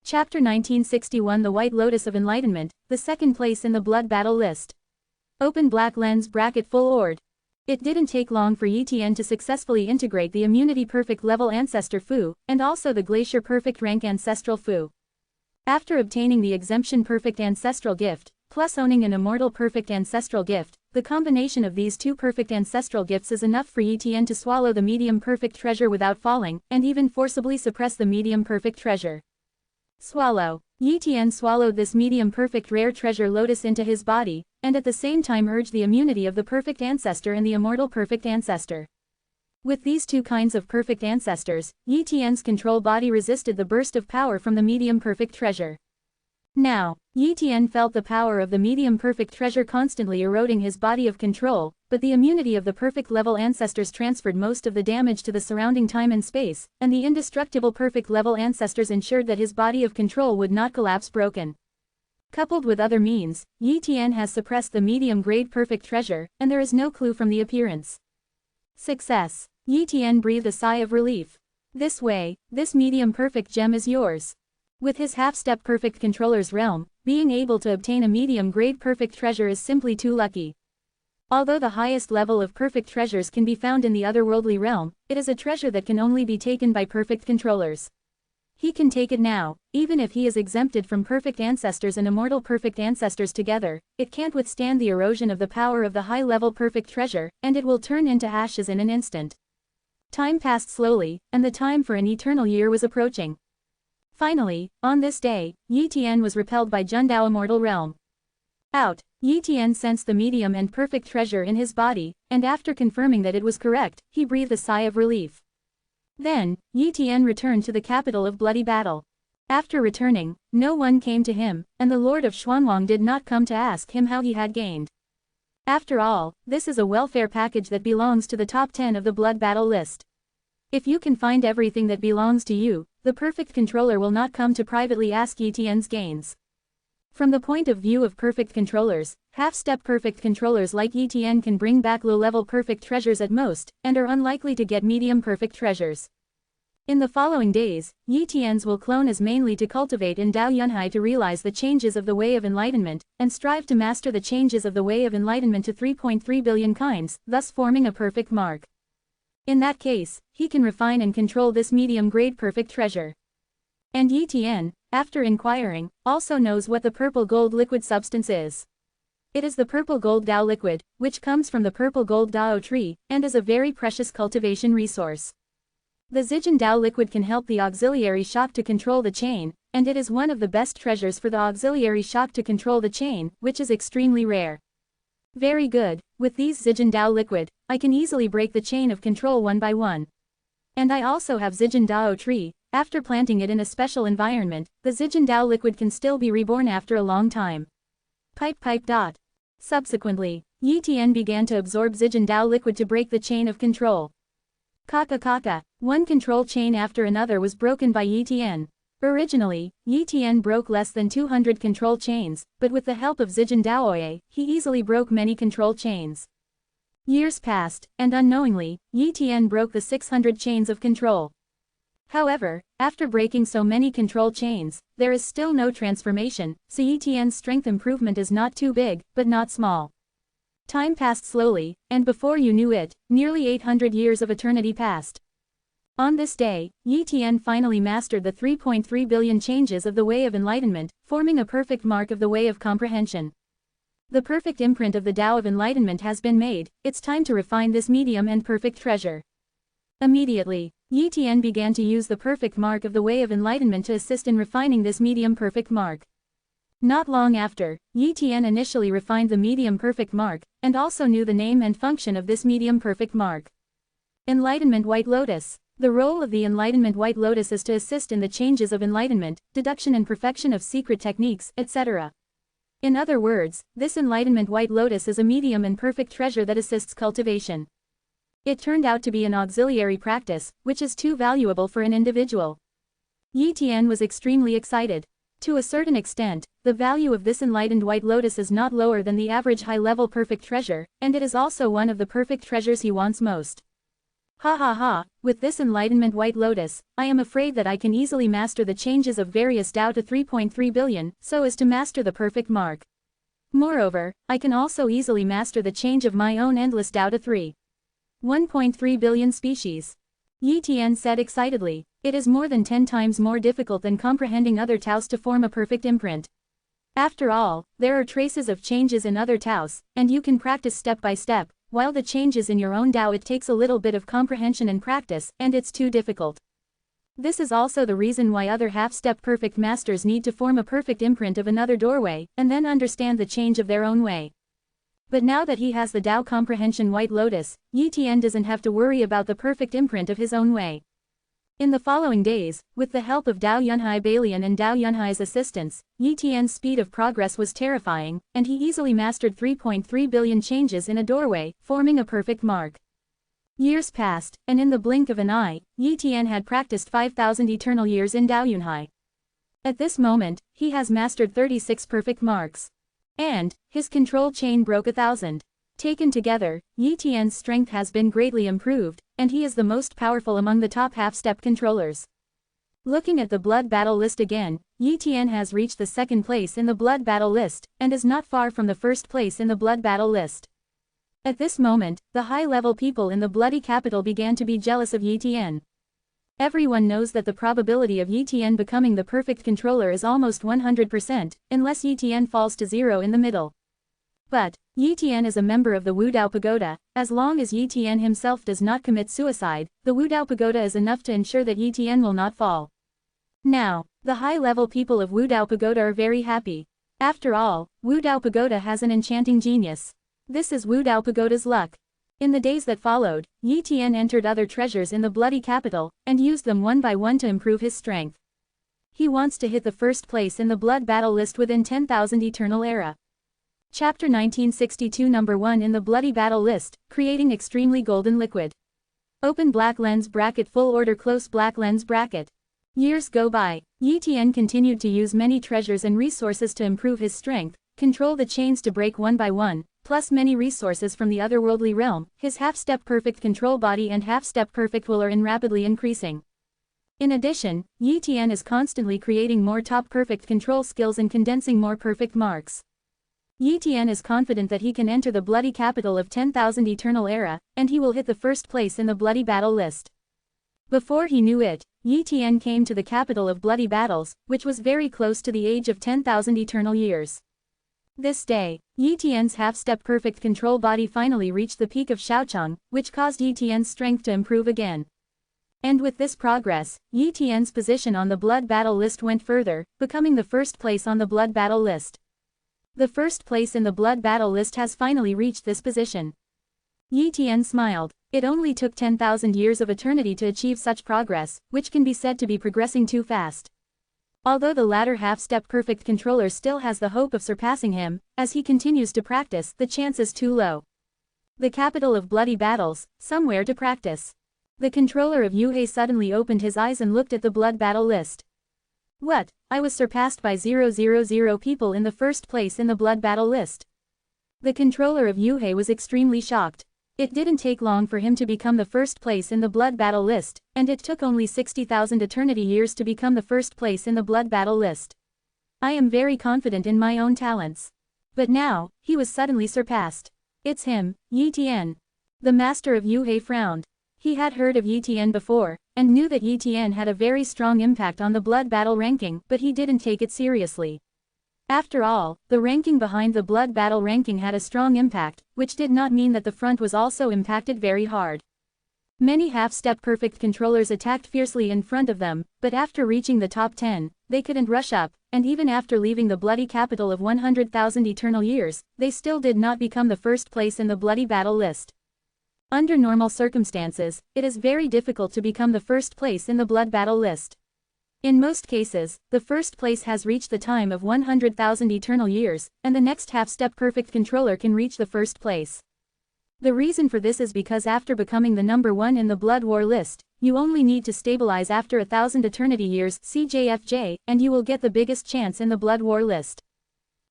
Chapter 1961 The White Lotus of Enlightenment, the second place in the blood battle list. Open black lens bracket full ord. It didn't take long for Yi Tian to successfully integrate the immunity perfect level ancestor Fu, and also the glacier perfect rank ancestral Fu. After obtaining the exemption perfect ancestral gift, plus owning an immortal perfect ancestral gift, the combination of these two perfect ancestral gifts is enough for Yi Tian to swallow the medium perfect treasure without falling, and even forcibly suppress the medium perfect treasure. Swallow. Yi Tian swallowed this medium perfect rare treasure lotus into his body, and at the same time urged the immunity of the perfect ancestor and the immortal perfect ancestor. With these two kinds of perfect ancestors, Yi Tian's control body resisted the burst of power from the medium perfect treasure. Now, Yi Tian felt the power of the medium perfect treasure constantly eroding his body of control, but the immunity of the perfect level ancestors transferred most of the damage to the surrounding time and space, and the indestructible perfect level ancestors ensured that his body of control would not collapse broken. Coupled with other means, Yi Tian has suppressed the medium-grade perfect treasure, and there is no clue from the appearance. Success. Yi Tian breathed a sigh of relief. This way, this medium perfect gem is yours. With his half-step perfect controller's realm, being able to obtain a medium-grade perfect treasure is simply too lucky. Although the highest level of perfect treasures can be found in the otherworldly realm, it is a treasure that can only be taken by perfect controllers. He can take it now, even if he is exempted from perfect ancestors and immortal perfect ancestors together, it can't withstand the erosion of the power of the high-level perfect treasure, and it will turn into ashes in an instant. Time passed slowly, and the time for an eternal year was approaching. Finally, on this day, Yi Tian was repelled by Jundao Immortal Realm. Out, Yi Tian sensed the medium and perfect treasure in his body, and after confirming that it was correct, he breathed a sigh of relief. Then, Yi Tian returned to the capital of bloody battle. After returning, no one came to him, and the Lord of Xuanwang did not come to ask him how he had gained. After all, this is a welfare package that belongs to the top 10 of the blood battle list. If you can find everything that belongs to you, the perfect controller will not come to privately ask Yi Tian's gains. From the point of view of perfect controllers, half-step perfect controllers like Yi Tian can bring back low-level perfect treasures at most, and are unlikely to get medium perfect treasures. In the following days, Yi Tian's will clone is mainly to cultivate in Dao Yunhai to realize the changes of the Way of Enlightenment, and strive to master the changes of the Way of Enlightenment to 3.3 billion kinds, thus forming a perfect mark. In that case, he can refine and control this medium-grade perfect treasure. And Yi Tian, after inquiring, also knows what the purple gold liquid substance is. It is the purple gold Dao liquid, which comes from the purple gold Dao tree, and is a very precious cultivation resource. The Zijin Dao liquid can help the auxiliary shock to control the chain, and it is one of the best treasures for the auxiliary shock to control the chain, which is extremely rare. Very good, with these Zijin Dao liquid, I can easily break the chain of control one by one. And I also have Zijin Dao tree, after planting it in a special environment, the Zijin Dao liquid can still be reborn after a long time. Pipe. Subsequently, Yi Tian began to absorb Zijin Dao liquid to break the chain of control. Kaka. One control chain after another was broken by Yi Tian. Originally, Yi Tian broke less than 200 control chains, but with the help of Zijin Daoye, he easily broke many control chains. Years passed, and unknowingly, Yi Tian broke the 600 chains of control. However, after breaking so many control chains, there is still no transformation, so Yi Tian's strength improvement is not too big, but not small. Time passed slowly, and before you knew it, nearly 800 years of eternity passed. On this day, Yi Tian finally mastered the 3.3 billion changes of the Way of Enlightenment, forming a perfect mark of the Way of Comprehension. The perfect imprint of the Tao of Enlightenment has been made, it's time to refine this medium and perfect treasure. Immediately, Yi Tian began to use the perfect mark of the Way of Enlightenment to assist in refining this medium perfect mark. Not long after, Yi Tian initially refined the medium perfect mark, and also knew the name and function of this medium perfect mark. Enlightenment White Lotus. The role of the Enlightenment White Lotus is to assist in the changes of enlightenment, deduction and perfection of secret techniques, etc. In other words, this Enlightenment White Lotus is a medium and perfect treasure that assists cultivation. It turned out to be an auxiliary practice, which is too valuable for an individual. Yi Tian was extremely excited. To a certain extent, the value of this Enlightened White Lotus is not lower than the average high-level perfect treasure, and it is also one of the perfect treasures he wants most. Ha ha ha, with this enlightenment White Lotus, I am afraid that I can easily master the changes of various Tao to 3.3 billion, so as to master the perfect mark. Moreover, I can also easily master the change of my own endless Tao to 1.3 billion species. Yi Tian said excitedly, it is more than 10 times more difficult than comprehending other Taos to form a perfect imprint. After all, there are traces of changes in other Taos, and you can practice step by step, while the changes in your own Tao it takes a little bit of comprehension and practice, and it's too difficult. This is also the reason why other half-step perfect masters need to form a perfect imprint of another doorway, and then understand the change of their own way. But now that he has the Tao comprehension White Lotus, Yi Tian doesn't have to worry about the perfect imprint of his own way. In the following days, with the help of Dao Yunhai Balian and Dao Yunhai's assistance, Yi Tian's speed of progress was terrifying, and he easily mastered 3.3 billion changes in a doorway, forming a perfect mark. Years passed, and in the blink of an eye, Yi Tian had practiced 5,000 eternal years in Dao Yunhai. At this moment, he has mastered 36 perfect marks. And his control chain broke 1,000. Taken together, Yi Tian's strength has been greatly improved, and he is the most powerful among the top half-step controllers. Looking at the blood battle list again, Yi Tian has reached the second place in the blood battle list, and is not far from the first place in the blood battle list. At this moment, the high-level people in the bloody capital began to be jealous of Yi Tian. Everyone knows that the probability of Yi Tian becoming the perfect controller is almost 100%, unless Yi Tian falls to 0 in the middle. But Yi Tian is a member of the Wu Dao Pagoda. As long as Yi Tian himself does not commit suicide, the Wu Dao Pagoda is enough to ensure that Yi Tian will not fall. Now, the high-level people of Wu Dao Pagoda are very happy. After all, Wu Dao Pagoda has an enchanting genius. This is Wu Dao Pagoda's luck. In the days that followed, Yi Tian entered other treasures in the bloody capital, and used them one by one to improve his strength. He wants to hit the first place in the blood battle list within 10,000 eternal era. Chapter 1962 Number 1 in the bloody battle list, creating extremely golden liquid. Open black lens bracket full order close black lens bracket. Years go by. Yi Tian continued to use many treasures and resources to improve his strength, control the chains to break one by one, plus many resources from the otherworldly realm. His half-step perfect control body and half-step perfect will are rapidly increasing. In addition, Yi Tian is constantly creating more top perfect control skills and condensing more perfect marks. Yi Tian is confident that he can enter the bloody capital of 10,000 eternal era, and he will hit the first place in the bloody battle list. Before he knew it, Yi Tian came to the capital of bloody battles, which was very close to the age of 10,000 eternal years. This day, Yi Tian's half-step perfect control body finally reached the peak of Shaocheng, which caused Yi Tian's strength to improve again. And with this progress, Yi Tian's position on the blood battle list went further, becoming the first place on the blood battle list. The first place in the blood battle list has finally reached this position. Yi Tian smiled. It only took 10,000 years of eternity to achieve such progress, which can be said to be progressing too fast. Although the latter half-step perfect controller still has the hope of surpassing him, as he continues to practice, the chance is too low. The capital of bloody battles, somewhere to practice. The controller of Yuhei suddenly opened his eyes and looked at the blood battle list. What? I was surpassed by 000 people in the first place in the blood battle list. The controller of Yuhei was extremely shocked. It didn't take long for him to become the first place in the blood battle list, and it took only 60,000 eternity years to become the first place in the blood battle list. I am very confident in my own talents. But now, he was suddenly surpassed. It's him, Yi Tian. The master of Yuhei frowned. He had heard of Yi Tian before, and knew that Yi Tian had a very strong impact on the blood battle ranking, but he didn't take it seriously. After all, the ranking behind the blood battle ranking had a strong impact, which did not mean that the front was also impacted very hard. Many half-step perfect controllers attacked fiercely in front of them, but after reaching the top 10, they couldn't rush up, and even after leaving the bloody capital of 100,000 eternal years, they still did not become the first place in the bloody battle list. Under normal circumstances, it is very difficult to become the first place in the blood battle list. In most cases, the first place has reached the time of 100,000 eternal years, and the next half-step perfect controller can reach the first place. The reason for this is because after becoming the number 1 in the blood war list, you only need to stabilize after 1,000 eternity years CJFJ, and you will get the biggest chance in the blood war list.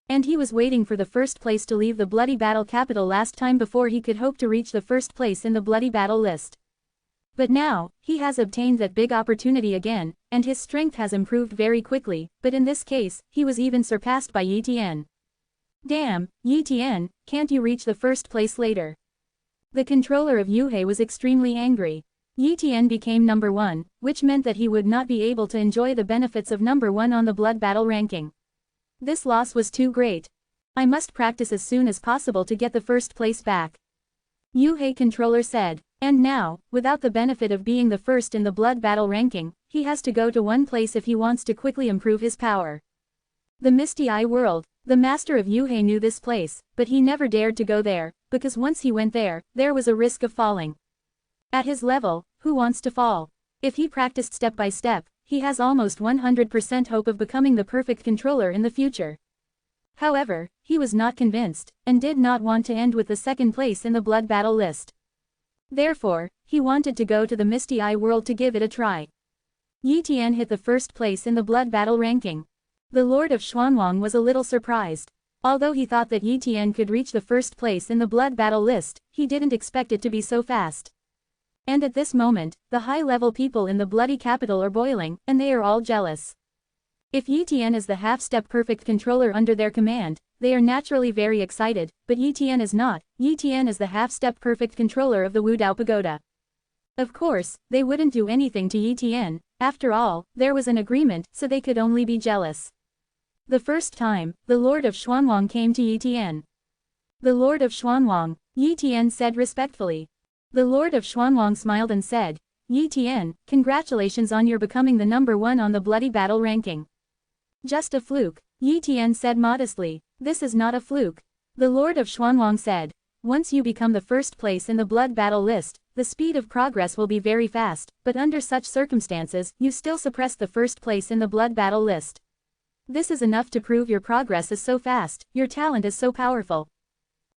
And he was waiting for the first place to leave the bloody battle capital last time before he could hope to reach the first place in the bloody battle list. But now, he has obtained that big opportunity again, and his strength has improved very quickly, but in this case, he was even surpassed by Yi Tian. Damn, Yi Tian, can't you reach the first place later? The controller of Yuhei was extremely angry. Yi Tian became number 1, which meant that he would not be able to enjoy the benefits of number 1 on the blood battle ranking. This loss was too great. I must practice as soon as possible to get the first place back. Yuhei controller said. And now, without the benefit of being the first in the blood battle ranking, he has to go to one place if he wants to quickly improve his power. The Misty Eye World. The master of Yuhei knew this place, but he never dared to go there, because once he went there was a risk of falling. At his level, who wants to fall? If he practiced step by step, he has almost 100% hope of becoming the perfect controller in the future. However, he was not convinced, and did not want to end with the second place in the blood battle list. Therefore, he wanted to go to the Misty Eye World to give it a try. Yi Tian hit the first place in the blood battle ranking. The Lord of Xuanwang was a little surprised. Although he thought that Yi Tian could reach the first place in the blood battle list, he didn't expect it to be so fast. And at this moment, the high-level people in the bloody capital are boiling, and they are all jealous. If Yi Tian is the half-step perfect controller under their command, they are naturally very excited, but Yi Tian is not. Yi Tian is the half-step perfect controller of the Wudao Pagoda. Of course, they wouldn't do anything to Yi Tian. After all, there was an agreement, so they could only be jealous. The first time, the Lord of Xuanwang came to Yi Tian. The Lord of Xuanwang, Yi Tian said respectfully. The Lord of Xuanwang smiled and said, Yi Tian, congratulations on your becoming the number 1 on the bloody battle ranking. Just a fluke, Yi Tian said modestly. This is not a fluke. The Lord of Xuanwang said. Once you become the first place in the blood battle list, the speed of progress will be very fast, but under such circumstances, you still suppress the first place in the blood battle list. This is enough to prove your progress is so fast, your talent is so powerful.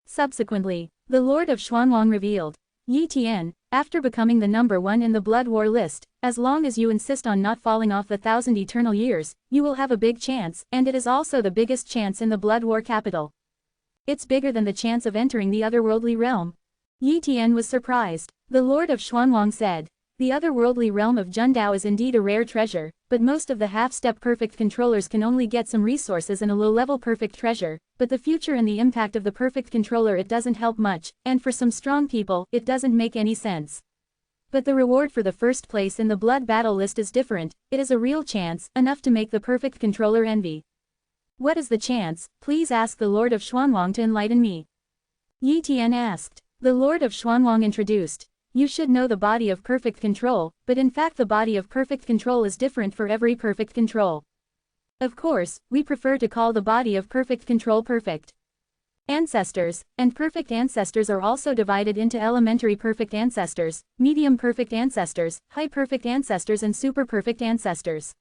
Subsequently, the Lord of Xuanwang revealed. Yi Tian, after becoming the number 1 in the blood war list, as long as you insist on not falling off the 1,000 eternal years, you will have a big chance, and it is also the biggest chance in the blood war capital. It's bigger than the chance of entering the otherworldly realm. Yi Tian was surprised. The Lord of Xuanwang said. The otherworldly realm of Jundao is indeed a rare treasure, but most of the half-step perfect controllers can only get some resources and a low-level perfect treasure, but the future and the impact of the perfect controller it doesn't help much, and for some strong people, it doesn't make any sense. But the reward for the first place in the blood battle list is different. It is a real chance, enough to make the perfect controller envy. What is the chance? Please ask the Lord of Xuanwang to enlighten me. Yi Tian asked. The Lord of Xuanwang introduced. You should know the body of perfect control, but in fact the body of perfect control is different for every perfect control. Of course, we prefer to call the body of perfect control perfect ancestors, and perfect ancestors are also divided into elementary perfect ancestors, medium perfect ancestors, high perfect ancestors and super perfect ancestors.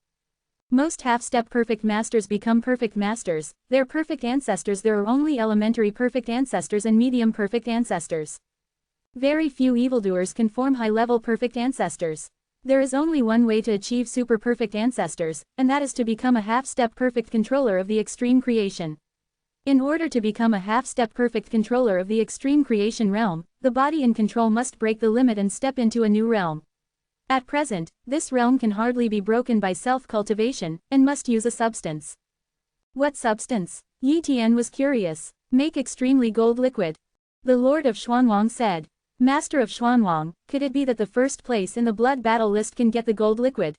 Most half-step perfect masters become perfect masters. They're perfect ancestors. There are only elementary perfect ancestors and medium perfect ancestors. Very few evildoers can form high-level perfect ancestors. There is only one way to achieve super perfect ancestors, and that is to become a half-step perfect controller of the extreme creation. In order to become a half-step perfect controller of the extreme creation realm, the body in control must break the limit and step into a new realm. At present, this realm can hardly be broken by self-cultivation, and must use a substance. What substance? Yi Tian was curious. Make extremely gold liquid. The Lord of Xuanwang said. Master of Xuanwang, could it be that the first place in the blood battle list can get the gold liquid?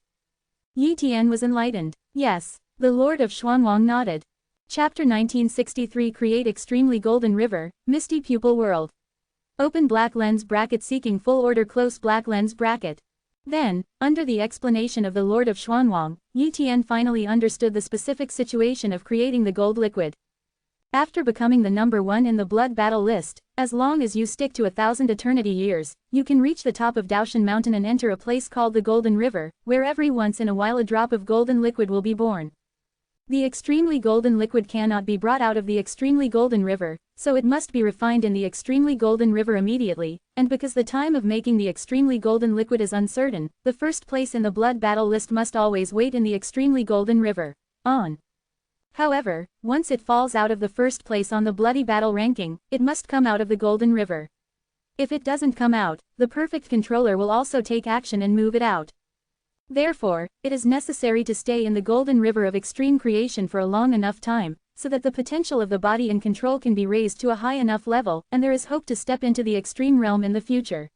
Yi Tian was enlightened. Yes. The Lord of Xuanwang nodded. Chapter 1963 Create Extremely Golden River, Misty Pupil World. Open black lens bracket seeking full order close black lens bracket. Then, under the explanation of the Lord of Xuanwang, Yi Tian finally understood the specific situation of creating the gold liquid. After becoming the number 1 in the blood battle list, as long as you stick to 1,000 eternity years, you can reach the top of Daoshan Mountain and enter a place called the Golden River, where every once in a while a drop of golden liquid will be born. The extremely golden liquid cannot be brought out of the extremely golden river, so it must be refined in the extremely golden river immediately, and because the time of making the extremely golden liquid is uncertain, the first place in the blood battle list must always wait in the extremely golden river. However, once it falls out of the first place on the bloody battle ranking, it must come out of the golden river. If it doesn't come out, the perfect controller will also take action and move it out. Therefore, it is necessary to stay in the golden river of extreme creation for a long enough time, so that the potential of the body and control can be raised to a high enough level, and there is hope to step into the extreme realm in the future.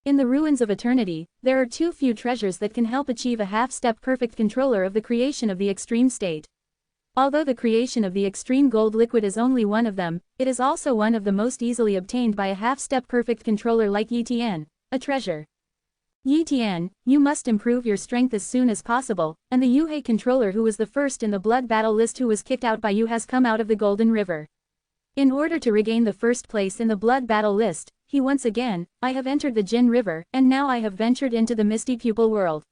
In the ruins of eternity, there are too few treasures that can help achieve a half-step perfect controller of the creation of the extreme state. Although the creation of the extreme gold liquid is only one of them, it is also one of the most easily obtained by a half-step perfect controller like Yitian, a treasure. Yitian, you must improve your strength as soon as possible, and the Yuhei controller who was the first in the blood battle list who was kicked out by you has come out of the Golden River. In order to regain the first place in the blood battle list, he once again, I have entered the Jin River, and now I have ventured into the Misty Pupil World.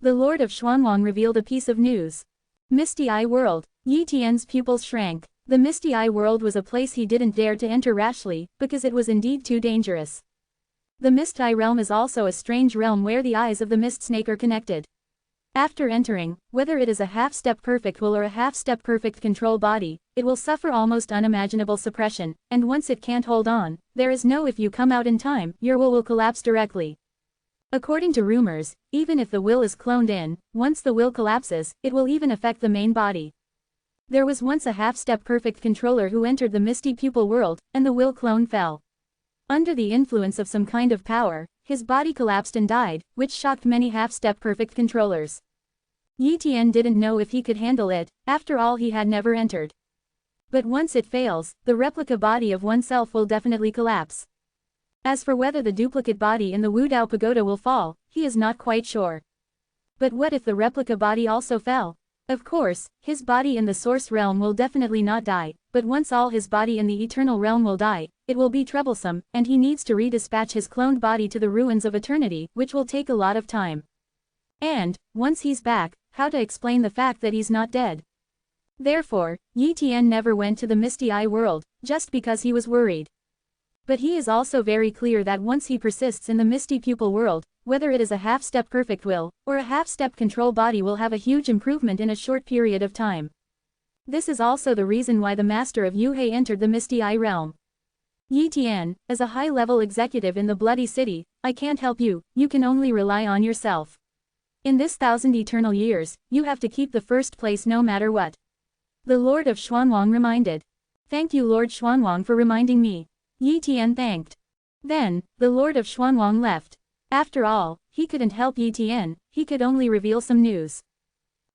The Lord of Xuanwang revealed a piece of news. Misty Eye World. Yitian's pupils shrank. The Misty Eye World was a place he didn't dare to enter rashly, because it was indeed too dangerous. The Mist Eye realm is also a strange realm where the eyes of the Mist Snake are connected. After entering, whether it is a half-step perfect will or a half-step perfect control body, it will suffer almost unimaginable suppression, and once it can't hold on, there is no if you come out in time, your will collapse directly. According to rumors, even if the will is cloned in, once the will collapses, it will even affect the main body. There was once a half-step perfect controller who entered the Misty Pupil World, and the will clone fell. Under the influence of some kind of power, his body collapsed and died, which shocked many half-step perfect controllers. Yitian didn't know if he could handle it, after all he had never entered. But once it fails, the replica body of oneself will definitely collapse. As for whether the duplicate body in the Wudao Pagoda will fall, he is not quite sure. But what if the replica body also fell? Of course, his body in the source realm will definitely not die, but once all his body in the eternal realm will die, it will be troublesome, and he needs to redispatch his cloned body to the ruins of eternity, which will take a lot of time. And, once he's back, how to explain the fact that he's not dead? Therefore, Yitian never went to the Misty Eye World, just because he was worried. But he is also very clear that once he persists in the Misty Pupil World, whether it is a half-step perfect will, or a half-step control body will have a huge improvement in a short period of time. This is also the reason why the Master of Yuhei entered the Misty Eye realm. Yitian, as a high-level executive in the Bloody City, I can't help you, you can only rely on yourself. In this 1,000 eternal years, you have to keep the first place no matter what. The Lord of Xuanwang reminded. Thank you Lord Xuanwang for reminding me. Yitian thanked. Then, the Lord of Xuanwang left. After all, he couldn't help Yitian, he could only reveal some news.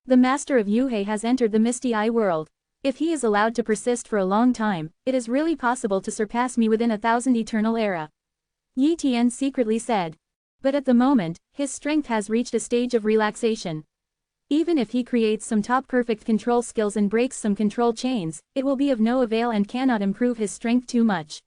The Master of Yuhei has entered the Misty Eye World. If he is allowed to persist for a long time, it is really possible to surpass me within 1,000 eternal era. Yitian secretly said. But at the moment, his strength has reached a stage of relaxation. Even if he creates some top perfect control skills and breaks some control chains, it will be of no avail and cannot improve his strength too much.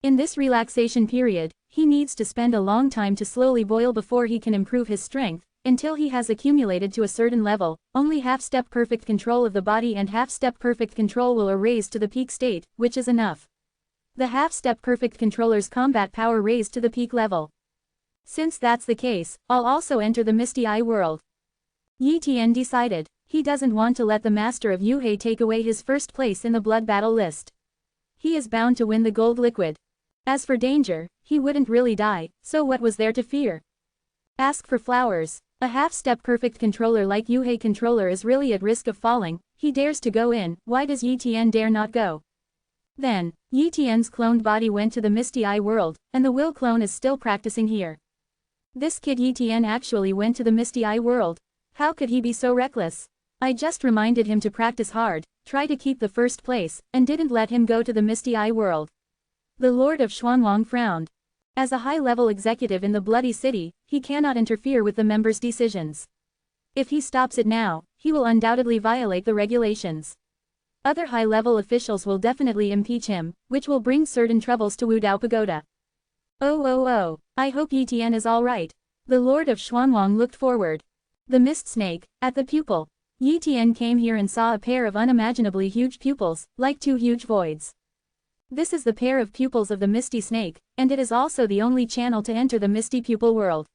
In this relaxation period, he needs to spend a long time to slowly boil before he can improve his strength, until he has accumulated to a certain level. Only half-step perfect control of the body and half-step perfect control will are raised to the peak state, which is enough. The half-step perfect controller's combat power raised to the peak level. Since that's the case, I'll also enter the Misty Eye World. Yitian decided. He doesn't want to let the Master of Yuhei take away his first place in the blood battle list. He is bound to win the gold liquid. As for danger, he wouldn't really die, so what was there to fear? Ask for flowers. A half-step perfect controller like Yuhei controller is really at risk of falling. He dares to go in, why does Yitian dare not go? Then, Yitian's cloned body went to the Misty Eye World, and the will clone is still practicing here. This kid Yitian actually went to the Misty Eye World. How could he be so reckless? I just reminded him to practice hard, try to keep the first place, and didn't let him go to the Misty Eye World. The Lord of Xuanwang frowned. As a high-level executive in the Bloody City, he cannot interfere with the members' decisions. If he stops it now, he will undoubtedly violate the regulations. Other high-level officials will definitely impeach him, which will bring certain troubles to Wudao Pagoda. Oh, I hope Yitian is alright. The Lord of Xuanwang looked forward. The Mist Snake, at the pupil. Yitian came here and saw a pair of unimaginably huge pupils, like two huge voids. This is the pair of pupils of the Misty Snake, and it is also the only channel to enter the Misty Pupil World.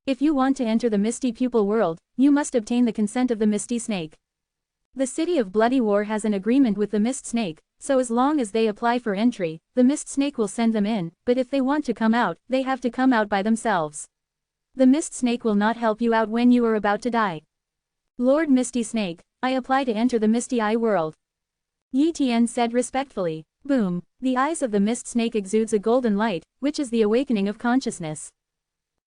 If you want to enter the Misty Pupil World, you must obtain the consent of the Misty Snake. The City of Bloody War has an agreement with the Mist Snake, so as long as they apply for entry, the Mist Snake will send them in, but if they want to come out, they have to come out by themselves. The Mist Snake will not help you out when you are about to die. Lord Misty Snake, I apply to enter the Misty Eye world. Yi Tian said respectfully. Boom. The eyes of the Mist Snake exudes a golden light, which is the awakening of consciousness.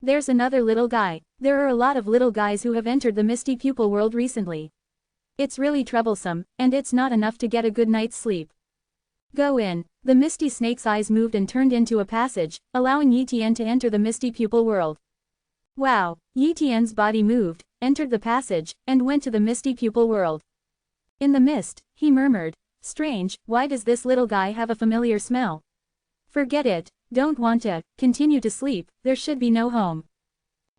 There's another little guy. There are a lot of little guys who have entered the Misty Pupil world recently. It's really troublesome, and it's not enough to get a good night's sleep. Go in. The Misty Snake's eyes moved and turned into a passage, allowing Yi Tian to enter the Misty Pupil world. Wow. Yi Tian's body moved, entered the passage, and went to the Misty Pupil world. In the mist, he murmured, strange, why does this little guy have a familiar smell? Forget it, don't want to, continue to sleep, there should be no home.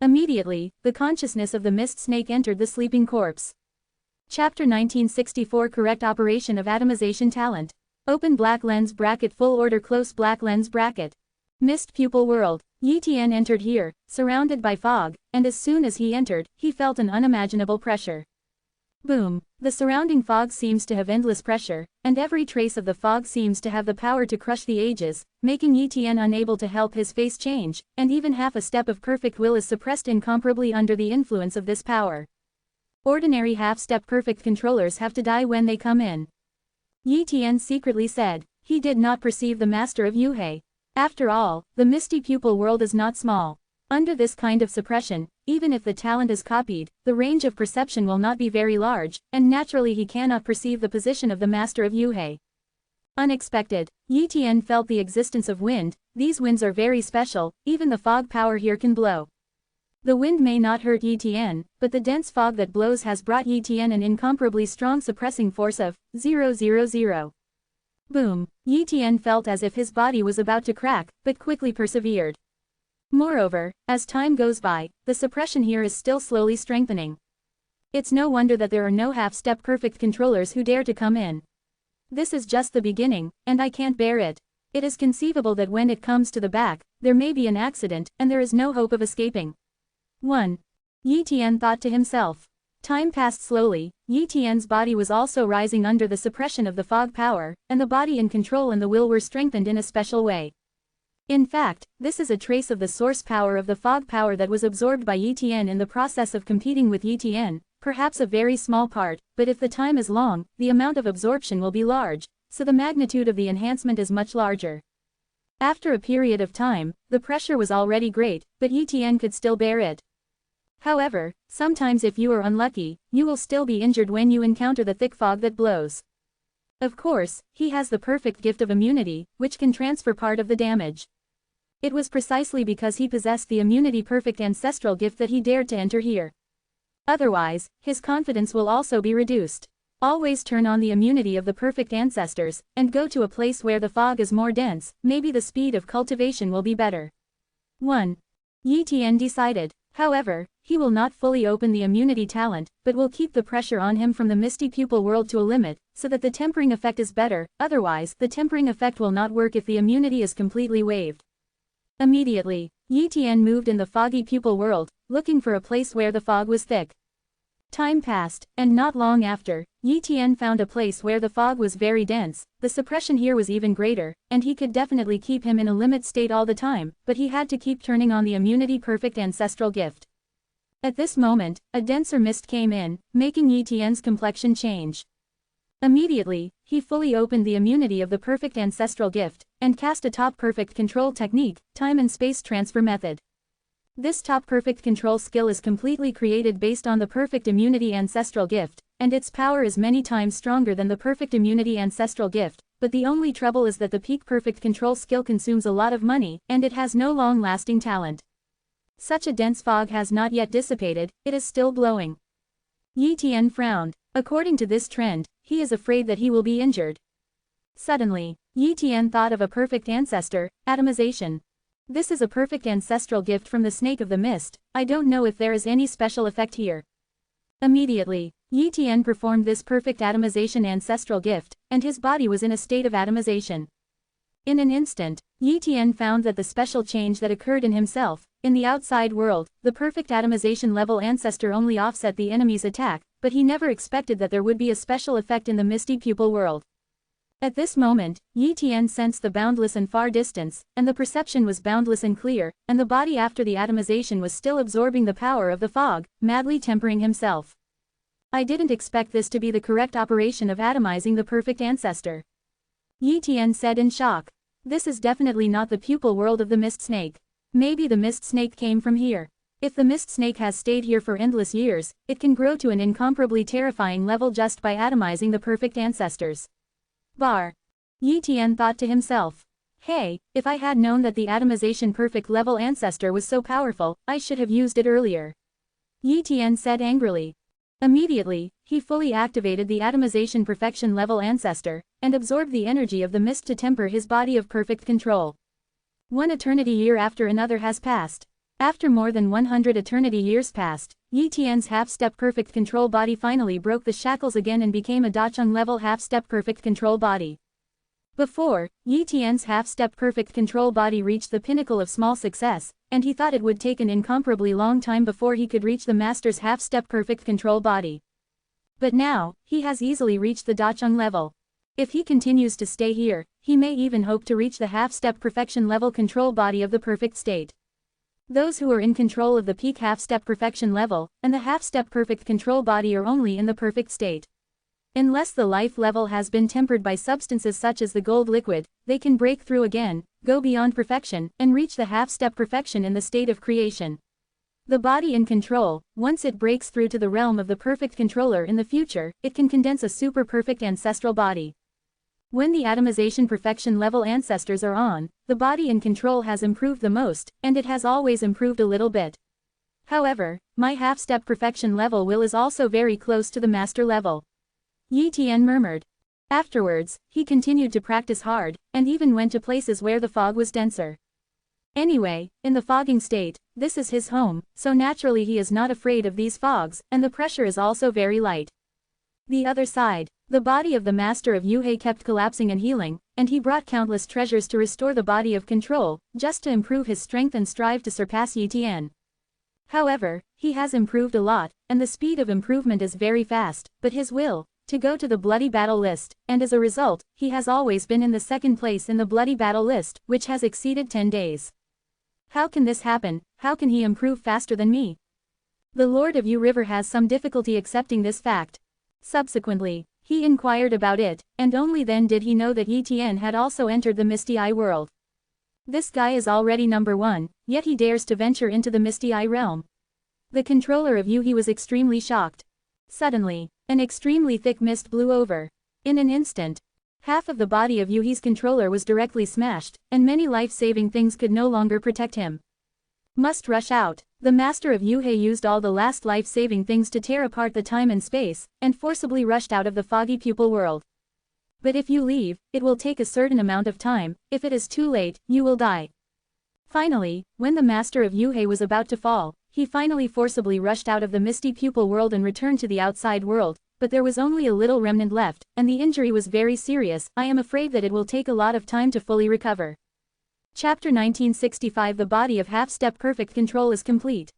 Immediately, the consciousness of the Mist Snake entered the sleeping corpse. Chapter 1964 Correct Operation of Atomization Talent. Open black lens bracket full order close black lens bracket. Mist Pupil World. Yi Tian entered here, surrounded by fog, and as soon as he entered, he felt an unimaginable pressure. Boom. The surrounding fog seems to have endless pressure, and every trace of the fog seems to have the power to crush the ages, making Yi Tian unable to help his face change, and even half a step of perfect will is suppressed incomparably under the influence of this power. Ordinary half-step perfect controllers have to die when they come in. Yi Tian secretly said. He did not perceive the master of Yuhei. After all, the Misty Pupil world is not small. Under this kind of suppression, even if the talent is copied, the range of perception will not be very large, and naturally he cannot perceive the position of the master of Yuhei. Unexpected. Yi Tian felt the existence of wind. These winds are very special, even the fog power here can blow. The wind may not hurt Yi Tian, but the dense fog that blows has brought Yi Tian an incomparably strong suppressing force of 000. Boom. Yi Tian felt as if his body was about to crack, but quickly persevered. Moreover, as time goes by, the suppression here is still slowly strengthening. It's no wonder that there are no half-step perfect controllers who dare to come in. This is just the beginning, and I can't bear it. It is conceivable that when it comes to the back, there may be an accident, and there is no hope of escaping. 1. Yi Tian thought to himself. Time passed slowly. Yi Tian's body was also rising under the suppression of the fog power, and the body and control and the will were strengthened in a special way. In fact, this is a trace of the source power of the fog power that was absorbed by Yi Tian in the process of competing with Yi Tian, perhaps a very small part, but if the time is long, the amount of absorption will be large, so the magnitude of the enhancement is much larger. After a period of time, the pressure was already great, but Yi Tian could still bear it. However, sometimes if you are unlucky, you will still be injured when you encounter the thick fog that blows. Of course, he has the perfect gift of immunity, which can transfer part of the damage. It was precisely because he possessed the immunity perfect ancestral gift that he dared to enter here. Otherwise, his confidence will also be reduced. Always turn on the immunity of the perfect ancestors, and go to a place where the fog is more dense, maybe the speed of cultivation will be better. 1. Yi Tian decided. However, he will not fully open the immunity talent, but will keep the pressure on him from the Misty Pupil world to a limit, so that the tempering effect is better, otherwise the tempering effect will not work if the immunity is completely waived. Immediately, Yi Tian moved in the foggy pupil world, looking for a place where the fog was thick. Time passed, and not long after, Yi Tian found a place where the fog was very dense. The suppression here was even greater, and he could definitely keep him in a limit state all the time, but he had to keep turning on the immunity perfect ancestral gift. At this moment, a denser mist came in, making Yi Tian's complexion change. Immediately, he fully opened the immunity of the perfect ancestral gift, and cast a top perfect control technique, time and space transfer method. This top perfect control skill is completely created based on the perfect immunity ancestral gift, and its power is many times stronger than the perfect immunity ancestral gift, but the only trouble is that the peak perfect control skill consumes a lot of money, and it has no long-lasting talent. Such a dense fog has not yet dissipated, it is still blowing. Yi Tian frowned. According to this trend, he is afraid that he will be injured. Suddenly, Yi Tian thought of a perfect ancestor, atomization. This is a perfect ancestral gift from the Snake of the Mist. I don't know if there is any special effect here. Immediately, Yi Tian performed this perfect atomization ancestral gift, and his body was in a state of atomization. In an instant, Yi Tian found that the special change that occurred in himself, In the outside world, the perfect atomization level ancestor only offset the enemy's attack, but he never expected that there would be a special effect in the misty pupil world. At this moment, Yi Tian sensed the boundless and far distance, and the perception was boundless and clear, and the body after the atomization was still absorbing the power of the fog, madly tempering himself. I didn't expect this to be the correct operation of atomizing the perfect ancestor. Yi Tian said in shock. This is definitely not the pupil world of the mist snake. Maybe the mist snake came from here. If the mist snake has stayed here for endless years, it can grow to an incomparably terrifying level just by atomizing the perfect ancestors. Bar. Yi Tian thought to himself. Hey, if I had known that the atomization perfect level ancestor was so powerful, I should have used it earlier. Yi Tian said angrily. Immediately, he fully activated the atomization perfection level ancestor, and absorbed the energy of the mist to temper his body of perfect control. One eternity year after another has passed. After more than 100 eternity years passed, Yi Tian's half-step perfect control body finally broke the shackles again and became a Dacheng level half-step perfect control body. Before, Yi Tian's half-step perfect control body reached the pinnacle of small success, and he thought it would take an incomparably long time before he could reach the master's half-step perfect control body. But now, he has easily reached the Dacheng level. If he continues to stay here, he may even hope to reach the half-step perfection level control body of the perfect state. Those who are in control of the peak half-step perfection level, and the half-step perfect control body are only in the perfect state. Unless the life level has been tempered by substances such as the gold liquid, they can break through again, go beyond perfection, and reach the half-step perfection in the state of creation. The body in control, once it breaks through to the realm of the perfect controller in the future, it can condense a super-perfect ancestral body. When the atomization perfection level ancestors are on, the body in control has improved the most, and it has always improved a little bit. However, my half-step perfection level will is also very close to the master level. Yi Tian murmured. Afterwards, he continued to practice hard, and even went to places where the fog was denser. Anyway, in the fogging state, this is his home, so naturally he is not afraid of these fogs, and the pressure is also very light. The other side. The body of the master of Yuhei kept collapsing and healing, and he brought countless treasures to restore the body of control, just to improve his strength and strive to surpass Yi Tian. However, he has improved a lot, and the speed of improvement is very fast, but his will, to go to the bloody battle list, and as a result, he has always been in the second place in the bloody battle list, which has exceeded 10 days. How can this happen? How can he improve faster than me? The Lord of Yu River has some difficulty accepting this fact. Subsequently, he inquired about it, and only then did he know that Yi Tian had also entered the Misty Eye world. This guy is already number 1, yet he dares to venture into the Misty Eye realm. The controller of Yuhi was extremely shocked. Suddenly, an extremely thick mist blew over. In an instant, half of the body of Yuhi's controller was directly smashed, and many life-saving things could no longer protect him. Must rush out. The master of Yuhei used all the last life-saving things to tear apart the time and space, and forcibly rushed out of the foggy pupil world. But if you leave, it will take a certain amount of time, if it is too late, you will die. Finally, when the master of Yuhei was about to fall, he finally forcibly rushed out of the misty pupil world and returned to the outside world, but there was only a little remnant left, and the injury was very serious. I am afraid that it will take a lot of time to fully recover. Chapter 1965. The body of half-step perfect control is complete.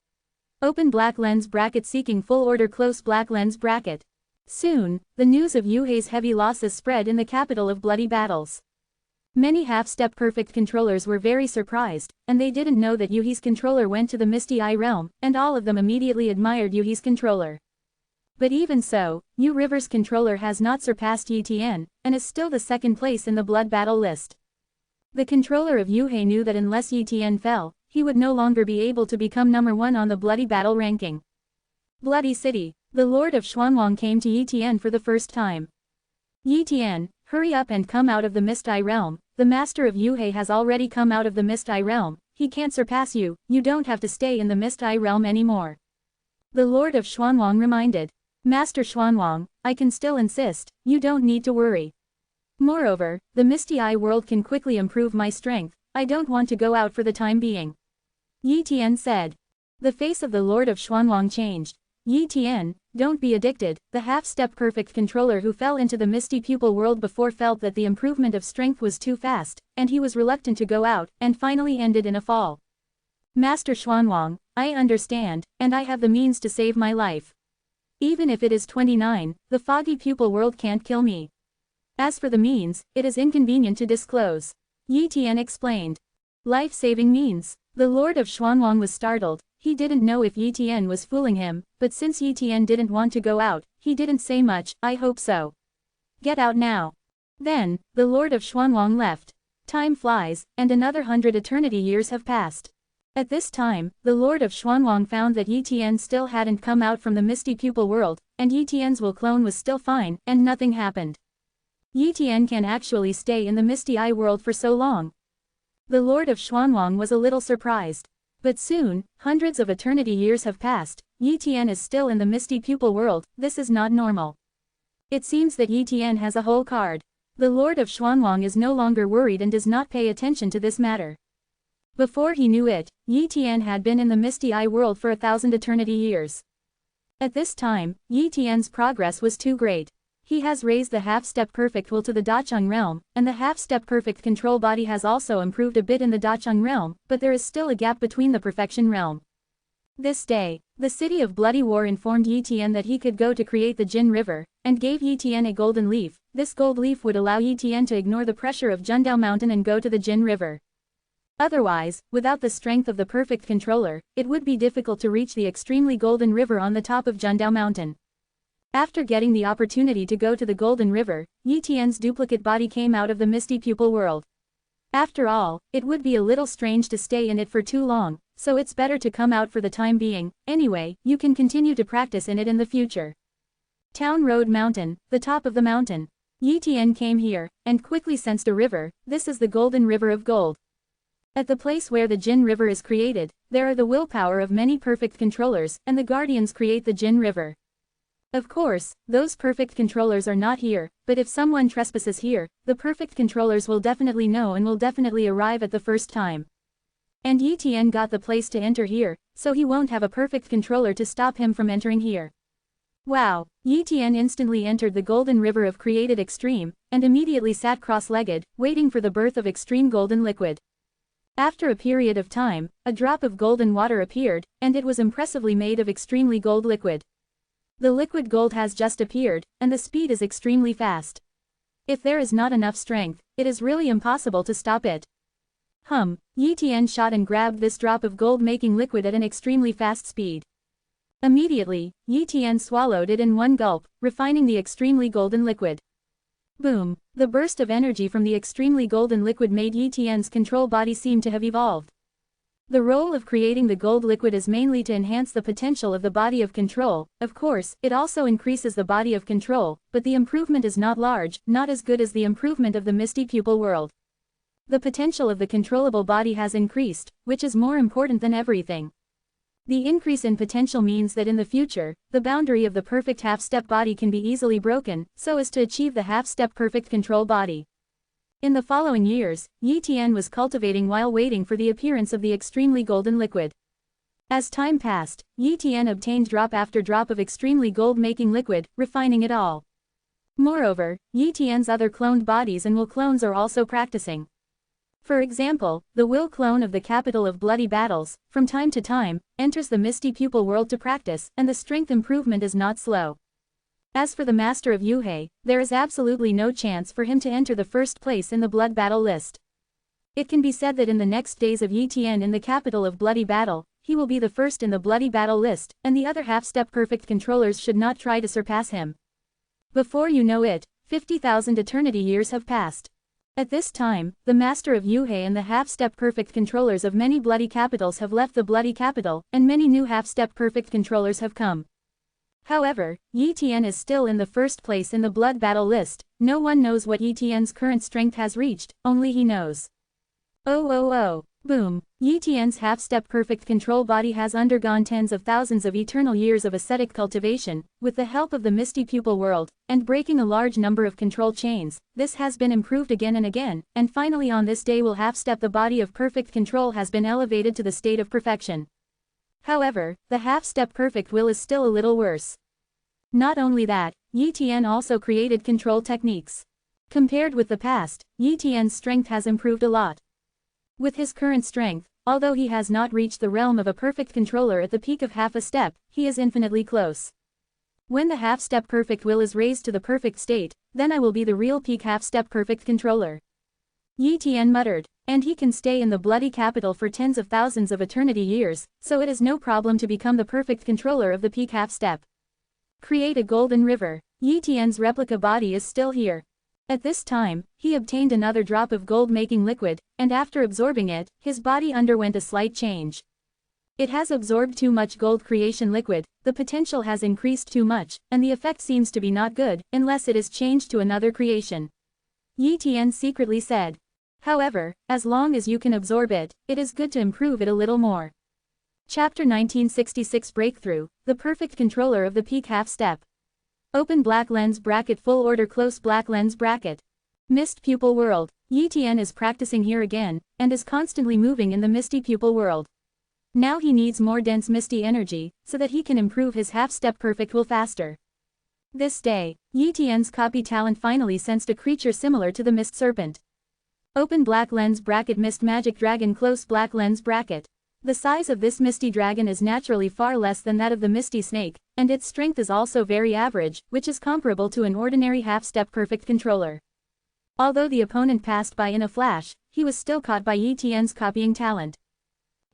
Open black lens bracket seeking full order close black lens bracket. Soon, the news of Yuhei's heavy losses spread in the capital of bloody battles. Many half-step perfect controllers were very surprised, and they didn't know that Yuhi's controller went to the Misty Eye realm, and all of them immediately admired Yuhi's controller. But even so, Yu River's controller has not surpassed Yi Tian, and is still the second place in the blood battle list. The controller of Yuhei knew that unless Yi Tian fell, he would no longer be able to become number 1 on the bloody battle ranking. Bloody City. The Lord of Xuanwang came to Yi Tian for the first time. Yi Tian, hurry up and come out of the Mist Eye realm. The master of Yuhei has already come out of the Mist Eye realm. He can't surpass you. You don't have to stay in the Mist Eye realm anymore. The Lord of Xuanwang reminded. Master Xuanwang, I can still insist. You don't need to worry. Moreover, the Misty Eye world can quickly improve my strength. I don't want to go out for the time being. Yi Tian said. The face of the Lord of Xuanwang changed. Yi Tian, don't be addicted. The half-step perfect controller who fell into the misty pupil world before felt that the improvement of strength was too fast, and he was reluctant to go out, and finally ended in a fall. Master Xuanwang, I understand, and I have the means to save my life. Even if it is 29, the foggy pupil world can't kill me. As for the means, it is inconvenient to disclose. Yi Tian explained. Life-saving means. The Lord of Xuanwang was startled. He didn't know if Yi Tian was fooling him, but since Yi Tian didn't want to go out, he didn't say much. I hope so. Get out now. Then, the Lord of Xuanwang left. Time flies, and another 100 eternity years have passed. At this time, the Lord of Xuanwang found that Yi Tian still hadn't come out from the misty pupil world, and Yi Tian's will clone was still fine, and nothing happened. Yi Tian can actually stay in the misty eye world for so long. The Lord of Xuanwang was a little surprised. But soon, hundreds of eternity years have passed, Yi Tian is still in the misty pupil world. This is not normal. It seems that Yi Tian has a whole card. The Lord of Xuanwang is no longer worried and does not pay attention to this matter. Before he knew it, Yi Tian had been in the misty eye world for 1,000 eternity years. At this time, Yi Tian's progress was too great. He has raised the half-step perfect will to the Dacheng realm, and the half-step perfect control body has also improved a bit in the Dacheng realm, but there is still a gap between the perfection realm. This day, the city of Bloody War informed Yi Tian that he could go to create the Jin River, and gave Yi Tian a golden leaf. This gold leaf would allow Yi Tian to ignore the pressure of Jundao Mountain and go to the Jin River. Otherwise, without the strength of the perfect controller, it would be difficult to reach the extremely golden river on the top of Jundao Mountain. After getting the opportunity to go to the Golden River, Yi Tian's duplicate body came out of the misty pupil world. After all, it would be a little strange to stay in it for too long, so it's better to come out for the time being. Anyway, you can continue to practice in it in the future. Town Road Mountain, the top of the mountain. Yi Tian came here, and quickly sensed a river. This is the Golden River of Gold. At the place where the Jin River is created, there are the willpower of many perfect controllers, and the guardians create the Jin River. Of course, those perfect controllers are not here, but if someone trespasses here, the perfect controllers will definitely know and will definitely arrive at the first time. And Yi Tian got the place to enter here, so he won't have a perfect controller to stop him from entering here. Wow! Yi Tian instantly entered the Golden River of Created Extreme, and immediately sat cross-legged, waiting for the birth of extreme golden liquid. After a period of time, a drop of golden water appeared, and it was impressively made of extremely gold liquid. The liquid gold has just appeared, and the speed is extremely fast. If there is not enough strength, it is really impossible to stop it. Yi Tian shot and grabbed this drop of gold-making liquid at an extremely fast speed. Immediately, Yi Tian swallowed it in one gulp, refining the extremely golden liquid. Boom! The burst of energy from the extremely golden liquid made Yi Tian's control body seem to have evolved. The role of creating the gold liquid is mainly to enhance the potential of the body of control. Of course, it also increases the body of control, but the improvement is not large, not as good as the improvement of the misty pupil world. The potential of the controllable body has increased, which is more important than everything. The increase in potential means that in the future, the boundary of the perfect half-step body can be easily broken, so as to achieve the half-step perfect control body. In the following years, Yi Tian was cultivating while waiting for the appearance of the extremely golden liquid. As time passed, Yi Tian obtained drop after drop of extremely gold-making liquid, refining it all. Moreover, Yi Tian's other cloned bodies and will clones are also practicing. For example, the will clone of the capital of bloody battles, from time to time, enters the misty pupil world to practice, and the strength improvement is not slow. As for the master of Yuhei, there is absolutely no chance for him to enter the first place in the blood battle list. It can be said that in the next days of Yi Tian in the capital of bloody battle, he will be the first in the bloody battle list, and the other half-step perfect controllers should not try to surpass him. Before you know it, 50,000 eternity years have passed. At this time, the master of Yuhei and the half-step perfect controllers of many bloody capitals have left the bloody capital, and many new half-step perfect controllers have come. However, Yi Tian is still in the first place in the blood battle list. No one knows what Yi Tian's current strength has reached, only he knows. Oh! Boom! Yi Tian's half-step perfect control body has undergone tens of thousands of eternal years of ascetic cultivation, with the help of the misty pupil world, and breaking a large number of control chains. This has been improved again and again, and finally on this day will half-step the body of perfect control has been elevated to the state of perfection. However, the half-step perfect will is still a little worse. Not only that, Yi Tian also created control techniques. Compared with the past, Yi Tian's strength has improved a lot. With his current strength, although he has not reached the realm of a perfect controller at the peak of half a step, he is infinitely close. When the half-step perfect will is raised to the perfect state, then I will be the real peak half-step perfect controller. Yi Tian muttered. And he can stay in the bloody capital for tens of thousands of eternity years, so it is no problem to become the perfect controller of the peak half-step. Create a golden river. Yi Tian's replica body is still here. At this time, he obtained another drop of gold-making liquid, and after absorbing it, his body underwent a slight change. It has absorbed too much gold creation liquid, the potential has increased too much, and the effect seems to be not good, unless it is changed to another creation. Yi Tian secretly said. However, as long as you can absorb it, it is good to improve it a little more. Chapter 1966 Breakthrough, the perfect controller of the peak half-step. Open black lens bracket full order close black lens bracket. Mist pupil world. Yi Tian is practicing here again, and is constantly moving in the misty pupil world. Now he needs more dense misty energy, so that he can improve his half-step perfect will faster. This day, Yi Tian's copy talent finally sensed a creature similar to the mist serpent. Open black lens bracket mist magic dragon close black lens bracket. The size of this misty dragon is naturally far less than that of the misty snake, and its strength is also very average, which is comparable to an ordinary half-step perfect controller. Although the opponent passed by in a flash, he was still caught by Yi Tian's copying talent.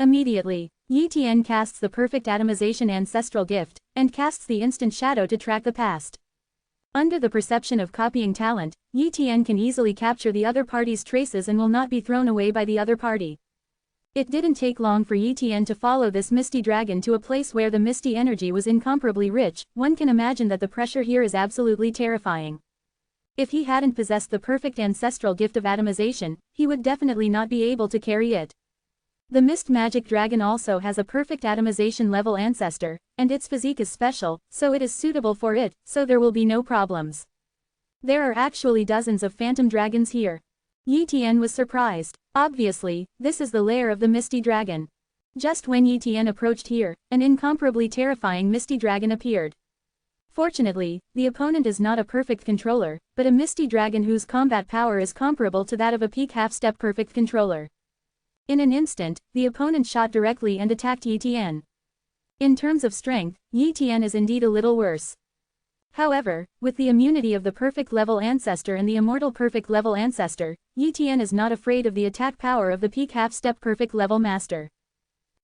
Immediately, Yi Tian casts the perfect atomization ancestral gift, and casts the instant shadow to track the past. Under the perception of copying talent, Yi Tian can easily capture the other party's traces and will not be thrown away by the other party. It didn't take long for Yi Tian to follow this misty dragon to a place where the misty energy was incomparably rich. One can imagine that the pressure here is absolutely terrifying. If he hadn't possessed the perfect ancestral gift of atomization, he would definitely not be able to carry it. The mist magic dragon also has a perfect atomization level ancestor, and its physique is special, so it is suitable for it, so there will be no problems. There are actually dozens of phantom dragons here. Yi Tian was surprised. Obviously, this is the lair of the misty dragon. Just when Yi Tian approached here, an incomparably terrifying misty dragon appeared. Fortunately, the opponent is not a perfect controller, but a misty dragon whose combat power is comparable to that of a peak half-step perfect controller. In an instant, the opponent shot directly and attacked Yi Tian. In terms of strength, Yi Tian is indeed a little worse. However, with the immunity of the perfect level ancestor and the immortal perfect level ancestor, Yi Tian is not afraid of the attack power of the peak half-step perfect level master.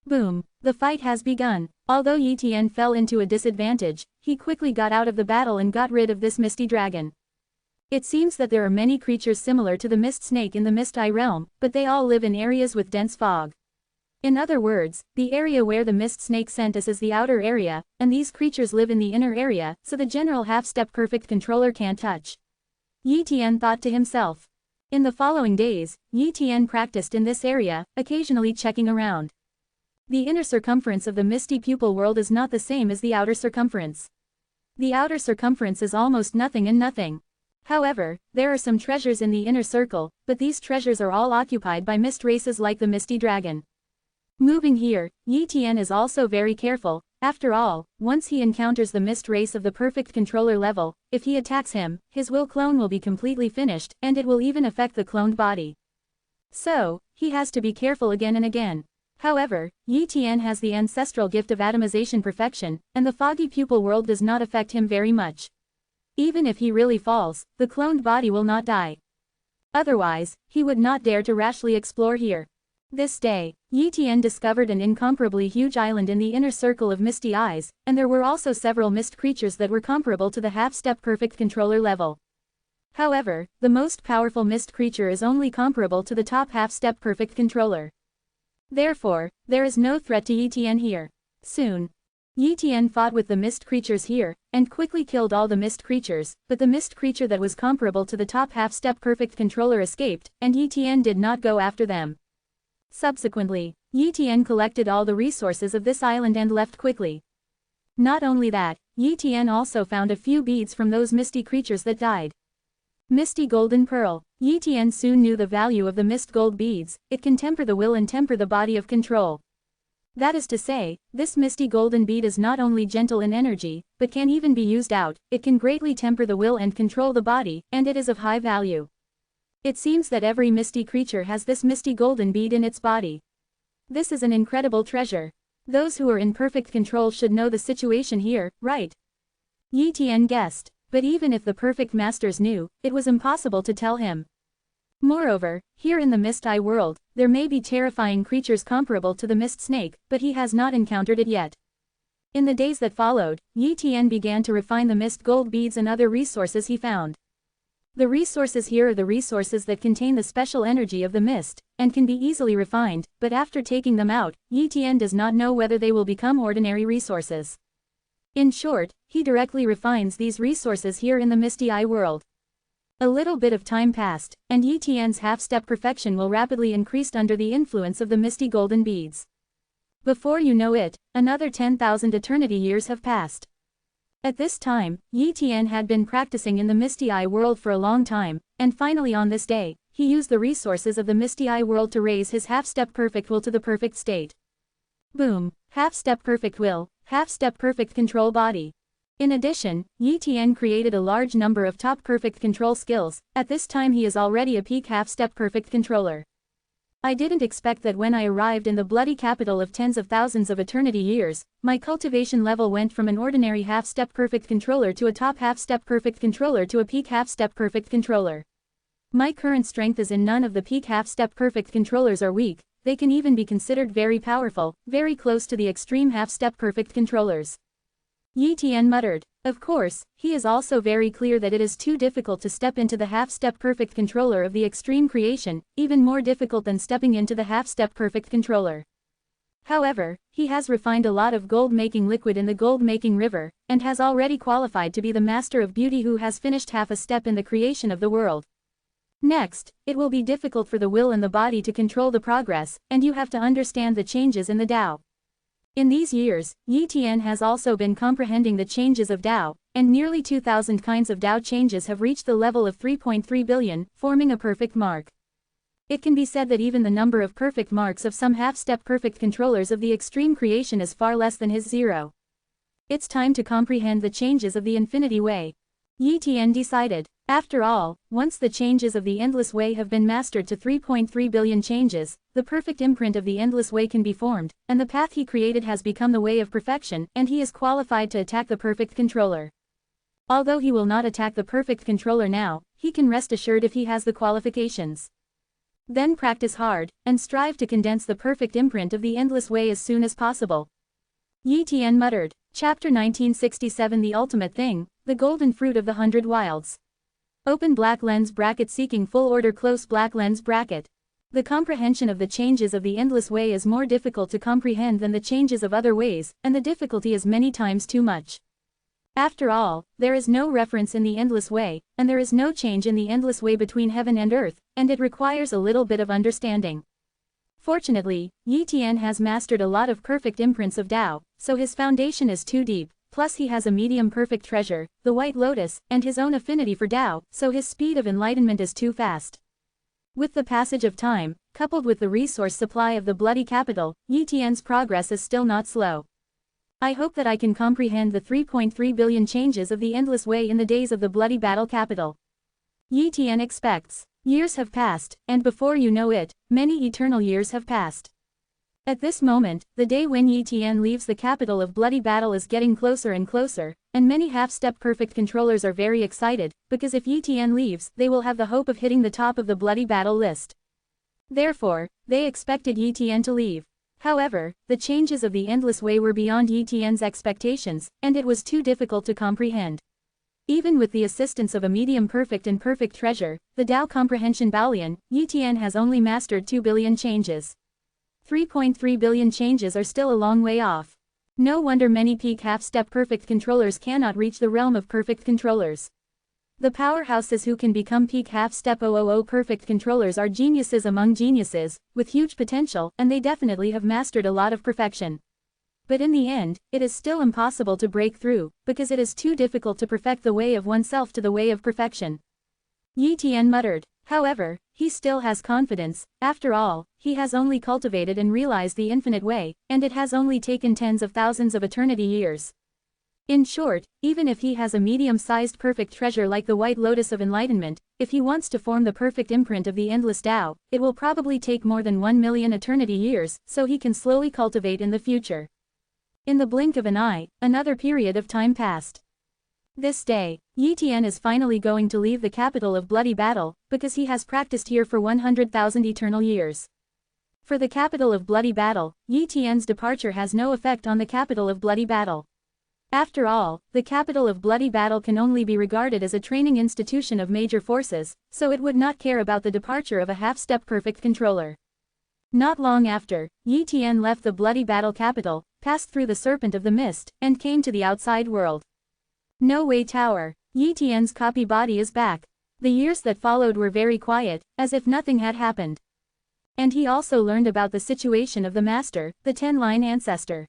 Boom! The fight has begun. Although Yi Tian fell into a disadvantage, he quickly got out of the battle and got rid of this misty dragon. It seems that there are many creatures similar to the mist snake in the Mist Eye realm, but they all live in areas with dense fog. In other words, the area where the mist snake sent us is the outer area, and these creatures live in the inner area, so the general half-step perfect controller can't touch. Yi Tian thought to himself. In the following days, Yi Tian practiced in this area, occasionally checking around. The inner circumference of the misty pupil world is not the same as the outer circumference. The outer circumference is almost nothing and nothing. However, there are some treasures in the inner circle, but these treasures are all occupied by mist races like the misty dragon. Moving here, Yi Tian is also very careful. After all, once he encounters the mist race of the perfect controller level, if he attacks him, his will clone will be completely finished, and it will even affect the cloned body. So, he has to be careful again and again. However, Yi Tian has the ancestral gift of atomization perfection, and the foggy pupil world does not affect him very much. Even if he really falls, the cloned body will not die. Otherwise, he would not dare to rashly explore here. This day, Yi Tian discovered an incomparably huge island in the inner circle of misty eyes, and there were also several mist creatures that were comparable to the half-step perfect controller level. However, the most powerful mist creature is only comparable to the top half-step perfect controller. Therefore, there is no threat to Yi Tian here. Soon, Yi Tian fought with the mist creatures here, and quickly killed all the mist creatures, but the mist creature that was comparable to the top half-step perfect controller escaped, and Yi Tian did not go after them. Subsequently, Yi Tian collected all the resources of this island and left quickly. Not only that, Yi Tian also found a few beads from those misty creatures that died. Misty Golden Pearl. Yi Tian soon knew the value of the mist gold beads. It can temper the will and temper the body of control. That is to say, this misty golden bead is not only gentle in energy, but can even be used out. It can greatly temper the will and control the body, and it is of high value. It seems that every misty creature has this misty golden bead in its body. This is an incredible treasure. Those who are in perfect control should know the situation here, right? Yi Tian guessed, but even if the perfect masters knew, it was impossible to tell him. Moreover, here in the Mist Eye world, there may be terrifying creatures comparable to the Mist Snake, but he has not encountered it yet. In the days that followed, Yi Tian began to refine the mist gold beads and other resources he found. The resources here are the resources that contain the special energy of the mist, and can be easily refined, but after taking them out, Yi Tian does not know whether they will become ordinary resources. In short, he directly refines these resources here in the Misty Eye world. A little bit of time passed, and Yi Tian's half-step perfection will rapidly increase under the influence of the misty golden beads. Before you know it, another 10,000 eternity years have passed. At this time, Yi Tian had been practicing in the Misty Eye world for a long time, and finally on this day, he used the resources of the Misty Eye world to raise his half-step perfect will to the perfect state. Boom, half-step perfect will, half-step perfect control body. In addition, Yi Tian created a large number of top perfect control skills. At this time he is already a peak half-step perfect controller. I didn't expect that when I arrived in the bloody capital of tens of thousands of eternity years, my cultivation level went from an ordinary half-step perfect controller to a top half-step perfect controller to a peak half-step perfect controller. My current strength is in none of the peak half-step perfect controllers are weak, they can even be considered very powerful, very close to the extreme half-step perfect controllers. Yi Tian muttered. Of course, he is also very clear that it is too difficult to step into the half-step perfect controller of the extreme creation, even more difficult than stepping into the half-step perfect controller. However, he has refined a lot of gold-making liquid in the gold-making river, and has already qualified to be the master of beauty who has finished half a step in the creation of the world. Next, it will be difficult for the will and the body to control the progress, and you have to understand the changes in the Tao. In these years, Yi Tian has also been comprehending the changes of Tao, and nearly 2,000 kinds of Tao changes have reached the level of 3.3 billion, forming a perfect mark. It can be said that even the number of perfect marks of some half-step perfect controllers of the extreme creation is far less than his 0. It's time to comprehend the changes of the infinity way. Yi Tian decided. After all, once the changes of the endless way have been mastered to 3.3 billion changes, the perfect imprint of the endless way can be formed, and the path he created has become the way of perfection, and he is qualified to attack the perfect controller. Although he will not attack the perfect controller now, he can rest assured if he has the qualifications. Then practice hard, and strive to condense the perfect imprint of the endless way as soon as possible. Yi Tian muttered. Chapter 1967 The Ultimate Thing, the Golden Fruit of the 100 Wilds. Open black lens bracket seeking full order close black lens bracket. The comprehension of the changes of the endless way is more difficult to comprehend than the changes of other ways, and the difficulty is many times too much. After all, there is no reference in the endless way, and there is no change in the endless way between heaven and earth, and it requires a little bit of understanding. Fortunately, Yi Tian has mastered a lot of perfect imprints of Tao, so his foundation is too deep. Plus he has a medium perfect treasure, the White Lotus, and his own affinity for Tao, so his speed of enlightenment is too fast. With the passage of time, coupled with the resource supply of the bloody capital, Yi Tian's progress is still not slow. I hope that I can comprehend the 3.3 billion changes of the endless way in the days of the bloody battle capital. Yi Tian expects. Years have passed, and before you know it, many eternal years have passed. At this moment, the day when Yi Tian leaves the capital of bloody battle is getting closer and closer, and many half-step perfect controllers are very excited, because if Yi Tian leaves, they will have the hope of hitting the top of the bloody battle list. Therefore, they expected Yi Tian to leave. However, the changes of the endless way were beyond Yi Tian's expectations, and it was too difficult to comprehend. Even with the assistance of a medium perfect and perfect treasure, the Tao comprehension Baolian, Yi Tian has only mastered 2 billion changes. 3.3 billion changes are still a long way off. No wonder many peak half-step perfect controllers cannot reach the realm of perfect controllers. The powerhouses who can become peak half-step 000 perfect controllers are geniuses among geniuses, with huge potential, and they definitely have mastered a lot of perfection. But in the end, it is still impossible to break through, because it is too difficult to perfect the way of oneself to the way of perfection. Yi Tian muttered. However, he still has confidence. After all, he has only cultivated and realized the infinite way, and it has only taken tens of thousands of eternity years. In short, even if he has a medium-sized perfect treasure like the White Lotus of Enlightenment, if he wants to form the perfect imprint of the endless Tao, it will probably take more than 1 million eternity years, so he can slowly cultivate in the future. In the blink of an eye, another period of time passed. This day, Yi Tian is finally going to leave the capital of Bloody Battle, because he has practiced here for 100,000 eternal years. For the capital of Bloody Battle, Yi Tian's departure has no effect on the capital of Bloody Battle. After all, the capital of Bloody Battle can only be regarded as a training institution of major forces, so it would not care about the departure of a half-step perfect controller. Not long after, Yi Tian left the Bloody Battle capital, passed through the Serpent of the Mist, and came to the outside world. No Way Tower. Yi Tian's copy body is back. The years that followed were very quiet, as if nothing had happened. And he also learned about the situation of the master, the 10-line ancestor.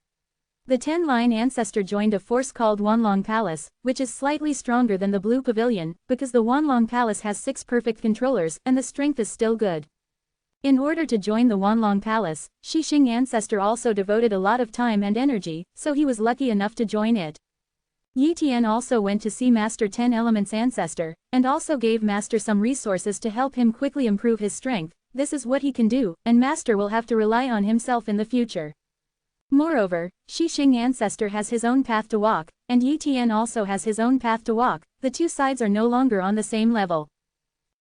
The 10-line ancestor joined a force called Wanlong Palace, which is slightly stronger than the Blue Pavilion, because the Wanlong Palace has 6 perfect controllers and the strength is still good. In order to join the Wanlong Palace, Xixing ancestor also devoted a lot of time and energy, so he was lucky enough to join it. Yi Tian also went to see Master 10 Elements ancestor, and also gave Master some resources to help him quickly improve his strength. This is what he can do, and Master will have to rely on himself in the future. Moreover, Xixing ancestor has his own path to walk, and Yi Tian also has his own path to walk. The two sides are no longer on the same level.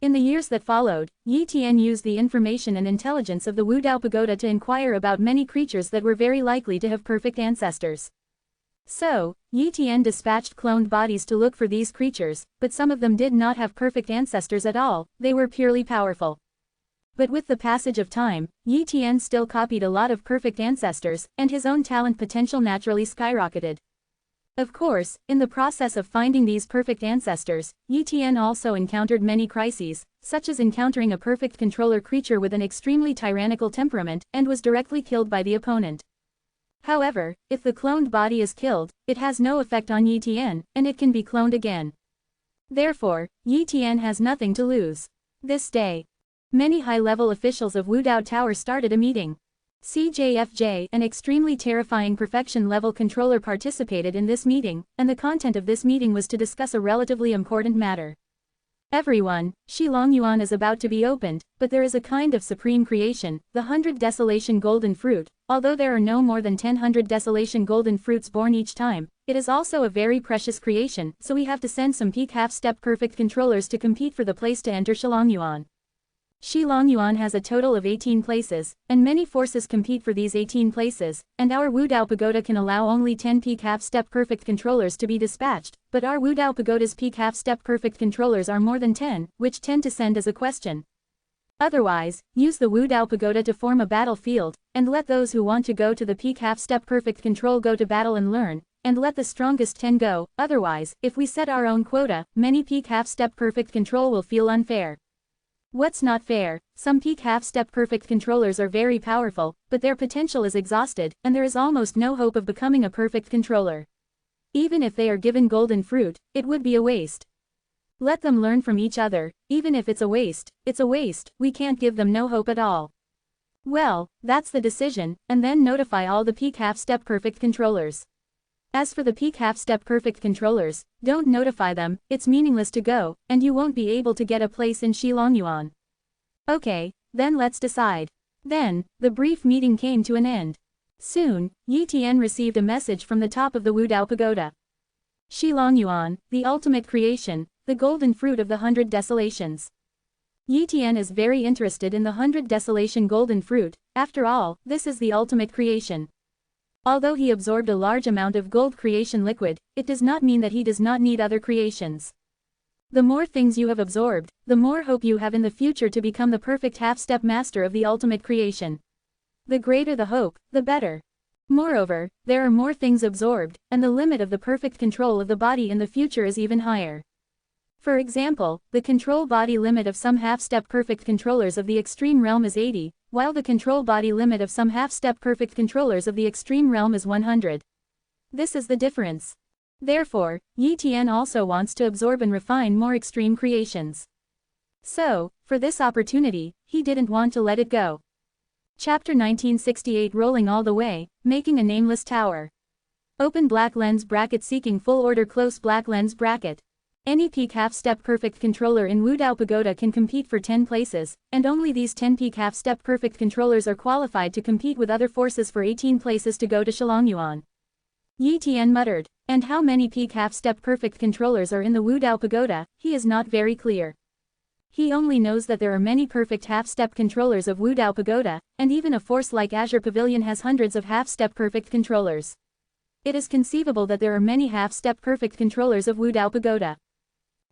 In the years that followed, Yi Tian used the information and intelligence of the Wudao Pagoda to inquire about many creatures that were very likely to have perfect ancestors. So, Yi Tian dispatched cloned bodies to look for these creatures, but some of them did not have perfect ancestors at all, they were purely powerful. But with the passage of time, Yi Tian still copied a lot of perfect ancestors, and his own talent potential naturally skyrocketed. Of course, in the process of finding these perfect ancestors, Yi Tian also encountered many crises, such as encountering a perfect controller creature with an extremely tyrannical temperament, and was directly killed by the opponent. However, if the cloned body is killed, it has no effect on Yi Tian, and it can be cloned again. Therefore, Yi Tian has nothing to lose. This day, many high-level officials of Wudao Tower started a meeting. CJFJ, an extremely terrifying perfection-level controller, participated in this meeting, and the content of this meeting was to discuss a relatively important matter. Everyone, Shilongyuan is about to be opened, but there is a kind of supreme creation, the 100 Desolation Golden Fruit. Although there are no more than 100 Desolation Golden Fruits born each time, it is also a very precious creation, so we have to send some peak half-step perfect controllers to compete for the place to enter Shilongyuan. Shilongyuan has a total of 18 places, and many forces compete for these 18 places, and our Wudao Pagoda can allow only 10 peak half-step perfect controllers to be dispatched, but our Wudao Pagoda's peak half-step perfect controllers are more than 10, which tend to send as a question. Otherwise, use the Wudao Pagoda to form a battlefield, and let those who want to go to the peak half-step perfect control go to battle and learn, and let the strongest 10 go. Otherwise, if we set our own quota, many peak half-step perfect control will feel unfair. What's not fair? Some peak half-step perfect controllers are very powerful, but their potential is exhausted, and there is almost no hope of becoming a perfect controller. Even if they are given golden fruit, it would be a waste. Let them learn from each other. Even if it's a waste, we can't give them no hope at all. Well, that's the decision, and then notify all the peak half-step perfect controllers. As for the peak half-step perfect controllers, don't notify them, it's meaningless to go, and you won't be able to get a place in Shilongyuan. Okay, then let's decide. Then, the brief meeting came to an end. Soon, Yi Tian received a message from the top of the Wudao Pagoda. Shilongyuan, the ultimate creation, the golden fruit of the 100 desolations. Yi Tian is very interested in the 100 desolation golden fruit. After all, this is the ultimate creation. Although he absorbed a large amount of gold creation liquid, it does not mean that he does not need other creations. The more things you have absorbed, the more hope you have in the future to become the perfect half-step master of the ultimate creation. The greater the hope, the better. Moreover, there are more things absorbed, and the limit of the perfect control of the body in the future is even higher. For example, the control body limit of some half-step perfect controllers of the extreme realm is 80, while the control body limit of some half-step perfect controllers of the extreme realm is 100. This is the difference. Therefore, Yi Tian also wants to absorb and refine more extreme creations. So, for this opportunity, he didn't want to let it go. Chapter 1968 Rolling all the way, making a nameless tower. Open black lens bracket seeking full order close black lens bracket. Any peak half-step perfect controller in Wudao Pagoda can compete for 10 places, and only these 10 peak half-step perfect controllers are qualified to compete with other forces for 18 places to go to Shilangyuan. Yi Tian muttered. And how many peak half-step perfect controllers are in the Wudao Pagoda? He is not very clear. He only knows that there are many perfect half-step controllers of Wudao Pagoda, and even a force like Azure Pavilion has hundreds of half-step perfect controllers. It is conceivable that there are many half-step perfect controllers of Wudao Pagoda.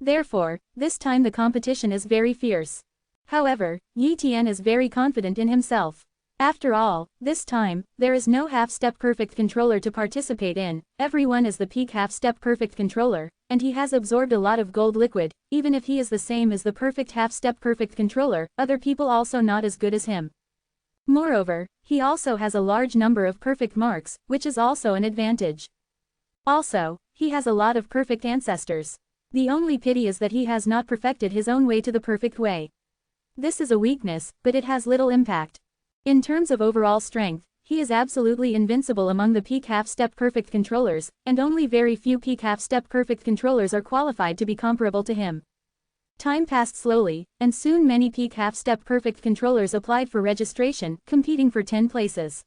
Therefore, this time the competition is very fierce. However, Yi Tian is very confident in himself. After all, this time, there is no half-step perfect controller to participate in, everyone is the peak half-step perfect controller, and he has absorbed a lot of gold liquid, even if he is the same as the perfect half-step perfect controller, other people also not as good as him. Moreover, he also has a large number of perfect marks, which is also an advantage. Also, he has a lot of perfect ancestors. The only pity is that he has not perfected his own way to the perfect way. This is a weakness, but it has little impact. In terms of overall strength, he is absolutely invincible among the peak half-step perfect controllers, and only very few peak half-step perfect controllers are qualified to be comparable to him. Time passed slowly, and soon many peak half-step perfect controllers applied for registration, competing for 10 places.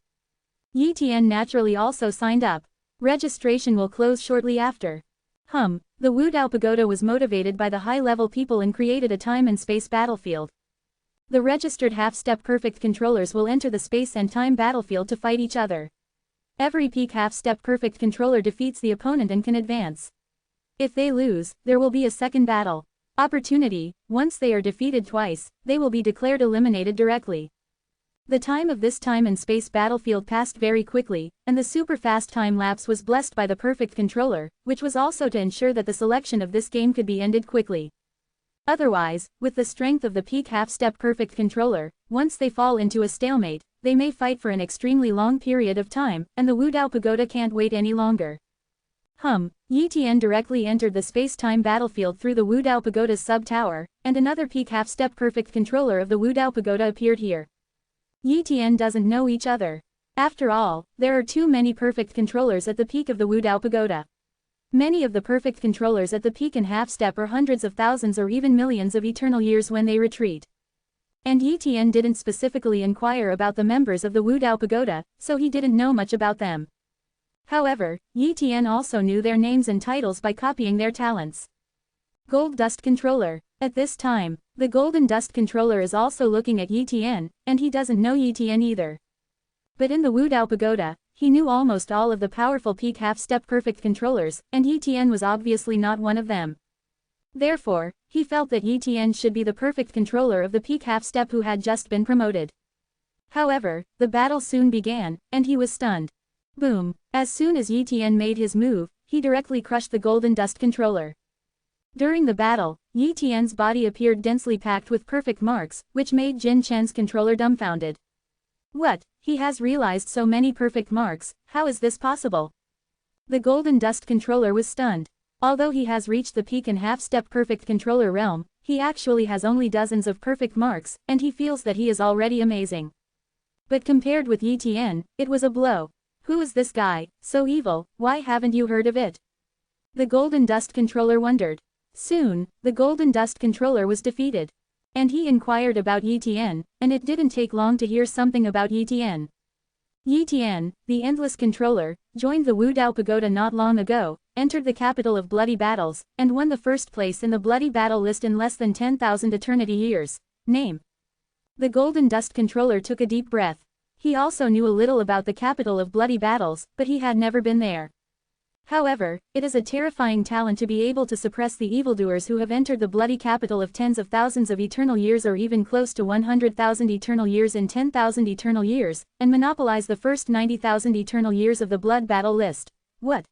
Yi Tian naturally also signed up. Registration will close shortly after. The Wudao Pagoda was motivated by the high-level people and created a time and space battlefield. The registered half-step perfect controllers will enter the space and time battlefield to fight each other. Every peak half-step perfect controller defeats the opponent and can advance. If they lose, there will be a second battle. Opportunity, once they are defeated twice, they will be declared eliminated directly. The time of this time and space battlefield passed very quickly, and the super-fast time lapse was blessed by the perfect controller, which was also to ensure that the selection of this game could be ended quickly. Otherwise, with the strength of the peak half-step perfect controller, once they fall into a stalemate, they may fight for an extremely long period of time, and the Wudao Pagoda can't wait any longer. Yi Tian directly entered the space-time battlefield through the Wudao Pagoda's sub-tower, and another peak half-step perfect controller of the Wudao Pagoda appeared here. Yi Tian doesn't know each other. After all, there are too many perfect controllers at the peak of the Wudao Pagoda. Many of the perfect controllers at the peak and half-step are hundreds of thousands or even millions of eternal years when they retreat. And Yi Tian didn't specifically inquire about the members of the Wudao Pagoda, so he didn't know much about them. However, Yi Tian also knew their names and titles by copying their talents. Gold Dust Controller. At this time, the Golden Dust Controller is also looking at Yi Tian, and he doesn't know Yi Tian either. But in the Wudao Pagoda, he knew almost all of the powerful peak half-step perfect controllers, and Yi Tian was obviously not one of them. Therefore, he felt that Yi Tian should be the perfect controller of the peak half-step who had just been promoted. However, the battle soon began, and he was stunned. Boom! As soon as Yi Tian made his move, he directly crushed the Golden Dust Controller. During the battle, Yi Tian's body appeared densely packed with perfect marks, which made Jin Chen's controller dumbfounded. What? He has realized so many perfect marks, how is this possible? The Golden Dust Controller was stunned. Although he has reached the peak and half-step perfect controller realm, he actually has only dozens of perfect marks, and he feels that he is already amazing. But compared with Yi Tian, it was a blow. Who is this guy, so evil, why haven't you heard of it? The Golden Dust Controller wondered. Soon, the Golden Dust Controller was defeated. And he inquired about Yi Tian, and it didn't take long to hear something about Yi Tian. Yi Tian, the Endless Controller, joined the Wudao Pagoda not long ago, entered the capital of Bloody Battles, and won the first place in the Bloody Battle list in less than 10,000 eternity years. Name. The Golden Dust Controller took a deep breath. He also knew a little about the capital of Bloody Battles, but he had never been there. However, it is a terrifying talent to be able to suppress the evildoers who have entered the bloody capital of tens of thousands of eternal years or even close to 100,000 eternal years in 10,000 eternal years, and monopolize the first 90,000 eternal years of the blood battle list. What?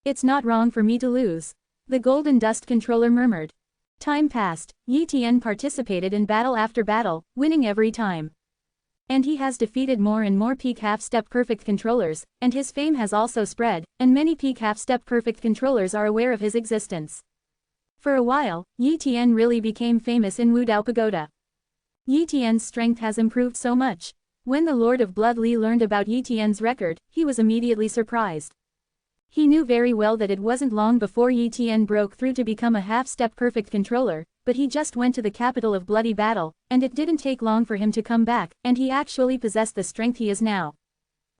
It's not wrong for me to lose. The Golden Dust Controller murmured. Time passed. Yi Tian participated in battle after battle, winning every time. And he has defeated more and more peak half-step perfect controllers, and his fame has also spread, and many peak half-step perfect controllers are aware of his existence. For a while, Yi Tian really became famous in Wudao Pagoda. Yi Tian's strength has improved so much. When the Lord of Blood Li learned about Yi Tian's record, he was immediately surprised. He knew very well that it wasn't long before Yi Tian broke through to become a half-step perfect controller, but he just went to the capital of bloody battle, and it didn't take long for him to come back, and he actually possessed the strength he is now.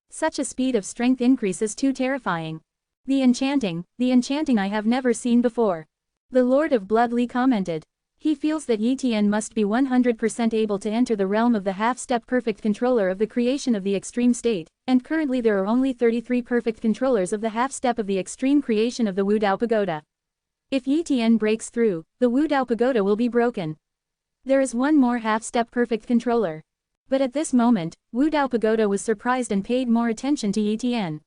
Such a speed of strength increase is too terrifying. The enchanting I have never seen before. The Lord of Blood Li commented. He feels that Yi Tian must be 100% able to enter the realm of the half-step perfect controller of the creation of the extreme state, and currently there are only 33 perfect controllers of the half-step of the extreme creation of the Wu Dao Pagoda. If Yi Tian breaks through, the Wu Dao Pagoda will be broken. There is one more half-step perfect controller. But at this moment, Wu Dao Pagoda was surprised and paid more attention to Yi Tian.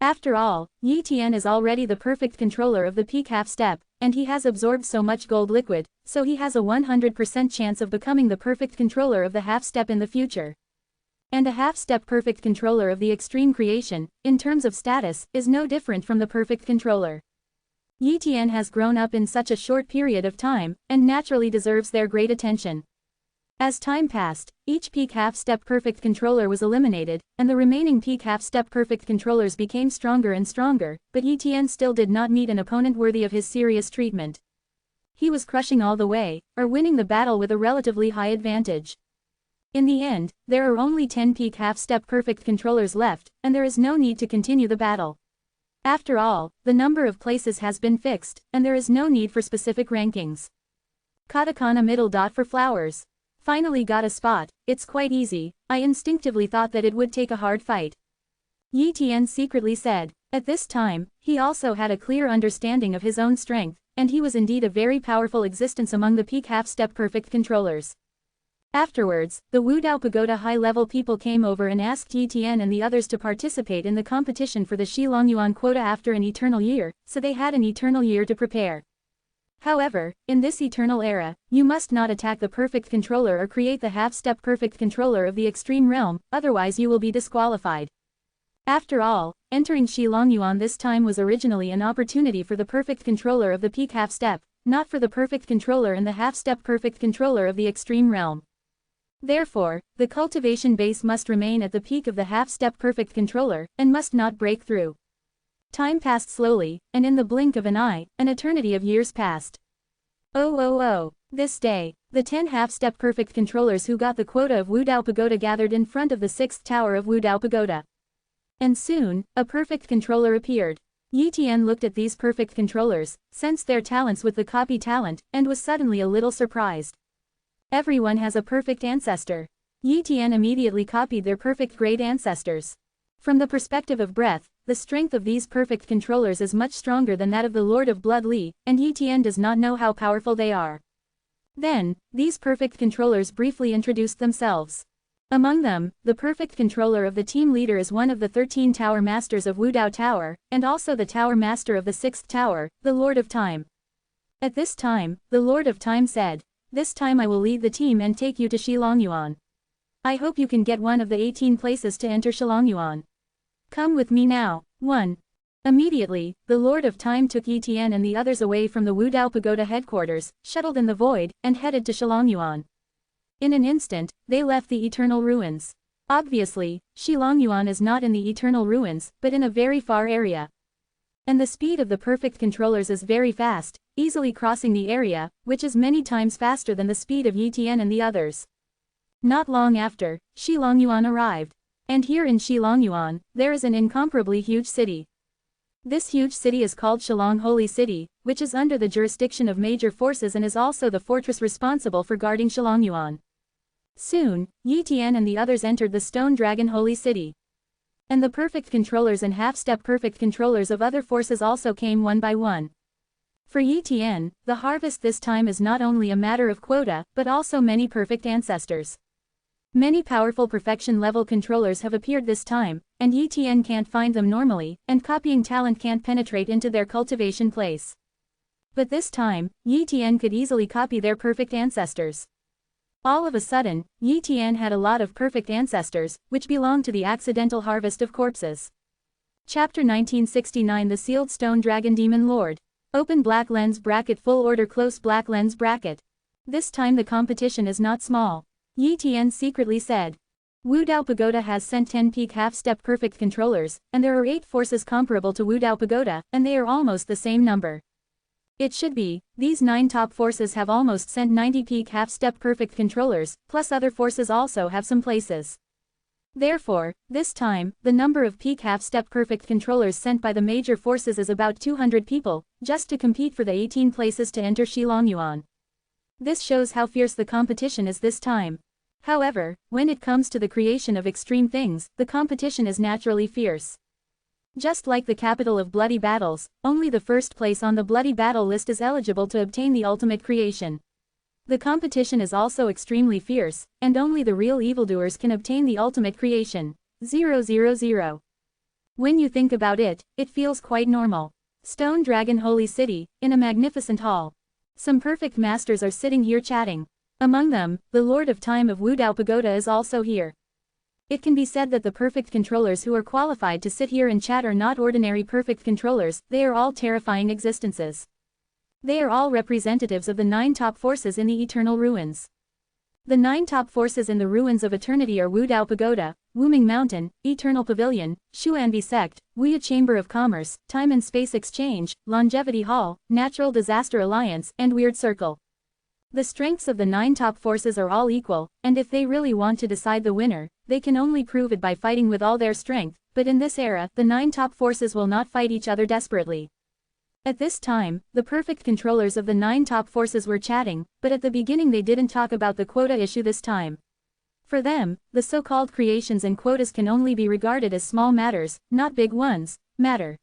After all, Yi Tian is already the perfect controller of the peak half-step, and he has absorbed so much gold liquid, so he has a 100% chance of becoming the perfect controller of the half-step in the future. And a half-step perfect controller of the extreme creation, in terms of status, is no different from the perfect controller. Yi Tian has grown up in such a short period of time, and naturally deserves their great attention. As time passed, each peak half-step perfect controller was eliminated, and the remaining peak half-step perfect controllers became stronger and stronger, but Yi Tian still did not meet an opponent worthy of his serious treatment. He was crushing all the way, or winning the battle with a relatively high advantage. In the end, there are only 10 peak half-step perfect controllers left, and there is no need to continue the battle. After all, the number of places has been fixed, and there is no need for specific rankings. Katakana middle dot for flowers. Finally got a spot, it's quite easy, I instinctively thought that it would take a hard fight. Yi Tian secretly said. At this time, he also had a clear understanding of his own strength, and he was indeed a very powerful existence among the peak half-step perfect controllers. Afterwards, the Wu Dao Pagoda high-level people came over and asked Yi Tian and the others to participate in the competition for the Shilongyuan quota after an eternal year, so they had an eternal year to prepare. However, in this eternal era, you must not attack the perfect controller or create the half-step perfect controller of the extreme realm, otherwise you will be disqualified. After all, entering Shilongyuan this time was originally an opportunity for the perfect controller of the peak half-step, not for the perfect controller and the half-step perfect controller of the extreme realm. Therefore, the cultivation base must remain at the peak of the half-step perfect controller, and must not break through. Time passed slowly, and in the blink of an eye, an eternity of years passed. This day, the 10 half-step perfect controllers who got the quota of Wu Dao Pagoda gathered in front of the 6th tower of Wu Dao Pagoda. And soon, a perfect controller appeared. Yi Tian looked at these perfect controllers, sensed their talents with the copy talent, and was suddenly a little surprised. Everyone has a perfect ancestor. Yi Tian immediately copied their perfect grade ancestors. From the perspective of breadth, the strength of these perfect controllers is much stronger than that of the Lord of Blood Li, and Yi Tian does not know how powerful they are. Then, these perfect controllers briefly introduced themselves. Among them, the perfect controller of the team leader is one of the 13 tower masters of Wu Dao Tower, and also the tower master of the 6th tower, the Lord of Time. At this time, the Lord of Time said, "This time I will lead the team and take you to Shilongyuan. I hope you can get one of the 18 places to enter Shilongyuan. Come with me now." 1. Immediately, the Lord of Time took Yi Tian and the others away from the Wu Dao Pagoda headquarters, shuttled in the void, and headed to Shilongyuan. In an instant, they left the eternal ruins. Obviously, Shilongyuan is not in the eternal ruins, but in a very far area. And the speed of the perfect controllers is very fast, easily crossing the area, which is many times faster than the speed of Yi Tian and the others. Not long after, Shilongyuan arrived. And here in Shilongyuan, there is an incomparably huge city. This huge city is called Shillong Holy City, which is under the jurisdiction of major forces and is also the fortress responsible for guarding Shilongyuan. Soon, Yi Tian and the others entered the Stone Dragon Holy City. And the perfect controllers and half-step perfect controllers of other forces also came one by one. For Yi Tian, the harvest this time is not only a matter of quota, but also many perfect ancestors. Many powerful perfection-level controllers have appeared this time, and Yi Tian can't find them normally, and copying talent can't penetrate into their cultivation place. But this time, Yi Tian could easily copy their perfect ancestors. All of a sudden, Yi Tian had a lot of perfect ancestors, which belonged to the accidental harvest of corpses. Chapter 1969 The Sealed Stone Dragon Demon Lord. Open black lens bracket full order close black lens bracket. This time the competition is not small. Yi Tian secretly said. Wu Dao Pagoda has sent 10 peak half-step perfect controllers, and there are 8 forces comparable to Wu Dao Pagoda, and they are almost the same number. It should be, these 9 top forces have almost sent 90 peak half-step perfect controllers, plus other forces also have some places. Therefore, this time, the number of peak half-step perfect controllers sent by the major forces is about 200 people, just to compete for the 18 places to enter Shilongyuan. This shows how fierce the competition is this time. However, when it comes to the creation of extreme things, the competition is naturally fierce. Just like the capital of bloody battles, only the first place on the bloody battle list is eligible to obtain the ultimate creation. The competition is also extremely fierce, and only the real evildoers can obtain the ultimate creation. 000. When you think about it, it feels quite normal. Stone Dragon Holy City, in a magnificent hall. Some perfect masters are sitting here chatting. Among them, the Lord of Time of Wu Dao Pagoda is also here. It can be said that the perfect controllers who are qualified to sit here and chat are not ordinary perfect controllers, they are all terrifying existences. They are all representatives of the 9 top forces in the eternal ruins. The 9 top forces in the ruins of eternity are Wu Dao Pagoda, Wuming Mountain, Eternal Pavilion, Xuanbi Sect, Wuya Chamber of Commerce, Time and Space Exchange, Longevity Hall, Natural Disaster Alliance, and Weird Circle. The strengths of the 9 top forces are all equal, and if they really want to decide the winner, they can only prove it by fighting with all their strength, but in this era, the 9 top forces will not fight each other desperately. At this time, the perfect controllers of the 9 top forces were chatting, but at the beginning they didn't talk about the quota issue this time. For them, the so-called creations and quotas can only be regarded as small matters, not big ones, matter.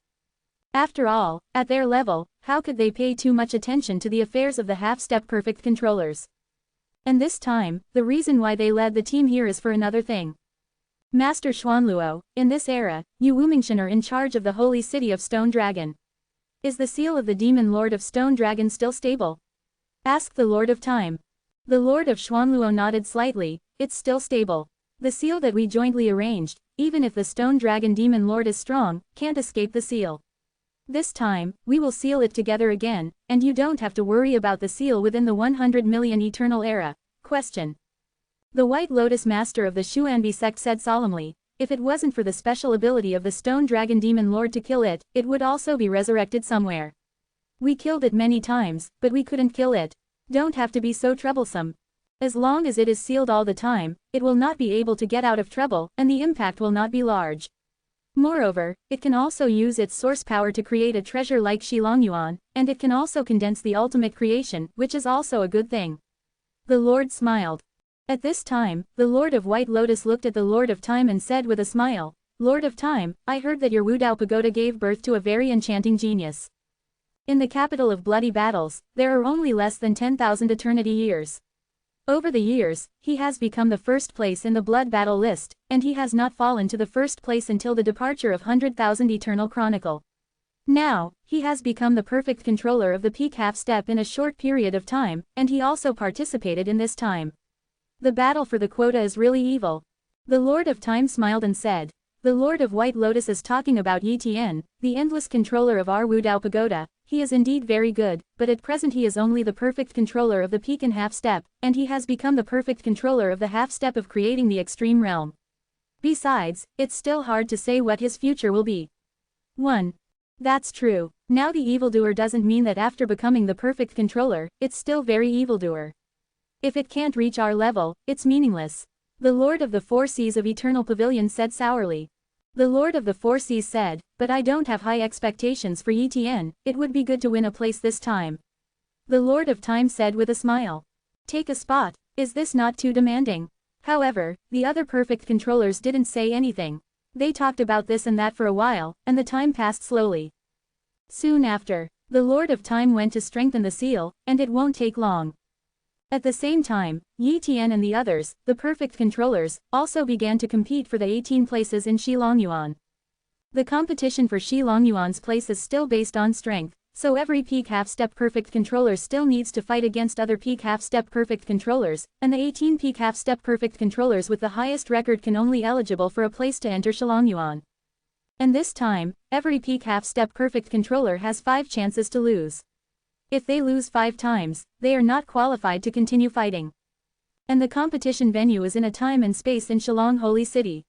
After all, at their level, how could they pay too much attention to the affairs of the half-step perfect controllers? And this time, the reason why they led the team here is for another thing. Master Xuanluo, in this era, you Wumingshan are in charge of the holy city of Stone Dragon. Is the seal of the demon lord of Stone Dragon still stable? Asked the Lord of Time. The Lord of Xuanluo nodded slightly, it's still stable. The seal that we jointly arranged, even if the Stone Dragon demon lord is strong, can't escape the seal. This time, we will seal it together again, and you don't have to worry about the seal within the 100 million eternal era. Question. The White Lotus Master of the Xuanbi sect said solemnly, if it wasn't for the special ability of the Stone Dragon Demon Lord to kill it, it would also be resurrected somewhere. We killed it many times, but we couldn't kill it. Don't have to be so troublesome. As long as it is sealed all the time, it will not be able to get out of trouble, and the impact will not be large. Moreover, it can also use its source power to create a treasure like Shilongyuan, and it can also condense the ultimate creation, which is also a good thing. The Lord smiled. At this time, the Lord of White Lotus looked at the Lord of Time and said with a smile, Lord of Time, I heard that your Wu Dao Pagoda gave birth to a very enchanting genius. In the capital of bloody battles, there are only less than 10,000 eternity years. Over the years, he has become the first place in the blood battle list, and he has not fallen to the first place until the departure of 100,000 Eternal Chronicle. Now, he has become the perfect controller of the peak half-step in a short period of time, and he also participated in this time. The battle for the quota is really evil. The Lord of Time smiled and said, the Lord of White Lotus is talking about Yi Tian, the endless controller of our Wu Dao Pagoda. He is indeed very good, but at present he is only the perfect controller of the peak and half-step, and he has become the perfect controller of the half-step of creating the extreme realm. Besides, it's still hard to say what his future will be. 1. That's true. Now the evildoer doesn't mean that after becoming the perfect controller, it's still very evildoer. If it can't reach our level, it's meaningless. The Lord of the Four Seas of Eternal Pavilion said sourly. The Lord of the Four Seas said, but I don't have high expectations for Yi Tian, it would be good to win a place this time. The Lord of Time said with a smile. Take a spot, is this not too demanding? However, the other perfect controllers didn't say anything. They talked about this and that for a while, and the time passed slowly. Soon after, the Lord of Time went to strengthen the seal, and it won't take long. At the same time, Yi Tian and the others, the perfect controllers, also began to compete for the 18 places in Shilongyuan. The competition for Shilongyuan's place is still based on strength, so every peak half-step perfect controller still needs to fight against other peak half-step perfect controllers, and the 18 peak half-step perfect controllers with the highest record can only eligible for a place to enter Shilongyuan. And this time, every peak half-step perfect controller has 5 chances to lose. If they lose 5 times, they are not qualified to continue fighting. And the competition venue is in a time and space in Shillong Holy City.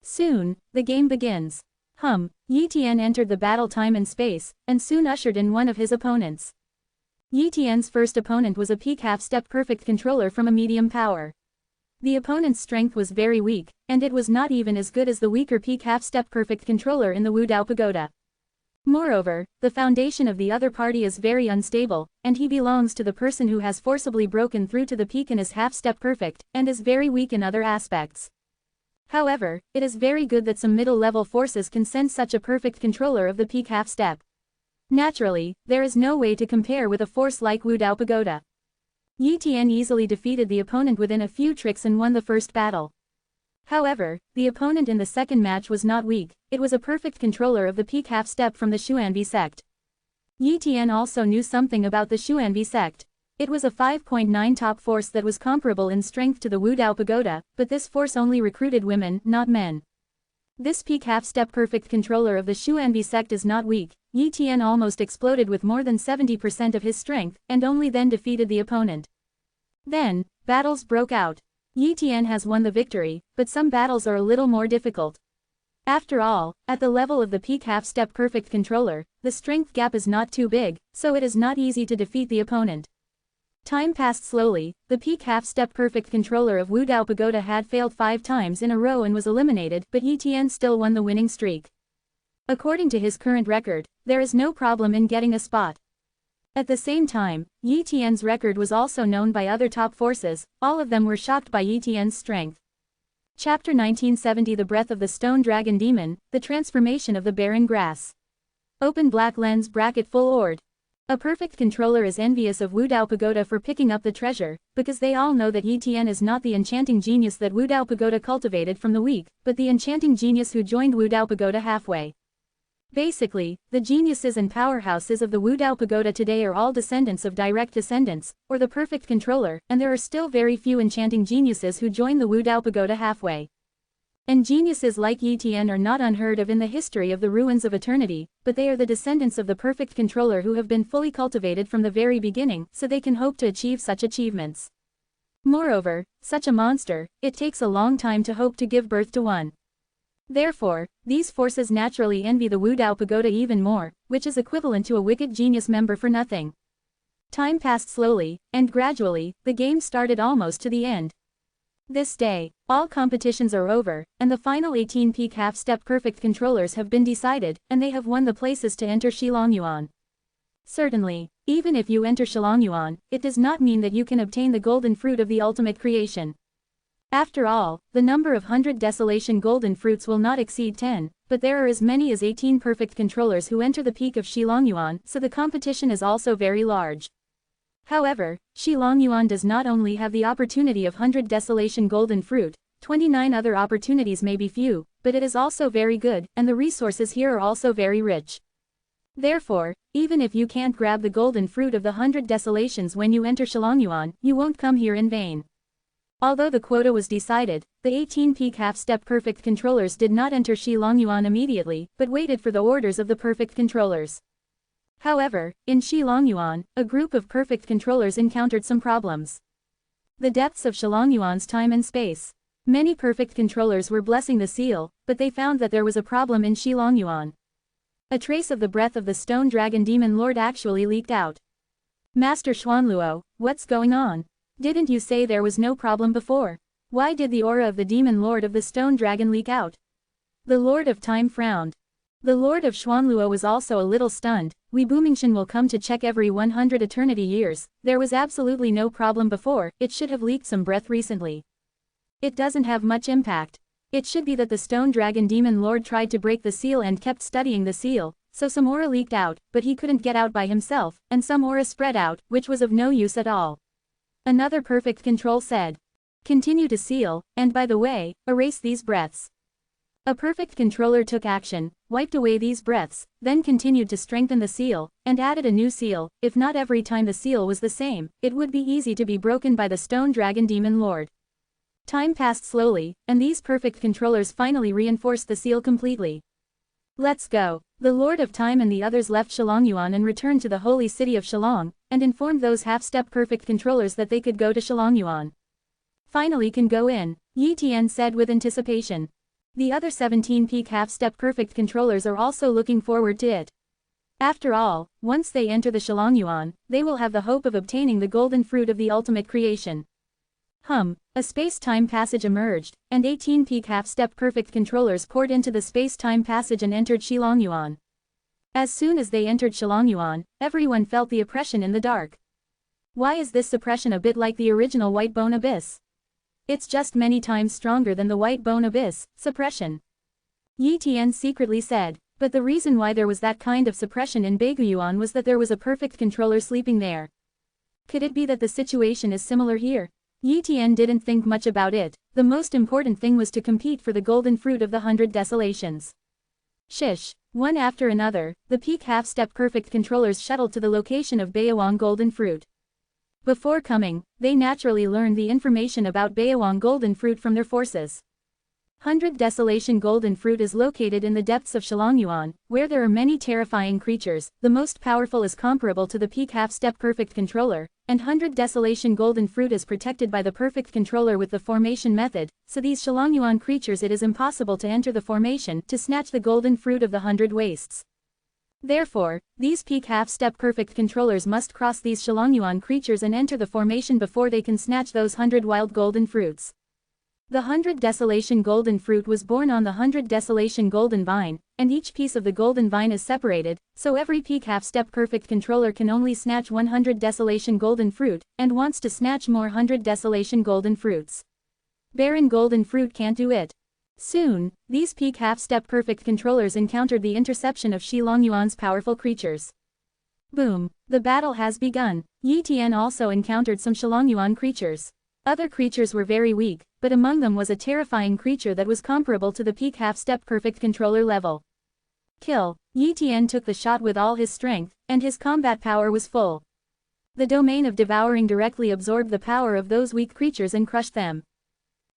Soon, the game begins. Yi Tian entered the battle time and space, and soon ushered in one of his opponents. Yi Tian's first opponent was a peak half-step perfect controller from a medium power. The opponent's strength was very weak, and it was not even as good as the weaker peak half-step perfect controller in the Wudao Pagoda. Moreover, the foundation of the other party is very unstable, and he belongs to the person who has forcibly broken through to the peak in his half-step perfect, and is very weak in other aspects. However, it is very good that some middle-level forces can send such a perfect controller of the peak half-step. Naturally, there is no way to compare with a force like Wudao Pagoda. Yi Tian easily defeated the opponent within a few tricks and won the first battle. However, the opponent in the second match was not weak, it was a perfect controller of the peak half-step from the Xuanbi sect. Yi Tian also knew something about the Xuanbi sect. It was a 5.9 top force that was comparable in strength to the Wudao Pagoda, but this force only recruited women, not men. This peak half-step perfect controller of the Xuanbi sect is not weak. Yi Tian almost exploded with more than 70% of his strength, and only then defeated the opponent. Then, battles broke out. Yi Tian has won the victory, but some battles are a little more difficult. After all, at the level of the peak half-step perfect controller, the strength gap is not too big, so it is not easy to defeat the opponent. Time passed slowly. The peak half-step perfect controller of Wudao Pagoda had failed 5 times in a row and was eliminated, but Yi Tian still won the winning streak. According to his current record, there is no problem in getting a spot. At the same time, Yi Tian's record was also known by other top forces, all of them were shocked by Yi Tian's strength. Chapter 1970 The Breath of the Stone Dragon Demon, The Transformation of the Barren Grass. Open black lens bracket full ord. A perfect controller is envious of Wudao Pagoda for picking up the treasure, because they all know that Yi Tian is not the enchanting genius that Wudao Pagoda cultivated from the weak, but the enchanting genius who joined Wudao Pagoda halfway. Basically, the geniuses and powerhouses of the Wudao Pagoda today are all descendants of direct descendants, or the perfect controller, and there are still very few enchanting geniuses who join the Wudao Pagoda halfway. And geniuses like Yi Tian are not unheard of in the history of the ruins of eternity, but they are the descendants of the perfect controller who have been fully cultivated from the very beginning, so they can hope to achieve such achievements. Moreover, such a monster, it takes a long time to hope to give birth to one. Therefore, these forces naturally envy the Wudao Pagoda even more, which is equivalent to a wicked genius member for nothing. Time passed slowly, and gradually, the game started almost to the end. This day, all competitions are over, and the final 18 peak half-step perfect controllers have been decided, and they have won the places to enter Shilongyuan. Certainly, even if you enter Shilongyuan, it does not mean that you can obtain the golden fruit of the ultimate creation. After all, the number of 100 desolation golden fruits will not exceed 10, but there are as many as 18 perfect controllers who enter the peak of Shilongyuan, so the competition is also very large. However, Shilongyuan does not only have the opportunity of 100 desolation golden fruit, 29 other opportunities may be few, but it is also very good, and the resources here are also very rich. Therefore, even if you can't grab the golden fruit of the 100 desolations when you enter Shilongyuan, you won't come here in vain. Although the quota was decided, the 18 peak half-step perfect controllers did not enter Shilongyuan immediately, but waited for the orders of the perfect controllers. However, in Shilongyuan, a group of perfect controllers encountered some problems. The depths of Shilongyuan's time and space. Many perfect controllers were blessing the seal, but they found that there was a problem in Shilongyuan. A trace of the breath of the stone dragon demon lord actually leaked out. Master Xuanluo, what's going on? Didn't you say there was no problem before? Why did the aura of the demon lord of the stone dragon leak out? The Lord of Time frowned. The Lord of Xuanluo was also a little stunned. We Bumingshan will come to check every 100 eternity years. There was absolutely no problem before, it should have leaked some breath recently. It doesn't have much impact. It should be that the stone dragon demon lord tried to break the seal and kept studying the seal, so some aura leaked out, but he couldn't get out by himself, and some aura spread out, which was of no use at all. Another perfect control said. Continue to seal, and by the way, erase these breaths. A perfect controller took action, wiped away these breaths, then continued to strengthen the seal, and added a new seal. If not every time the seal was the same, it would be easy to be broken by the stone dragon demon lord. Time passed slowly, and these perfect controllers finally reinforced the seal completely. Let's go. The Lord of Time and the others left Shilongyuan and returned to the holy city of Shillong, and informed those half-step perfect controllers that they could go to Shilongyuan. Finally can go in, Yi Tian said with anticipation. The other 17 peak half-step perfect controllers are also looking forward to it. After all, once they enter the Shalongyuan, they will have the hope of obtaining the golden fruit of the ultimate creation. A space-time passage emerged, and 18 peak half-step perfect controllers poured into the space-time passage and entered Shalongyuan. As soon as they entered Shalongyuan, everyone felt the oppression in the dark. Why is this suppression a bit like the original White Bone Abyss? It's just many times stronger than the White Bone Abyss suppression. Yi Tian secretly said, but the reason why there was that kind of suppression in Beiguan was that there was a perfect controller sleeping there. Could it be that the situation is similar here? Yi Tian didn't think much about it. The most important thing was to compete for the golden fruit of the 100 desolations. Shish. One after another, the peak half-step perfect controllers shuttled to the location of Beowang golden fruit. Before coming, they naturally learned the information about Beowang golden fruit from their forces. 100 Desolation Golden Fruit is located in the depths of Shalongyuan, where there are many terrifying creatures. The most powerful is comparable to the peak half-step perfect controller, and 100 Desolation Golden Fruit is protected by the perfect controller with the formation method, so these Shalongyuan creatures it is impossible to enter the formation to snatch the golden fruit of the 100 wastes. Therefore, these peak half-step perfect controllers must cross these Shalongyuan creatures and enter the formation before they can snatch those 100 wild golden fruits. The 100 Desolation Golden Fruit was born on the 100 Desolation Golden Vine, and each piece of the golden vine is separated, so every peak half-step perfect controller can only snatch 100 Desolation Golden Fruit, and wants to snatch more 100 Desolation Golden Fruits. Barren Golden Fruit can't do it. Soon, these peak half-step perfect controllers encountered the interception of Shalongyuan's powerful creatures. Boom! The battle has begun. Yi Tian also encountered some Shalongyuan creatures. Other creatures were very weak, but among them was a terrifying creature that was comparable to the peak half-step perfect controller level. Kill. Yi Tian took the shot with all his strength, and his combat power was full. The domain of devouring directly absorbed the power of those weak creatures and crushed them.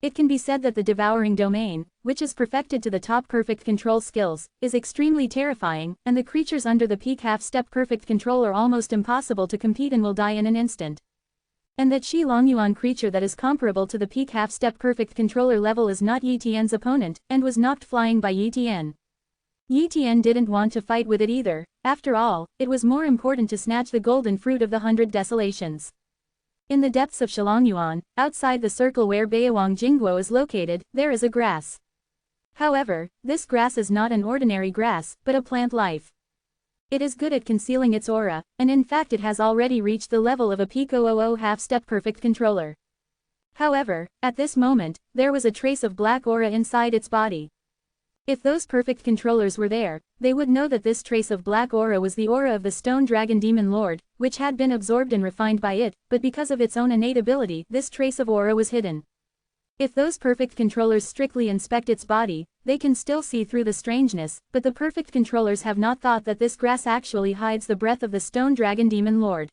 It can be said that the devouring domain, which is perfected to the top perfect control skills, is extremely terrifying, and the creatures under the peak half-step perfect control are almost impossible to compete and will die in an instant. And that Shalongyuan creature that is comparable to the peak half-step perfect controller level is not Yi Tian's opponent, and was knocked flying by Yi Tian. Yi Tian didn't want to fight with it either. After all, it was more important to snatch the golden fruit of the 100 desolations. In the depths of Shalongyuan, outside the circle where Beowang Jingguo is located, there is a grass. However, this grass is not an ordinary grass, but a plant life. It is good at concealing its aura, and in fact it has already reached the level of a peak 000 half-step perfect controller. However, at this moment, there was a trace of black aura inside its body. If those perfect controllers were there, they would know that this trace of black aura was the aura of the Stone Dragon Demon Lord, which had been absorbed and refined by it, but because of its own innate ability, this trace of aura was hidden. If those perfect controllers strictly inspect its body, they can still see through the strangeness, but the perfect controllers have not thought that this grass actually hides the breath of the Stone Dragon Demon Lord.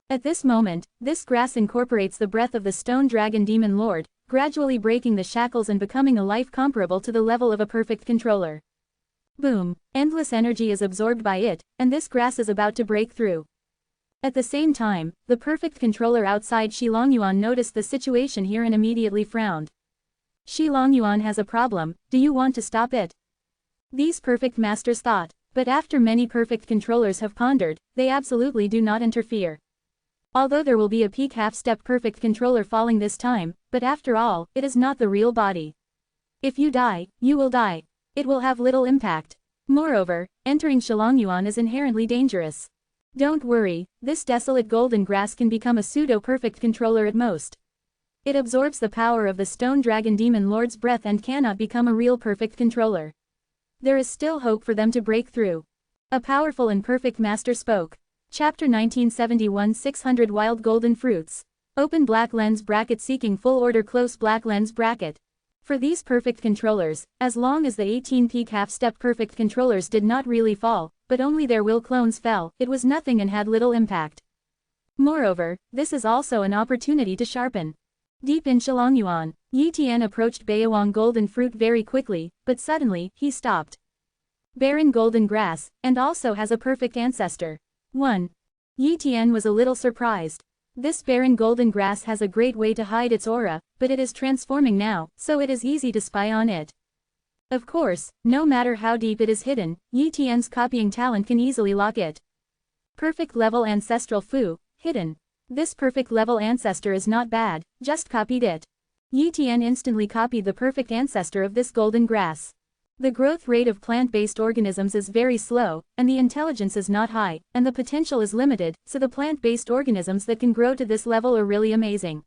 At this moment, this grass incorporates the breath of the Stone Dragon Demon Lord, gradually breaking the shackles and becoming a life comparable to the level of a perfect controller. Boom! Endless energy is absorbed by it, and this grass is about to break through. At the same time, the perfect controller outside Shalongyuan noticed the situation here and immediately frowned. Shalongyuan has a problem, do you want to stop it? These perfect masters thought, but after many perfect controllers have pondered, they absolutely do not interfere. Although there will be a peak half-step perfect controller falling this time, but after all, it is not the real body. If you die, you will die. It will have little impact. Moreover, entering Shalongyuan is inherently dangerous. Don't worry, this desolate golden grass can become a pseudo-perfect controller at most. It absorbs the power of the Stone Dragon Demon Lord's breath and cannot become a real perfect controller. There is still hope for them to break through. A powerful and perfect master spoke. Chapter 1971 600 Wild Golden Fruits. Open black lens bracket seeking full order close black lens bracket. For these perfect controllers, as long as the 18 peak half-step perfect controllers did not really fall, but only their will clones fell, it was nothing and had little impact. Moreover, this is also an opportunity to sharpen. Deep in Shalongyuan, Yi Tian approached Beowang Golden Fruit very quickly, but suddenly, he stopped. Barren golden grass, and also has a perfect ancestor. 1. Yi Tian was a little surprised. This barren golden grass has a great way to hide its aura, but it is transforming now, so it is easy to spy on it. Of course, no matter how deep it is hidden, Yi Tian's copying talent can easily lock it. Perfect level ancestral Fu, hidden. This perfect level ancestor is not bad, just copied it. Yi Tian instantly copied the perfect ancestor of this golden grass. The growth rate of plant-based organisms is very slow, and the intelligence is not high, and the potential is limited, so the plant-based organisms that can grow to this level are really amazing.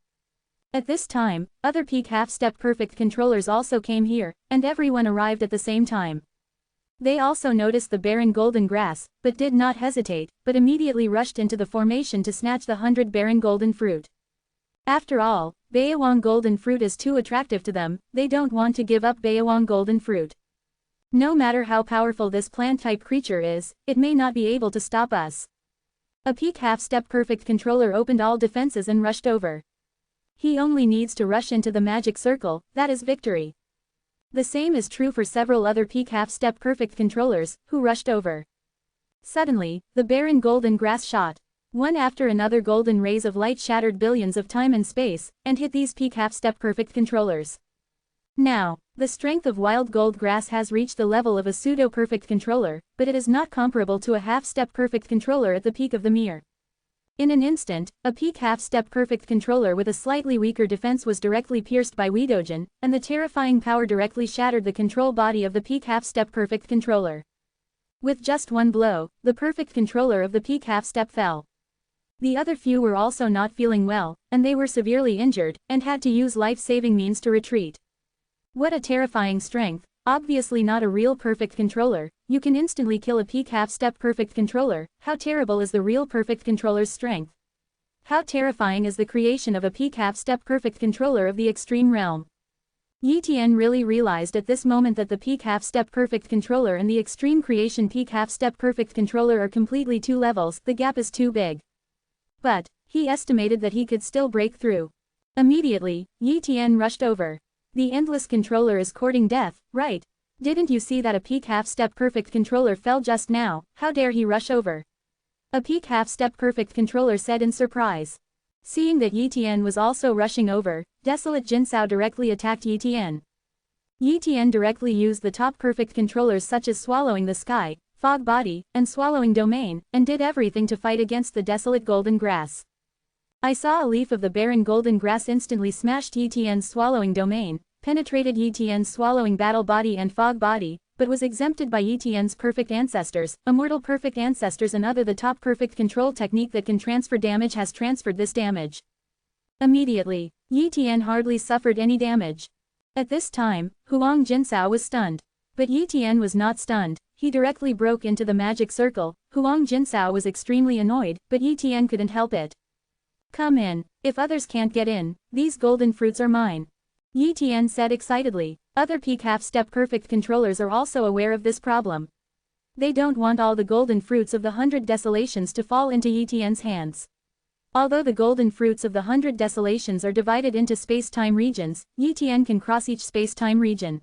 At this time, other peak half-step perfect controllers also came here, and everyone arrived at the same time. They also noticed the barren golden grass, but did not hesitate, but immediately rushed into the formation to snatch the 100 barren golden fruit. After all, Bayawang golden fruit is too attractive to them, they don't want to give up Bayawang golden fruit. No matter how powerful this plant-type creature is, it may not be able to stop us. A peak half-step perfect controller opened all defenses and rushed over. He only needs to rush into the magic circle, that is victory. The same is true for several other peak half-step perfect controllers, who rushed over. Suddenly, the barren golden grass shot. One after another golden rays of light shattered billions of time and space, and hit these peak half-step perfect controllers. Now, the strength of wild gold grass has reached the level of a pseudo-perfect controller, but it is not comparable to a half-step perfect controller at the peak of the mirror. In an instant, a peak half-step perfect controller with a slightly weaker defense was directly pierced by Weidojin, and the terrifying power directly shattered the control body of the peak half-step perfect controller. With just one blow, the perfect controller of the peak half-step fell. The other few were also not feeling well, and they were severely injured, and had to use life-saving means to retreat. What a terrifying strength, obviously not a real perfect controller, you can instantly kill a peak half-step perfect controller, how terrible is the real perfect controller's strength? How terrifying is the creation of a peak half-step perfect controller of the extreme realm? Yi Tian really realized at this moment that the peak half-step perfect controller and the extreme creation peak half-step perfect controller are completely two levels, the gap is too big. But, he estimated that he could still break through. Immediately, Yi Tian rushed over. The endless controller is courting death, right? Didn't you see that a peak half-step perfect controller fell just now, how dare he rush over? A peak half-step perfect controller said in surprise. Seeing that Yi Tian was also rushing over, Desolate Jinsao directly attacked Yi Tian. Yi Tian directly used the top perfect controllers such as Swallowing the Sky, Fog Body, and Swallowing Domain, and did everything to fight against the desolate golden grass. I saw a leaf of the barren golden grass instantly smashed Yi Tian's Swallowing Domain, penetrated Yi Tian's Swallowing Battle Body and Fog Body, but was exempted by Yi Tian's Perfect Ancestors, Immortal Perfect Ancestors and other the top perfect control technique that can transfer damage has transferred this damage. Immediately, Yi Tian hardly suffered any damage. At this time, Huang Jinsao was stunned. But Yi Tian was not stunned, he directly broke into the magic circle. Huang Jinsao was extremely annoyed, but Yi Tian couldn't help it. Come in, if others can't get in, these golden fruits are mine. Yi Tian said excitedly. Other peak half-step perfect controllers are also aware of this problem. They don't want all the golden fruits of the 100 desolations to fall into Yi Tian's hands. Although the golden fruits of the 100 desolations are divided into space-time regions, Yi Tian can cross each space-time region.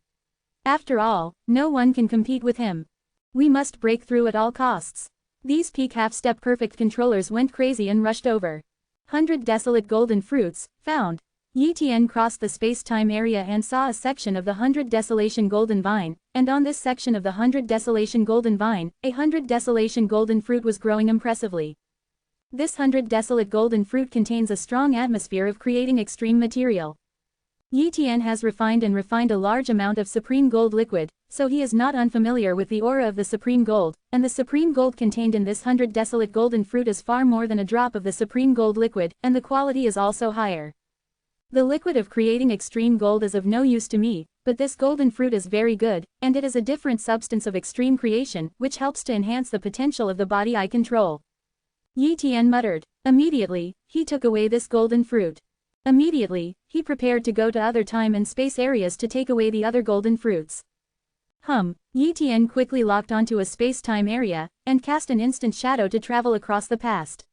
After all, no one can compete with him. We must break through at all costs. These peak half-step perfect controllers went crazy and rushed over. 100 desolate golden fruits, found. Yi Tian crossed the space-time area and saw a section of the 100 desolation golden vine, and on this section of the 100 desolation golden vine, 100 desolation golden fruit was growing impressively. This 100 desolate golden fruit contains a strong atmosphere of creating extreme material. Yi Tian has refined a large amount of supreme gold liquid, so he is not unfamiliar with the aura of the supreme gold, and the supreme gold contained in this 100 desolate golden fruit is far more than a drop of the supreme gold liquid, and the quality is also higher. The liquid of creating extreme gold is of no use to me, but this golden fruit is very good, and it is a different substance of extreme creation, which helps to enhance the potential of the body I control. Yi Tian muttered. Immediately, he took away this golden fruit. Immediately, he prepared to go to other time and space areas to take away the other golden fruits. Yi Tian quickly locked onto a space-time area, and cast an instant shadow to travel across the past.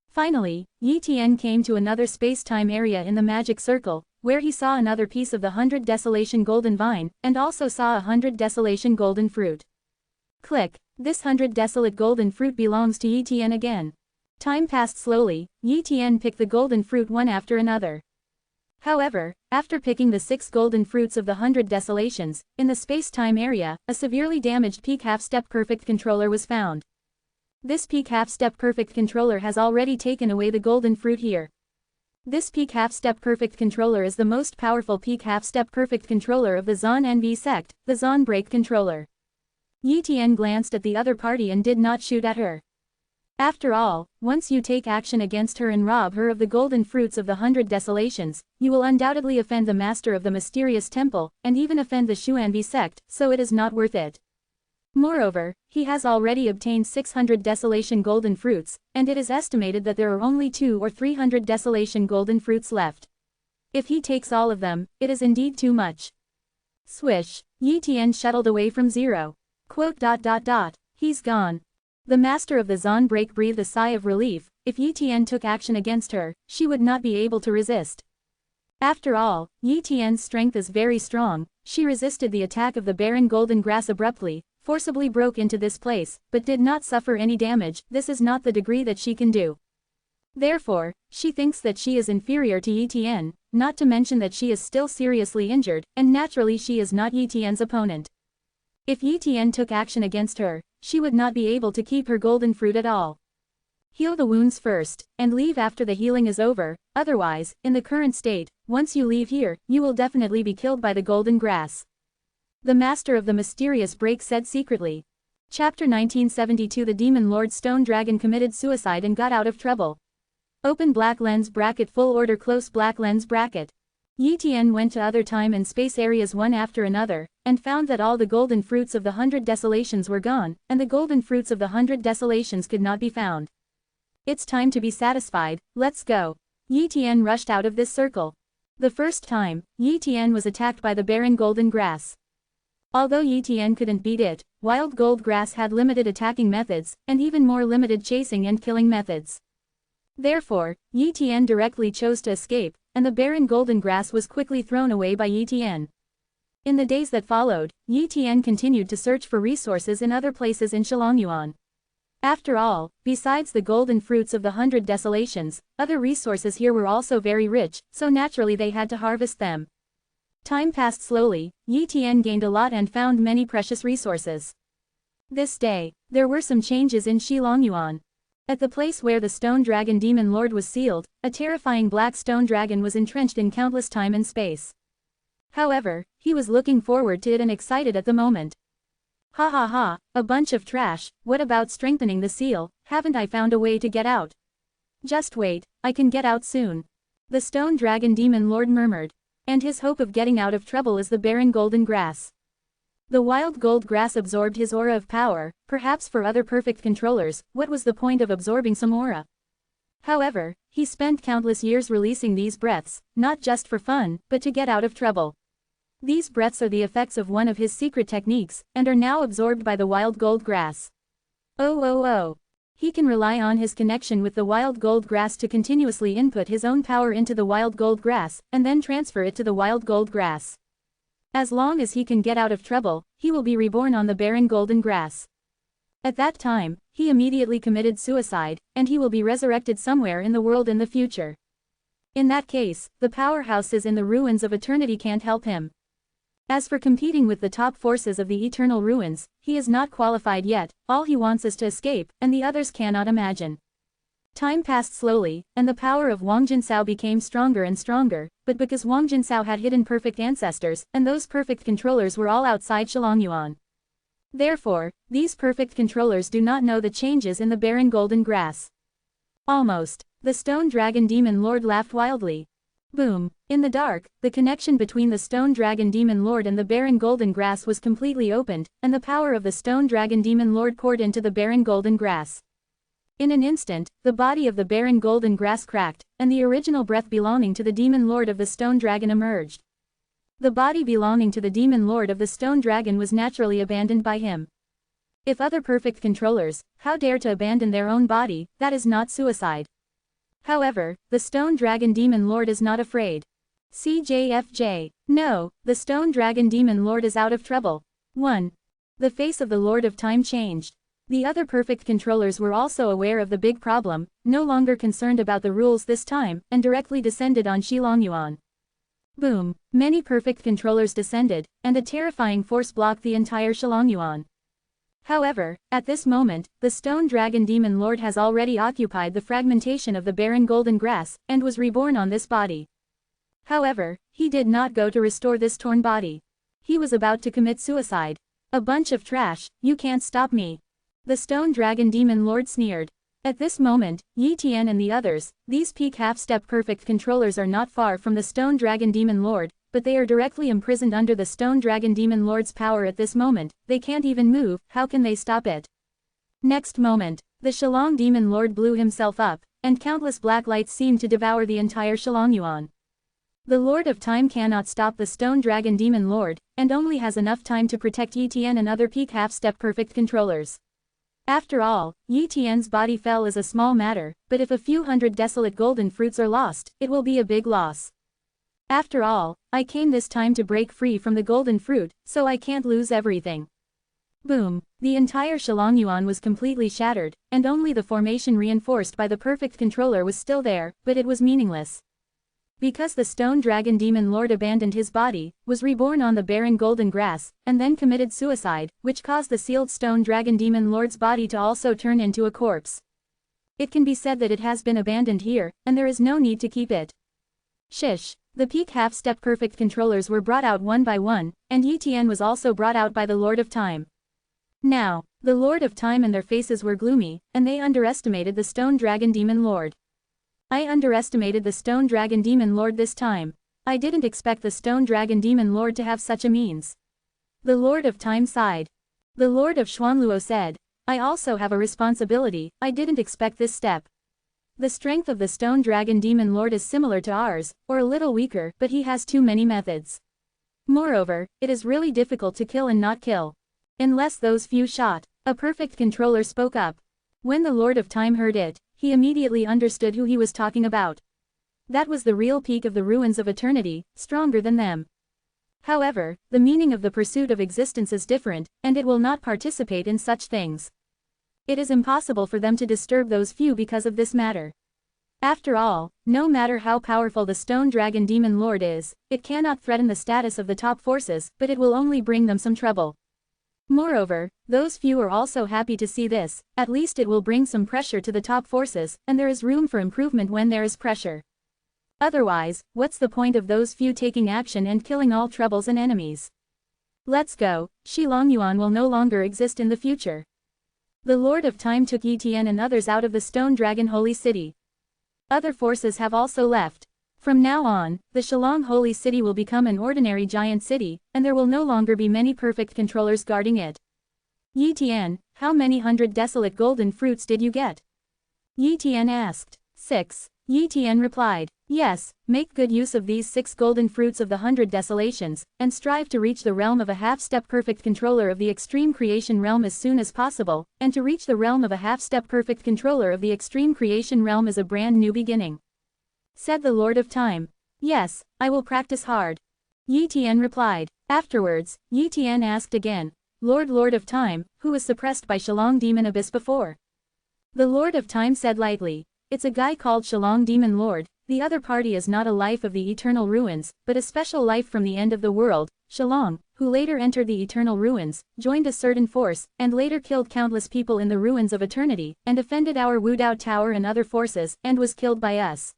Finally, Yi Tian came to another space-time area in the magic circle, where he saw another piece of the 100 desolation golden vine, and also saw 100 desolation golden fruit. Click, this 100 desolate golden fruit belongs to Yi Tian again. Time passed slowly. Yi Tian picked the golden fruit one after another. However, after picking the 6 golden fruits of the 100 desolations, in the space-time area, a severely damaged peak half-step perfect controller was found. This peak half-step perfect controller has already taken away the golden fruit here. This peak half-step perfect controller is the most powerful peak half-step perfect controller of the Zon NV sect, the Zon break controller. Yi Tian glanced at the other party and did not shoot at her. After all, once you take action against her and rob her of the golden fruits of the 100 desolations, you will undoubtedly offend the master of the mysterious temple, and even offend the Xuanvi sect, so it is not worth it. Moreover, he has already obtained 600 desolation golden fruits, and it is estimated that there are only 200 or 300 desolation golden fruits left. If he takes all of them, it is indeed too much. Swish, Yi Tian shuttled away from Zero. He's gone. The master of the Zon break breathed a sigh of relief. If Yi Tian took action against her, she would not be able to resist. After all, Yi Tian's strength is very strong. She resisted the attack of the barren golden grass abruptly, forcibly broke into this place, but did not suffer any damage. This is not the degree that she can do. Therefore, she thinks that she is inferior to Yi Tian, not to mention that she is still seriously injured, and naturally she is not Yi Tian's opponent. If Yi Tian took action against her, she would not be able to keep her golden fruit at all. Heal the wounds first, and leave after the healing is over, otherwise, in the current state, once you leave here, you will definitely be killed by the golden grass. The master of the mysterious break said secretly. Chapter 1972 The Demon Lord Stone Dragon committed suicide and got out of trouble. Open black lens bracket full order close black lens bracket. Yi Tian went to other time and space areas one after another, and found that all the golden fruits of the 100 desolations were gone, and the golden fruits of the 100 desolations could not be found. It's time to be satisfied, let's go. Yi Tian rushed out of this circle. The first time, Yi Tian was attacked by the barren golden grass. Although Yi Tian couldn't beat it, wild gold grass had limited attacking methods, and even more limited chasing and killing methods. Therefore, Yi Tian directly chose to escape, and the barren golden grass was quickly thrown away by Yi Tian. In the days that followed, Yi Tian continued to search for resources in other places in Shilongyuan. After all, besides the golden fruits of the 100 desolations, other resources here were also very rich, so naturally they had to harvest them. Time passed slowly. Yi Tian gained a lot and found many precious resources. This day, there were some changes in Shilongyuan. At the place where the stone dragon demon lord was sealed, a terrifying black stone dragon was entrenched in countless time and space. However, he was looking forward to it and excited at the moment. Ha ha ha, a bunch of trash. What about strengthening the seal? Haven't I found a way to get out? Just wait, I can get out soon. The stone dragon demon lord murmured. And his hope of getting out of trouble is the barren golden grass. The wild gold grass absorbed his aura of power. Perhaps for other perfect controllers, what was the point of absorbing some aura? However, he spent countless years releasing these breaths, not just for fun, but to get out of trouble. These breaths are the effects of one of his secret techniques, and are now absorbed by the wild gold grass. Oh. He can rely on his connection with the wild gold grass to continuously input his own power into the wild gold grass, and then transfer it to the wild gold grass. As long as he can get out of trouble, he will be reborn on the barren golden grass. At that time, he immediately committed suicide, and he will be resurrected somewhere in the world in the future. In that case, the powerhouses in the ruins of eternity can't help him. As for competing with the top forces of the eternal ruins, he is not qualified yet. All he wants is to escape, and the others cannot imagine. Time passed slowly, and the power of Wang Jinsao became stronger and stronger, but because Wang Jinsao had hidden perfect ancestors, and those perfect controllers were all outside Shilongyuan. Therefore, these perfect controllers do not know the changes in the barren golden grass. Almost. The stone dragon demon lord laughed wildly. Boom. In the dark, the connection between the stone dragon demon lord and the barren golden grass was completely opened, and the power of the stone dragon demon lord poured into the barren golden grass. In an instant, the body of the barren golden grass cracked, and the original breath belonging to the demon lord of the stone dragon emerged. The body belonging to the demon lord of the stone dragon was naturally abandoned by him. If other perfect controllers, how dare to abandon their own body, that is not suicide. However, the stone dragon demon lord is not afraid. CJFJ. No, the stone dragon demon lord is out of trouble. 1. The face of the Lord of Time changed. The other perfect controllers were also aware of the big problem, no longer concerned about the rules this time, and directly descended on Shilongyuan. Boom! Many perfect controllers descended, and a terrifying force blocked the entire Shilongyuan. However, at this moment, the Stone Dragon Demon Lord has already occupied the fragmentation of the barren golden grass, and was reborn on this body. However, he did not go to restore this torn body. He was about to commit suicide. A bunch of trash, you can't stop me. The Stone Dragon Demon Lord sneered. At this moment, Yi Tian and the others, these peak half-step perfect controllers are not far from the Stone Dragon Demon Lord, but they are directly imprisoned under the Stone Dragon Demon Lord's power at this moment. They can't even move, how can they stop it? Next moment, the Shillong Demon Lord blew himself up, and countless black lights seemed to devour the entire Shilongyuan. The Lord of Time cannot stop the Stone Dragon Demon Lord, and only has enough time to protect Yi Tian and other peak half-step perfect controllers. After all, Yi Tian's body fell is a small matter, but if a few hundred desolate golden fruits are lost, it will be a big loss. After all, I came this time to break free from the golden fruit, so I can't lose everything. Boom! The entire Shilongyuan was completely shattered, and only the formation reinforced by the perfect controller was still there, but it was meaningless. Because the Stone Dragon Demon Lord abandoned his body, was reborn on the barren golden grass, and then committed suicide, which caused the sealed Stone Dragon Demon Lord's body to also turn into a corpse. It can be said that it has been abandoned here, and there is no need to keep it. Shish! The peak half-step perfect controllers were brought out one by one, and Yi Tian was also brought out by the Lord of Time. Now, the Lord of Time and their faces were gloomy, and they underestimated the Stone Dragon Demon Lord. I underestimated the Stone Dragon Demon Lord this time. I didn't expect the Stone Dragon Demon Lord to have such a means. The Lord of Time sighed. The Lord of Xuanluo said, I also have a responsibility, I didn't expect this step. The strength of the Stone Dragon Demon Lord is similar to ours, or a little weaker, but he has too many methods. Moreover, it is really difficult to kill and not kill. Unless those few shot. A perfect controller spoke up. When the Lord of Time heard it, he immediately understood who he was talking about. That was the real peak of the ruins of eternity, stronger than them. However, the meaning of the pursuit of existence is different, and it will not participate in such things. It is impossible for them to disturb those few because of this matter. After all, no matter how powerful the Stone Dragon Demon Lord is, it cannot threaten the status of the top forces, but it will only bring them some trouble. Moreover, those few are also happy to see this, at least it will bring some pressure to the top forces, and there is room for improvement when there is pressure. Otherwise, what's the point of those few taking action and killing all troubles and enemies? Let's go, Shilongyuan will no longer exist in the future. The Lord of Time took Yi Tian and others out of the Stone Dragon Holy City. Other forces have also left. From now on, the Shillong Holy City will become an ordinary giant city, and there will no longer be many perfect controllers guarding it. Yi Tian, how many hundred desolate golden fruits did you get? Yi Tian asked. 6. Yi Tian replied. Yes, make good use of these 6 golden fruits of the 100 desolations, and strive to reach the realm of a half-step perfect controller of the extreme creation realm as soon as possible, and to reach the realm of a half-step perfect controller of the extreme creation realm is a brand new beginning. Said the Lord of Time. Yes, I will practice hard. Yi Tian replied. Afterwards, Yi Tian asked again, Lord of Time, who was suppressed by Shillong Demon Abyss before? The Lord of Time said lightly, it's a guy called Shillong Demon Lord, the other party is not a life of the eternal ruins, but a special life from the end of the world. Shillong, who later entered the eternal ruins, joined a certain force, and later killed countless people in the ruins of eternity, and offended our Wudao Tower and other forces, and was killed by us.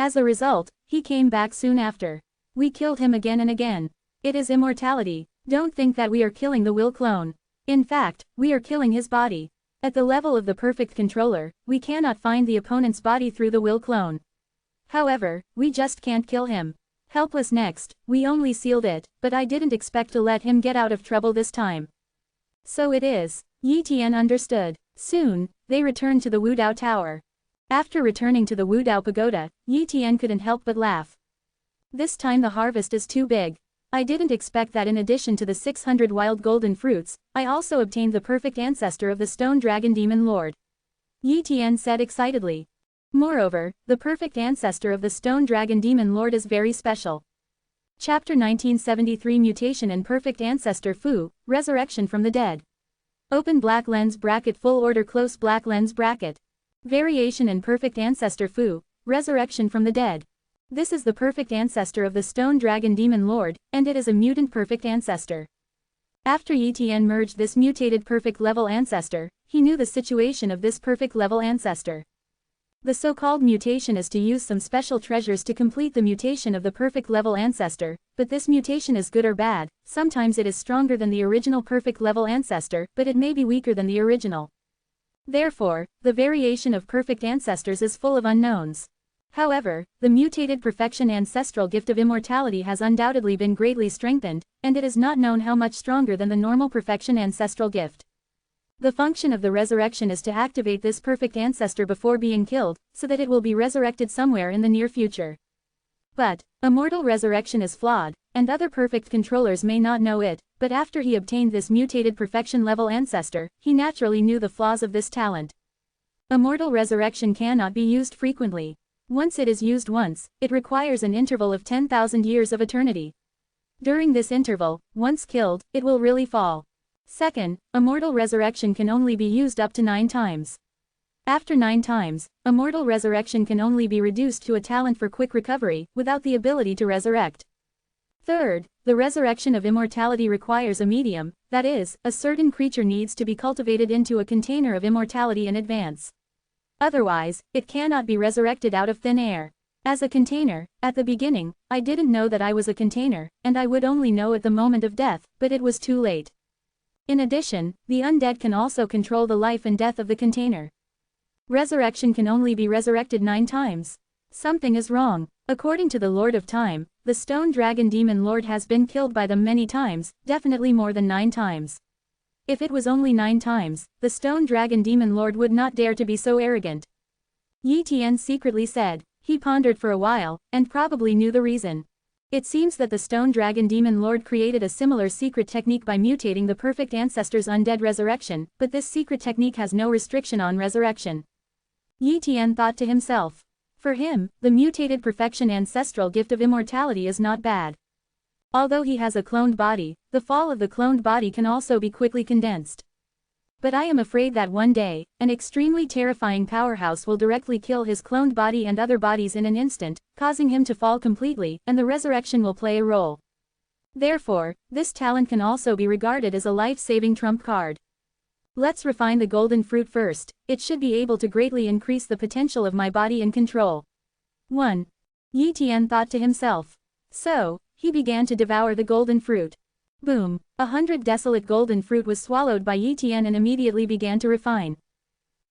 As a result, he came back soon after. We killed him again and again. It is immortality. Don't think that we are killing the will clone. In fact, we are killing his body. At the level of the perfect controller, we cannot find the opponent's body through the will clone. However, we just can't kill him. Helpless next, we only sealed it, but I didn't expect to let him get out of trouble this time. So it is. Yi Tian understood. Soon, they returned to the Wudao Tower. After returning to the Wudao Pagoda, Yi Tian couldn't help but laugh. This time the harvest is too big. I didn't expect that in addition to the 600 wild golden fruits, I also obtained the perfect ancestor of the Stone Dragon Demon Lord. Yi Tian said excitedly. Moreover, the perfect ancestor of the Stone Dragon Demon Lord is very special. Chapter 1973 Mutation and Perfect Ancestor Fu, Resurrection from the Dead. Open black lens bracket full order close black lens bracket. Variation in perfect ancestor Fu, resurrection from the dead. This is the perfect ancestor of the stone dragon demon lord, and it is a mutant perfect ancestor. After Yi Tian merged this mutated perfect level ancestor, he knew the situation of this perfect level ancestor. The so-called mutation is to use some special treasures to complete the mutation of the perfect level ancestor, but this mutation is good or bad. Sometimes it is stronger than the original perfect level ancestor, but it may be weaker than the original. Therefore, the variation of perfect ancestors is full of unknowns. However, the mutated perfection ancestral gift of immortality has undoubtedly been greatly strengthened, and it is not known how much stronger than the normal perfection ancestral gift. The function of the resurrection is to activate this perfect ancestor before being killed, so that it will be resurrected somewhere in the near future. But, immortal resurrection is flawed, and other perfect controllers may not know it, but after he obtained this mutated perfection level ancestor, he naturally knew the flaws of this talent. Immortal resurrection cannot be used frequently. Once it is used once, it requires an interval of 10,000 years of eternity. During this interval, once killed, it will really fall. Second, immortal resurrection can only be used up to 9 times. After 9 times, immortal resurrection can only be reduced to a talent for quick recovery, without the ability to resurrect. Third, the resurrection of immortality requires a medium, that is, a certain creature needs to be cultivated into a container of immortality in advance. Otherwise, it cannot be resurrected out of thin air. As a container, at the beginning, I didn't know that I was a container, and I would only know at the moment of death, but it was too late. In addition, the undead can also control the life and death of the container. Resurrection can only be resurrected 9 times. Something is wrong. According to the Lord of Time, the stone dragon demon lord has been killed by them many times, definitely more than 9 times. If it was only 9 times, the stone dragon demon lord would not dare to be so arrogant. Yi Tian secretly said. He pondered for a while, and probably knew the reason. It seems that the stone dragon demon lord created a similar secret technique by mutating the perfect ancestor's undead resurrection, but this secret technique has no restriction on resurrection. Yi Tian thought to himself. For him, the mutated perfection ancestral gift of immortality is not bad. Although he has a cloned body, the fall of the cloned body can also be quickly condensed. But I am afraid that one day, an extremely terrifying powerhouse will directly kill his cloned body and other bodies in an instant, causing him to fall completely, and the resurrection will play a role. Therefore, this talent can also be regarded as a life-saving trump card. Let's refine the golden fruit first. It should be able to greatly increase the potential of my body in control. 1. Yi Tian thought to himself. So, he began to devour the golden fruit. Boom! 100 desolate golden fruit was swallowed by Yi Tian and immediately began to refine.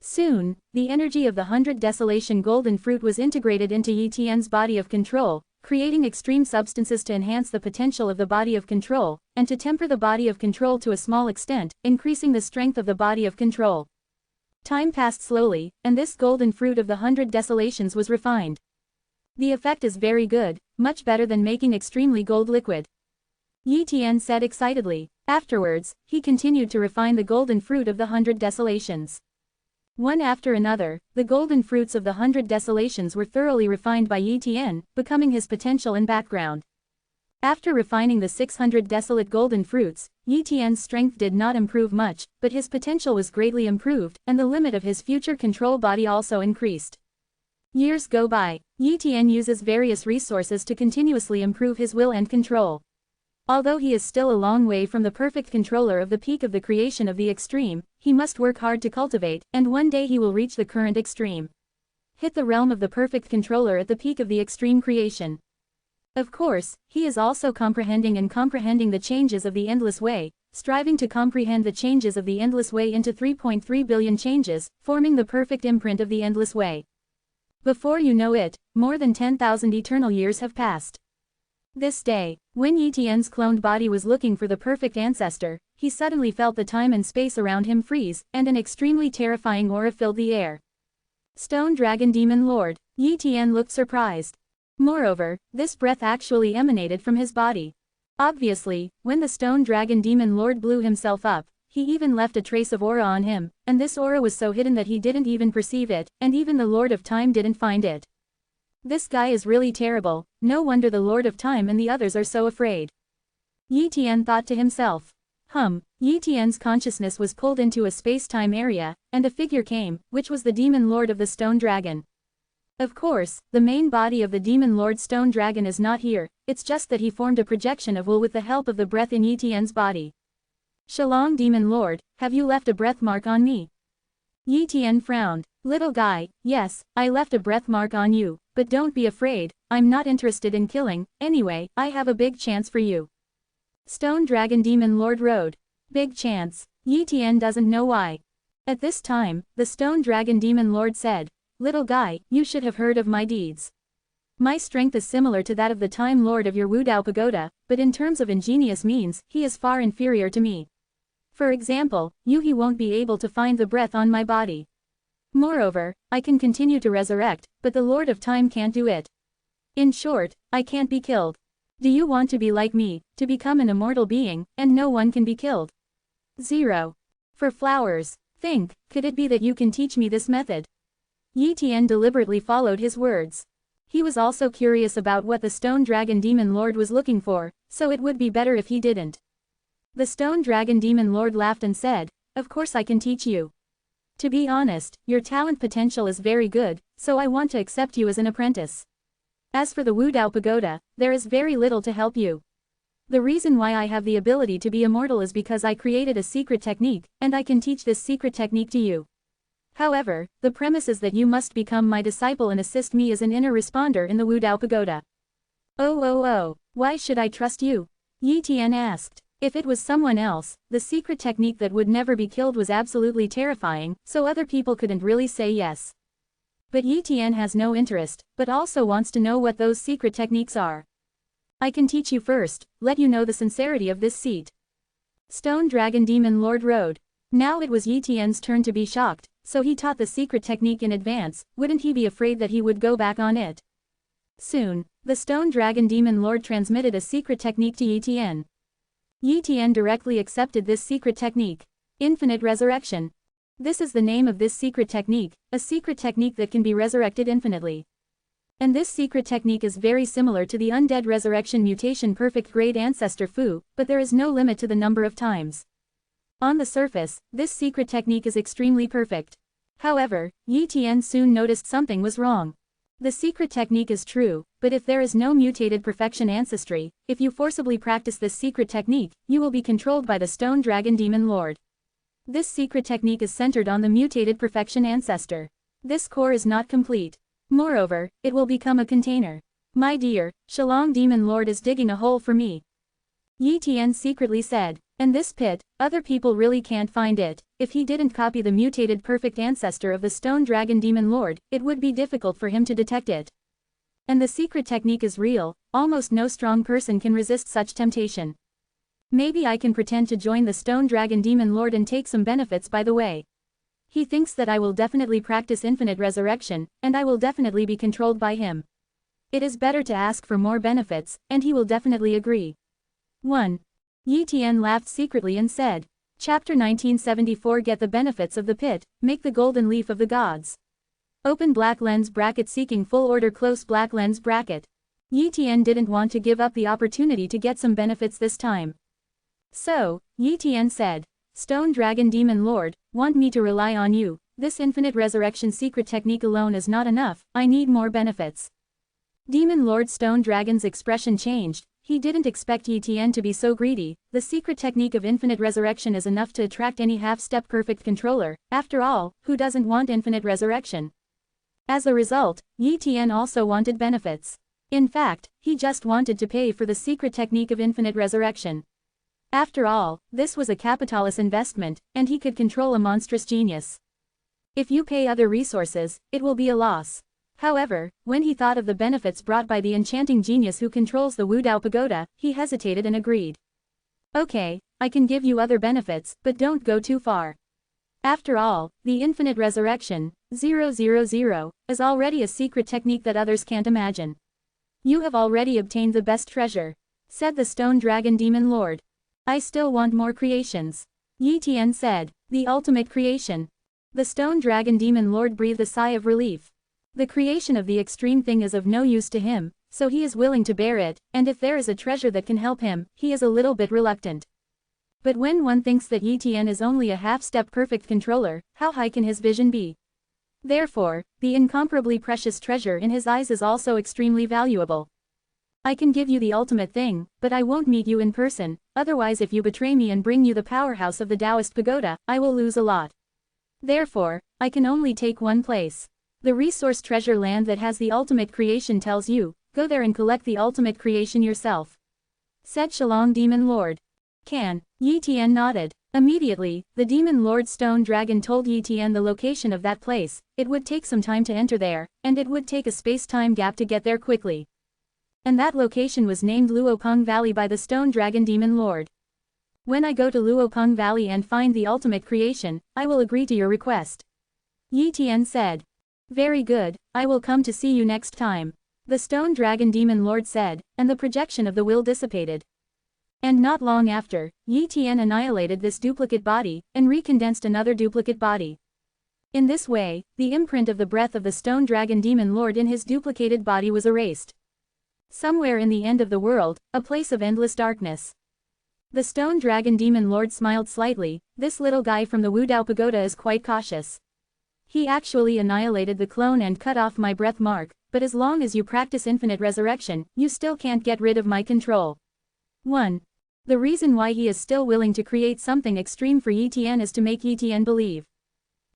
Soon, the energy of the 100 desolation golden fruit was integrated into Yi Tian's body of control, creating extreme substances to enhance the potential of the body of control, and to temper the body of control to a small extent, increasing the strength of the body of control. Time passed slowly, and this golden fruit of the 100 desolations was refined. The effect is very good, much better than making extremely gold liquid. Yi Tian said excitedly. Afterwards, he continued to refine the golden fruit of the 100 desolations. One after another, the golden fruits of the 100 desolations were thoroughly refined by Yi Tian, becoming his potential and background. After refining the 600 desolate golden fruits, Yi Tian's strength did not improve much, but his potential was greatly improved, and the limit of his future control body also increased. Years go by. Yi Tian uses various resources to continuously improve his will and control. Although he is still a long way from the perfect controller of the peak of the creation of the extreme, he must work hard to cultivate, and one day he will reach the current extreme. Hit the realm of the perfect controller at the peak of the extreme creation. Of course, he is also comprehending the changes of the endless way, striving to comprehend the changes of the endless way into 3.3 billion changes, forming the perfect imprint of the endless way. Before you know it, more than 10,000 eternal years have passed. This day, when Yi Tian's cloned body was looking for the perfect ancestor, he suddenly felt the time and space around him freeze, and an extremely terrifying aura filled the air. Stone Dragon Demon Lord. Yi Tian looked surprised. Moreover, this breath actually emanated from his body. Obviously, when the Stone Dragon Demon Lord blew himself up, he even left a trace of aura on him, and this aura was so hidden that he didn't even perceive it, and even the Lord of Time didn't find it. This guy is really terrible, no wonder the Lord of Time and the others are so afraid. Yi Tian thought to himself. Yi Tian's consciousness was pulled into a space-time area, and a figure came, which was the demon lord of the stone dragon. Of course, the main body of the demon lord stone dragon is not here, it's just that he formed a projection of will with the help of the breath in Yi Tian's body. Shalong demon lord, have you left a breath mark on me? Yi Tian frowned. Little guy, yes, I left a breath mark on you, but don't be afraid, I'm not interested in killing, anyway, I have a big chance for you. Stone dragon demon lord rode. Big chance. Yi Tian doesn't know why. At this time, the stone dragon demon lord said, little guy, you should have heard of my deeds. My strength is similar to that of the Time Lord of your Wudao Pagoda, but in terms of ingenious means, he is far inferior to me. For example, he won't be able to find the breath on my body. Moreover, I can continue to resurrect, but the Lord of Time can't do it. In short, I can't be killed. Do you want to be like me, to become an immortal being, and no one can be killed? 0. For flowers. Think, could it be that you can teach me this method? Yi Tian deliberately followed his words. He was also curious about what the stone dragon demon lord was looking for, so it would be better if he didn't. The stone dragon demon lord laughed and said, of course I can teach you. To be honest, your talent potential is very good, so I want to accept you as an apprentice. As for the Wudao Pagoda, there is very little to help you. The reason why I have the ability to be immortal is because I created a secret technique, and I can teach this secret technique to you. However, the premise is that you must become my disciple and assist me as an inner responder in the Wudao Pagoda. Oh, why should I trust you? Yi Tian asked. If it was someone else, the secret technique that would never be killed was absolutely terrifying, so other people couldn't really say yes. But Yi Tian has no interest, but also wants to know what those secret techniques are. I can teach you first, let you know the sincerity of this seat. Stone Dragon Demon Lord rode. Now it was Yi Tian's turn to be shocked, so he taught the secret technique in advance, wouldn't he be afraid that he would go back on it? Soon, the Stone Dragon Demon Lord transmitted a secret technique to Yi Tian. Yi Tian directly accepted this secret technique. Infinite Resurrection. This is the name of this secret technique, a secret technique that can be resurrected infinitely. And this secret technique is very similar to the Undead Resurrection Mutation Perfect Great Ancestor Fu, but there is no limit to the number of times. On the surface, this secret technique is extremely perfect. However, Yi Tian soon noticed something was wrong. The secret technique is true, but if there is no mutated perfection ancestry, if you forcibly practice this secret technique, you will be controlled by the Stone Dragon Demon Lord. This secret technique is centered on the mutated perfection ancestor. This core is not complete. Moreover, it will become a container. My dear, Shalong Demon Lord is digging a hole for me. Yi Tian secretly said. And this pit, other people really can't find it. If he didn't copy the mutated perfect ancestor of the Stone Dragon Demon Lord, it would be difficult for him to detect it. And the secret technique is real, almost no strong person can resist such temptation. Maybe I can pretend to join the Stone Dragon Demon Lord and take some benefits by the way. He thinks that I will definitely practice infinite resurrection, and I will definitely be controlled by him. It is better to ask for more benefits, and he will definitely agree. 1. Yi Tian laughed secretly and said, Chapter 1974 Get the benefits of the pit, make the golden leaf of the gods. Open black lens bracket seeking full order close black lens bracket. Yi Tian didn't want to give up the opportunity to get some benefits this time. So, Yi Tian said, Stone Dragon Demon Lord, want me to rely on you, this infinite resurrection secret technique alone is not enough, I need more benefits. Demon Lord Stone Dragon's expression changed. He didn't expect Yi Tian to be so greedy. The secret technique of infinite resurrection is enough to attract any half-step perfect controller. After all, who doesn't want infinite resurrection? As a result, Yi Tian also wanted benefits. In fact, he just wanted to pay for the secret technique of infinite resurrection. After all, this was a capitalist investment, and he could control a monstrous genius. If you pay other resources, it will be a loss. However, when he thought of the benefits brought by the enchanting genius who controls the Wudao Pagoda, he hesitated and agreed. Okay, I can give you other benefits, but don't go too far. After all, the infinite resurrection, 000, is already a secret technique that others can't imagine. You have already obtained the best treasure, said the Stone Dragon Demon Lord. I still want more creations. Yi Tian said, the ultimate creation. The Stone Dragon Demon Lord breathed a sigh of relief. The creation of the extreme thing is of no use to him, so he is willing to bear it, and if there is a treasure that can help him, he is a little bit reluctant. But when one thinks that Yi Tian is only a half-step perfect controller, how high can his vision be? Therefore, the incomparably precious treasure in his eyes is also extremely valuable. I can give you the ultimate thing, but I won't meet you in person, otherwise if you betray me and bring you the powerhouse of the Taoist pagoda, I will lose a lot. Therefore, I can only take one place. The resource treasure land that has the ultimate creation tells you, go there and collect the ultimate creation yourself. Said Shillong Demon Lord. Can. Yi Tian nodded. Immediately, the Demon Lord Stone Dragon told Yi Tian the location of that place. It would take some time to enter there, and it would take a space-time gap to get there quickly. And that location was named Luopeng Valley by the Stone Dragon Demon Lord. When I go to Luopeng Valley and find the ultimate creation, I will agree to your request. Yi Tian said. Very good, I will come to see you next time. The Stone Dragon Demon Lord said, and the projection of the will dissipated. And not long after, Yi Tian annihilated this duplicate body, and recondensed another duplicate body. In this way, the imprint of the breath of the Stone Dragon Demon Lord in his duplicated body was erased. Somewhere in the end of the world, a place of endless darkness. The Stone Dragon Demon Lord smiled slightly. This little guy from the Wudao Pagoda is quite cautious. He actually annihilated the clone and cut off my breath mark, but as long as you practice infinite resurrection, you still can't get rid of my control. 1. The reason why he is still willing to create something extreme for Yi Tian is to make Yi Tian believe.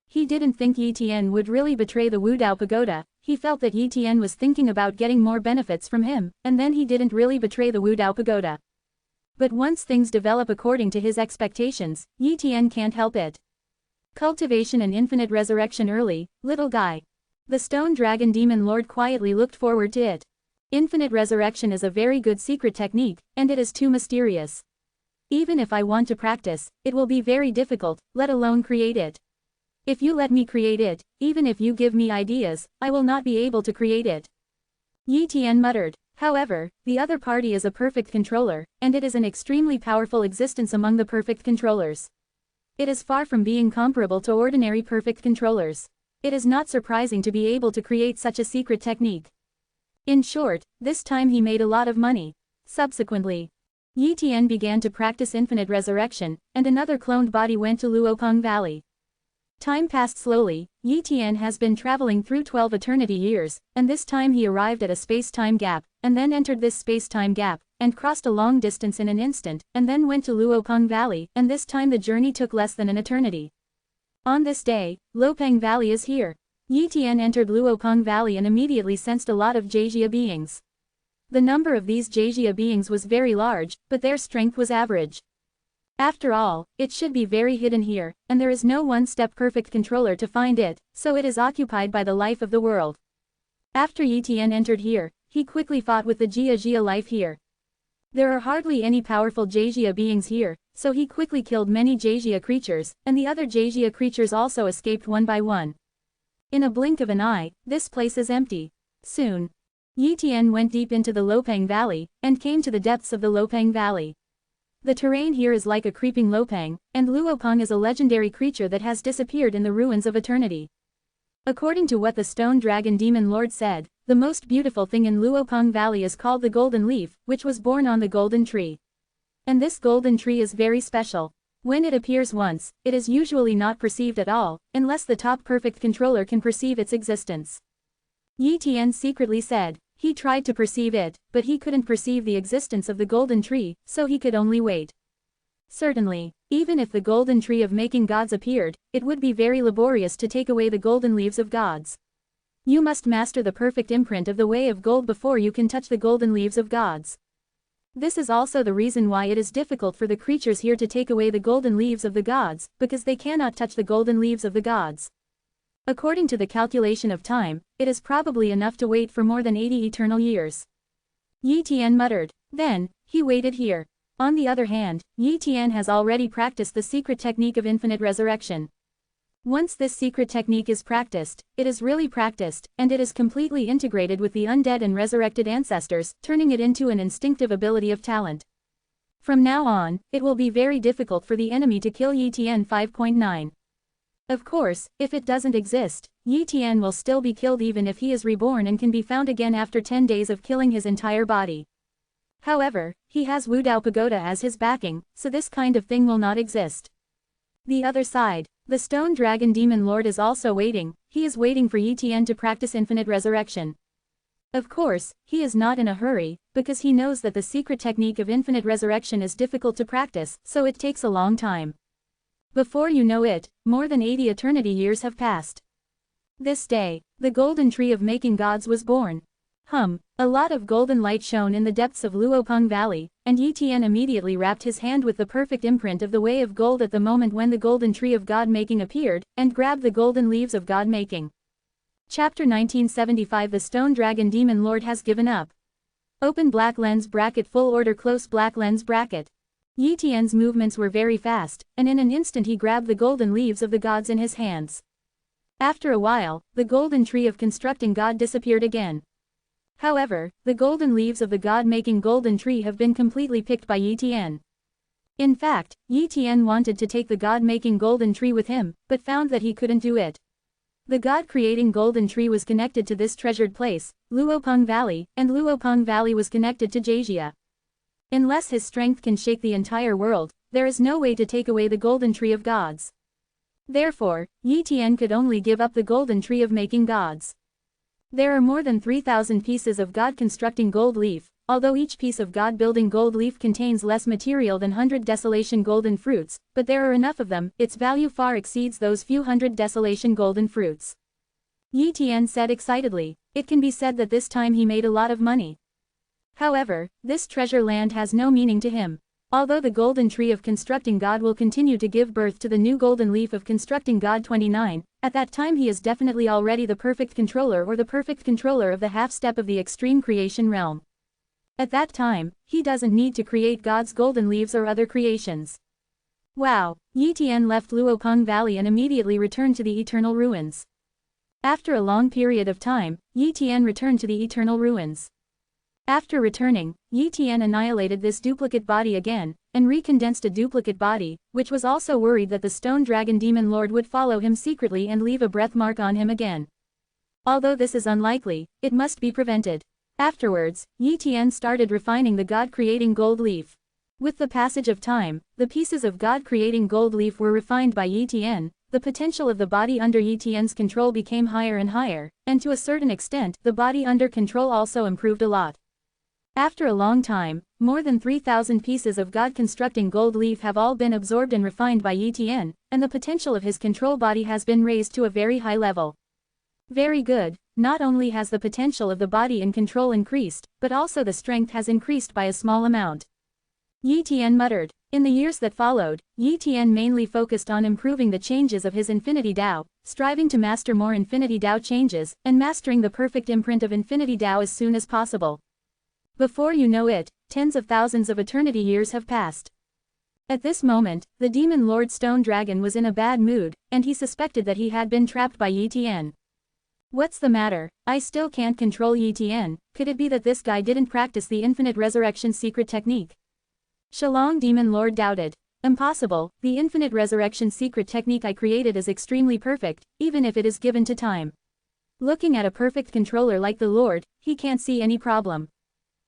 He didn't think Yi Tian would really betray the Wudao Pagoda. He felt that Yi Tian was thinking about getting more benefits from him, and then he didn't really betray the Wudao Pagoda. But once things develop according to his expectations, Yi Tian can't help it. Cultivation and infinite resurrection early, little guy. The Stone Dragon Demon Lord quietly looked forward to it. Infinite resurrection is a very good secret technique, and it is too mysterious. Even if I want to practice, it will be very difficult, let alone create it. If you let me create it, even if you give me ideas, I will not be able to create it. Yi Tian muttered. However, the other party is a perfect controller, and it is an extremely powerful existence among the perfect controllers. It is far from being comparable to ordinary perfect controllers. It is not surprising to be able to create such a secret technique. In short, this time he made a lot of money. Subsequently, Yi Tian began to practice infinite resurrection, and another cloned body went to Luopeng Valley. Time passed slowly. Yi Tian has been traveling through 12 eternity years, and this time he arrived at a space-time gap, and then entered this space-time gap, and crossed a long distance in an instant, and then went to Luopeng Valley, and this time the journey took less than an eternity. On this day, Luopeng Valley is here. Yi Tian entered Luopeng Valley and immediately sensed a lot of Jia beings. The number of these Jia beings was very large, but their strength was average. After all, it should be very hidden here, and there is no one-step perfect controller to find it, so it is occupied by the life of the world. After Yi Tian entered here, he quickly fought with the Jia life here. There are hardly any powerful Jia beings here, so he quickly killed many Jia creatures, and the other Jia creatures also escaped one by one. In a blink of an eye, this place is empty. Soon, Yi Tian went deep into the Luopeng Valley, and came to the depths of the Luopeng Valley. The terrain here is like a creeping Luopeng, and Luopeng is a legendary creature that has disappeared in the ruins of eternity. According to what the Stone Dragon Demon Lord said, the most beautiful thing in Luopeng Valley is called the Golden Leaf, which was born on the Golden Tree. And this Golden Tree is very special. When it appears once, it is usually not perceived at all, unless the top perfect controller can perceive its existence. Yi Tian secretly said. He tried to perceive it, but he couldn't perceive the existence of the golden tree, so he could only wait. Certainly, even if the golden tree of making gods appeared, it would be very laborious to take away the golden leaves of gods. You must master the perfect imprint of the way of gold before you can touch the golden leaves of gods. This is also the reason why it is difficult for the creatures here to take away the golden leaves of the gods, because they cannot touch the golden leaves of the gods. According to the calculation of time, it is probably enough to wait for more than 80 eternal years. Yi Tian muttered. Then, he waited here. On the other hand, Yi Tian has already practiced the secret technique of infinite resurrection. Once this secret technique is practiced, it is really practiced, and it is completely integrated with the undead and resurrected ancestors, turning it into an instinctive ability of talent. From now on, it will be very difficult for the enemy to kill Yi Tian 5.9. Of course, if it doesn't exist, Yi Tian will still be killed even if he is reborn and can be found again after 10 days of killing his entire body. However, he has Wu Dao Pagoda as his backing, so this kind of thing will not exist. The other side. The Stone Dragon Demon Lord is also waiting. He is waiting for Yi Tian to practice infinite resurrection. Of course, he is not in a hurry, because he knows that the secret technique of infinite resurrection is difficult to practice, so it takes a long time. Before you know it, more than 80 eternity years have passed. This day, the golden tree of making gods was born. A lot of golden light shone in the depths of Luopeng Valley, and Yi Tian immediately wrapped his hand with the perfect imprint of the way of gold at the moment when the golden tree of God-making appeared, and grabbed the golden leaves of God-making. Chapter 1975 The Stone Dragon Demon Lord has given up. Open black lens bracket full order close black lens bracket. Yi Tian's movements were very fast, and in an instant he grabbed the golden leaves of the gods in his hands. After a while, the golden tree of constructing God disappeared again. However, the golden leaves of the God-making golden tree have been completely picked by Yi Tian. In fact, Yi Tian wanted to take the God-making golden tree with him, but found that he couldn't do it. The God-creating golden tree was connected to this treasured place, Luopeng Valley, and Luopeng Valley was connected to Jia. Unless his strength can shake the entire world, there is no way to take away the golden tree of gods. Therefore, Yi Tian could only give up the golden tree of making gods. There are more than 3,000 pieces of God-constructing gold leaf, although each piece of God-building gold leaf contains less material than 100 desolation golden fruits, but there are enough of them, its value far exceeds those few hundred desolation golden fruits. Yi Tian said excitedly. It can be said that this time he made a lot of money. However, this treasure land has no meaning to him. Although the golden tree of constructing God will continue to give birth to the new golden leaf of constructing God 29, at that time he is definitely already the perfect controller or the perfect controller of the half-step of the extreme creation realm. At that time, he doesn't need to create God's golden leaves or other creations. Wow! Yi Tian left Luopeng Valley and immediately returned to the Eternal Ruins. After a long period of time, Yi Tian returned to the Eternal Ruins. After returning, Yi Tian annihilated this duplicate body again, and recondensed a duplicate body, which was also worried that the Stone Dragon Demon Lord would follow him secretly and leave a breath mark on him again. Although this is unlikely, it must be prevented. Afterwards, Yi Tian started refining the God-creating gold leaf. With the passage of time, the pieces of God-creating gold leaf were refined by Yi Tian, the potential of the body under Yi Tian's control became higher and higher, and to a certain extent, the body under control also improved a lot. After a long time, more than 3,000 pieces of God-constructing gold leaf have all been absorbed and refined by Yi Tian, and the potential of his control body has been raised to a very high level. Very good, not only has the potential of the body in control increased, but also the strength has increased by a small amount. Yi Tian muttered. In the years that followed, Yi Tian mainly focused on improving the changes of his Infinity Dao, striving to master more Infinity Dao changes, and mastering the perfect imprint of Infinity Dao as soon as possible. Before you know it, tens of thousands of eternity years have passed. At this moment, the Demon Lord Stone Dragon was in a bad mood, and he suspected that he had been trapped by Yi Tian. What's the matter? I still can't control Yi Tian. Could it be that this guy didn't practice the infinite resurrection secret technique? Shalong Demon Lord doubted. Impossible, the infinite resurrection secret technique I created is extremely perfect, even if it is given to time. Looking at a perfect controller like the Lord, he can't see any problem.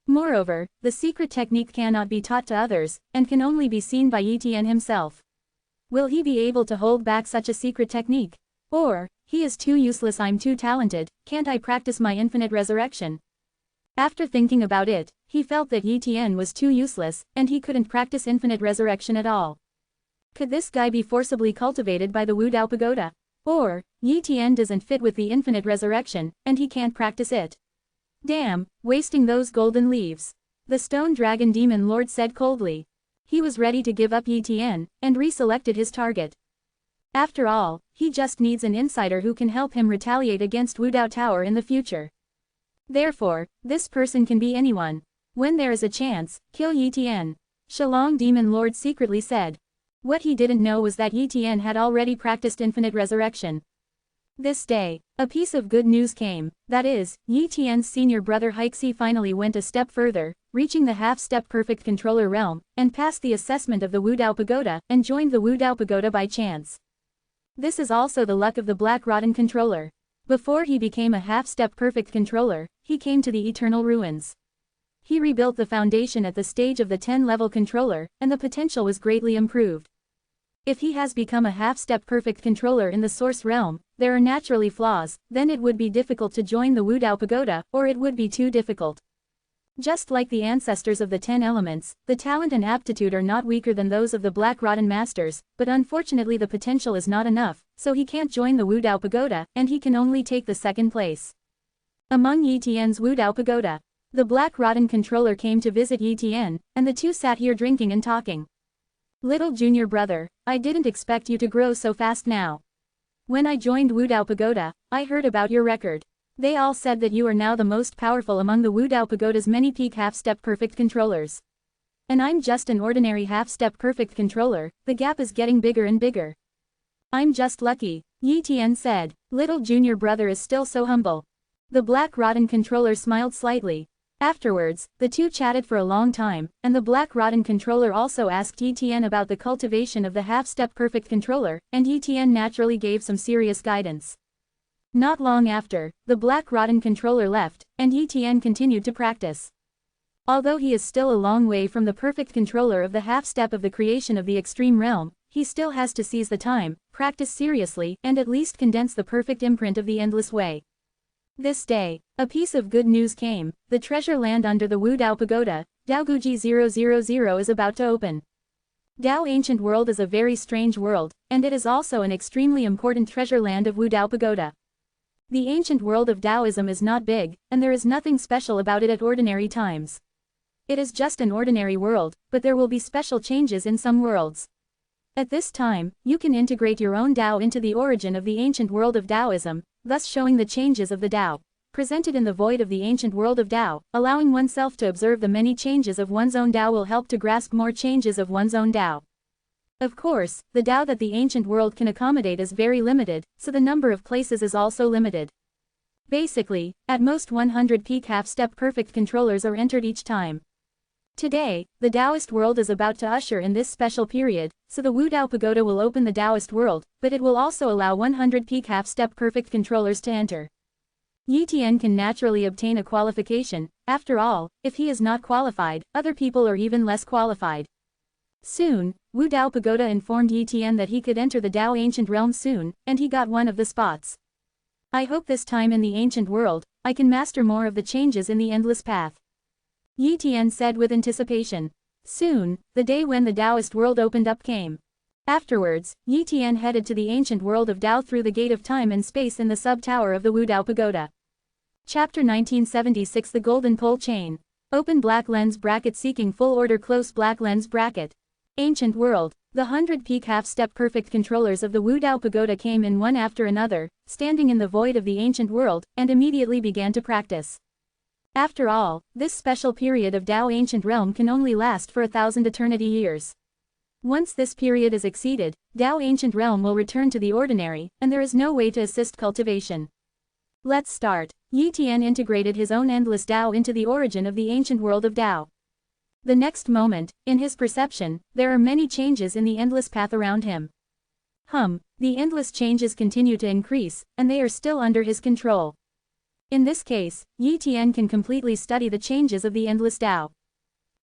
Moreover, the secret technique cannot be taught to others, and can only be seen by Yi Tian himself. Will he be able to hold back such a secret technique? Or, he is too useless, I'm too talented, can't I practice my infinite resurrection? After thinking about it, he felt that Yi Tian was too useless, and he couldn't practice infinite resurrection at all. Could this guy be forcibly cultivated by the Wu Dao Pagoda? Or, Yi Tian doesn't fit with the infinite resurrection, and he can't practice it. Damn, wasting those golden leaves. The Stone Dragon Demon Lord said coldly. He was ready to give up Yi Tian, and reselected his target. After all, he just needs an insider who can help him retaliate against Wu Dao Tower in the future. Therefore, this person can be anyone. When there is a chance, kill Yi Tian. Shalong Demon Lord secretly said. What he didn't know was that Yi Tian had already practiced infinite resurrection. This day, a piece of good news came, that is, Yi Tian's senior brother Hixi finally went a step further, reaching the half-step perfect controller realm, and passed the assessment of the Wu Dao Pagoda, and joined the Wu Dao Pagoda by chance. This is also the luck of the Black Rotten controller. Before he became a half-step perfect controller, he came to the Eternal Ruins. He rebuilt the foundation at the stage of the 10-level controller, and the potential was greatly improved. If he has become a half-step perfect controller in the source realm, there are naturally flaws, then it would be difficult to join the Wu Dao Pagoda, or it would be too difficult. Just like the ancestors of the 10 elements, the talent and aptitude are not weaker than those of the Black Rotten Masters, but unfortunately the potential is not enough, so he can't join the Wu Dao Pagoda, and he can only take the second place. Among Yi Tian's Wu Dao Pagoda, the Black Rotten controller came to visit Yi Tian, and the two sat here drinking and talking. Little junior brother, I didn't expect you to grow so fast now. When I joined Wu Dao Pagoda, I heard about your record. They all said that you are now the most powerful among the Wu Dao Pagoda's many peak half-step perfect controllers. And I'm just an ordinary half-step perfect controller, the gap is getting bigger and bigger. I'm just lucky, Yi Tian said. Little junior brother is still so humble. The Black Rotten controller smiled slightly. Afterwards, the two chatted for a long time, and the Black Rotten controller also asked Yi Tian about the cultivation of the half-step perfect controller, and Yi Tian naturally gave some serious guidance. Not long after, the Black Rotten controller left, and Yi Tian continued to practice. Although he is still a long way from the perfect controller of the half-step of the creation of the extreme realm, he still has to seize the time, practice seriously, and at least condense the perfect imprint of the endless way. This day, a piece of good news came: the treasure land under the Wu Dao Pagoda, Daoguji 000 is about to open. Dao Ancient World is a very strange world, and it is also an extremely important treasure land of Wu Dao Pagoda. The ancient world of Taoism is not big, and there is nothing special about it at ordinary times. It is just an ordinary world, but there will be special changes in some worlds. At this time, you can integrate your own Tao into the origin of the ancient world of Taoism, thus showing the changes of the Tao, presented in the void of the ancient world of Tao. Allowing oneself to observe the many changes of one's own Tao will help to grasp more changes of one's own Tao. Of course, the Tao that the ancient world can accommodate is very limited, so the number of places is also limited. Basically, at most 100 peak half-step perfect controllers are entered each time. Today, the Taoist world is about to usher in this special period, so the Wu Dao Pagoda will open the Taoist world, but it will also allow 100 peak half-step perfect controllers to enter. Yi Tian can naturally obtain a qualification. After all, if he is not qualified, other people are even less qualified. Soon, Wu Dao Pagoda informed Yi Tian that he could enter the Dao Ancient Realm soon, and he got one of the spots. I hope this time in the ancient world, I can master more of the changes in the endless path. Yi Tian said with anticipation. Soon, the day when the Taoist world opened up came. Afterwards, Yi Tian headed to the ancient world of Tao through the gate of time and space in the sub-tower of the Wu Dao Pagoda. Chapter 1976 The Golden Pole Chain. Open black lens bracket seeking full order close black lens bracket. Ancient World. The 100 peak half-step perfect controllers of the Wu Dao Pagoda came in one after another, standing in the void of the ancient world, and immediately began to practice. After all, this special period of Dao Ancient Realm can only last for 1,000 eternity years. Once this period is exceeded, Dao Ancient Realm will return to the ordinary, and there is no way to assist cultivation. Let's start. Yi Tian integrated his own endless Dao into the origin of the ancient world of Dao. The next moment, in his perception, there are many changes in the endless path around him. The endless changes continue to increase, and they are still under his control. In this case, Yi Tian can completely study the changes of the endless Dao.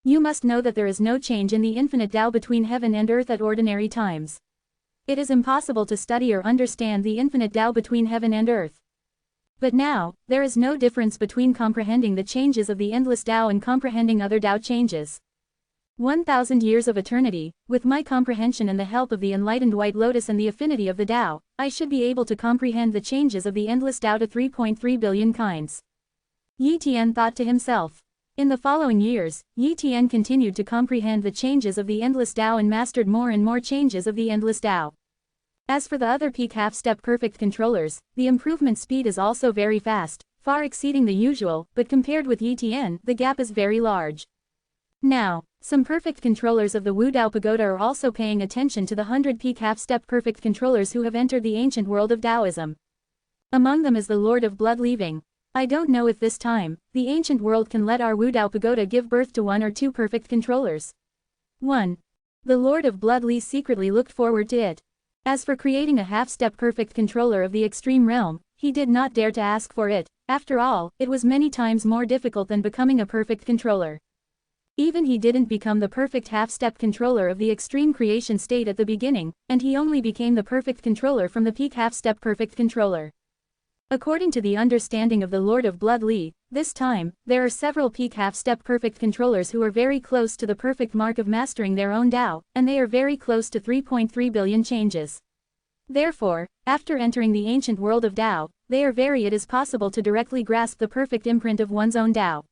You must know that there is no change in the infinite Dao between heaven and earth at ordinary times. It is impossible to study or understand the infinite Dao between heaven and earth. But now, there is no difference between comprehending the changes of the endless Dao and comprehending other Dao changes. 1,000 years of eternity, with my comprehension and the help of the enlightened White Lotus and the affinity of the Dao, I should be able to comprehend the changes of the endless Dao to 3.3 billion kinds. Yi Tian thought to himself. In the following years, Yi Tian continued to comprehend the changes of the endless Dao and mastered more and more changes of the endless Dao. As for the other peak half-step perfect controllers, the improvement speed is also very fast, far exceeding the usual, but compared with Yi Tian, the gap is very large. Now, some perfect controllers of the Wu Dao Pagoda are also paying attention to the 100 peak half-step perfect controllers who have entered the ancient world of Taoism. Among them is the Lord of Blood leaving. I don't know if this time, the ancient world can let our Wu Dao Pagoda give birth to one or two perfect controllers. 1. The Lord of Blood Li secretly looked forward to it. As for creating a half-step perfect controller of the extreme realm, he did not dare to ask for it, After all, it was many times more difficult than becoming a perfect controller. Even he didn't become the perfect half-step controller of the extreme creation state at the beginning, and he only became the perfect controller from the peak half-step perfect controller. According to the understanding of the Lord of Blood Li, this time, there are several peak half-step perfect controllers who are very close to the perfect mark of mastering their own Tao, and they are very close to 3.3 billion changes. Therefore, after entering the ancient world of Tao, it is possible to directly grasp the perfect imprint of one's own Tao.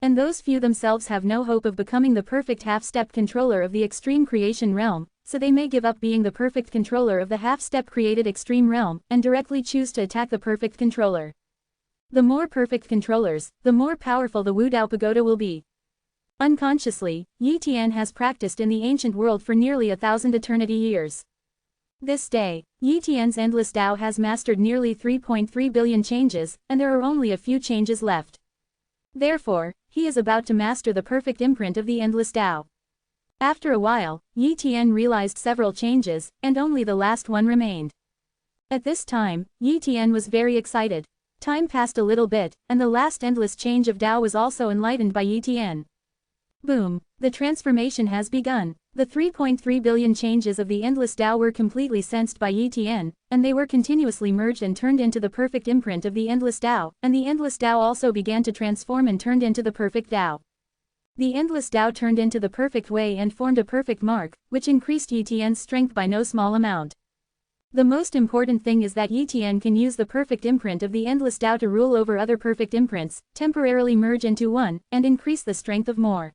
And those few themselves have no hope of becoming the perfect half-step controller of the extreme creation realm, so they may give up being the perfect controller of the half-step created extreme realm, and directly choose to attack the perfect controller. The more perfect controllers, the more powerful the Wu Dao Pagoda will be. Unconsciously, Yi Tian has practiced in the ancient world for nearly 1,000 eternity years. This day, Yi Tian's endless Tao has mastered nearly 3.3 billion changes, and there are only a few changes left. Therefore, he is about to master the perfect imprint of the endless Tao. After a while, Yi Tian realized several changes, and only the last one remained. At this time, Yi Tian was very excited. Time passed a little bit, and the last endless change of Tao was also enlightened by Yi Tian. Boom! The transformation has begun. The 3.3 billion changes of the endless Tao were completely sensed by Yi Tian, and they were continuously merged and turned into the perfect imprint of the endless Tao, and the endless Tao also began to transform and turned into the perfect Tao. The endless Tao turned into the perfect way and formed a perfect mark, which increased Yi Tian's strength by no small amount. The most important thing is that Yi Tian can use the perfect imprint of the endless Tao to rule over other perfect imprints, temporarily merge into one, and increase the strength of more.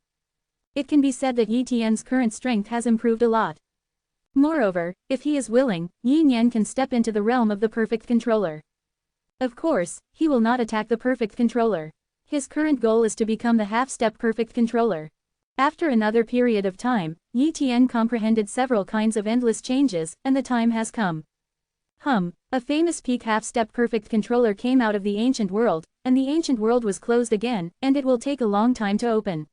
It can be said that Yi Tian's current strength has improved a lot. Moreover, if he is willing, Yi Nian can step into the realm of the perfect controller. Of course, he will not attack the perfect controller. His current goal is to become the half-step perfect controller. After another period of time, Yi Tian comprehended several kinds of endless changes, and the time has come. A famous peak half-step perfect controller came out of the ancient world, and the ancient world was closed again, and it will take a long time to open.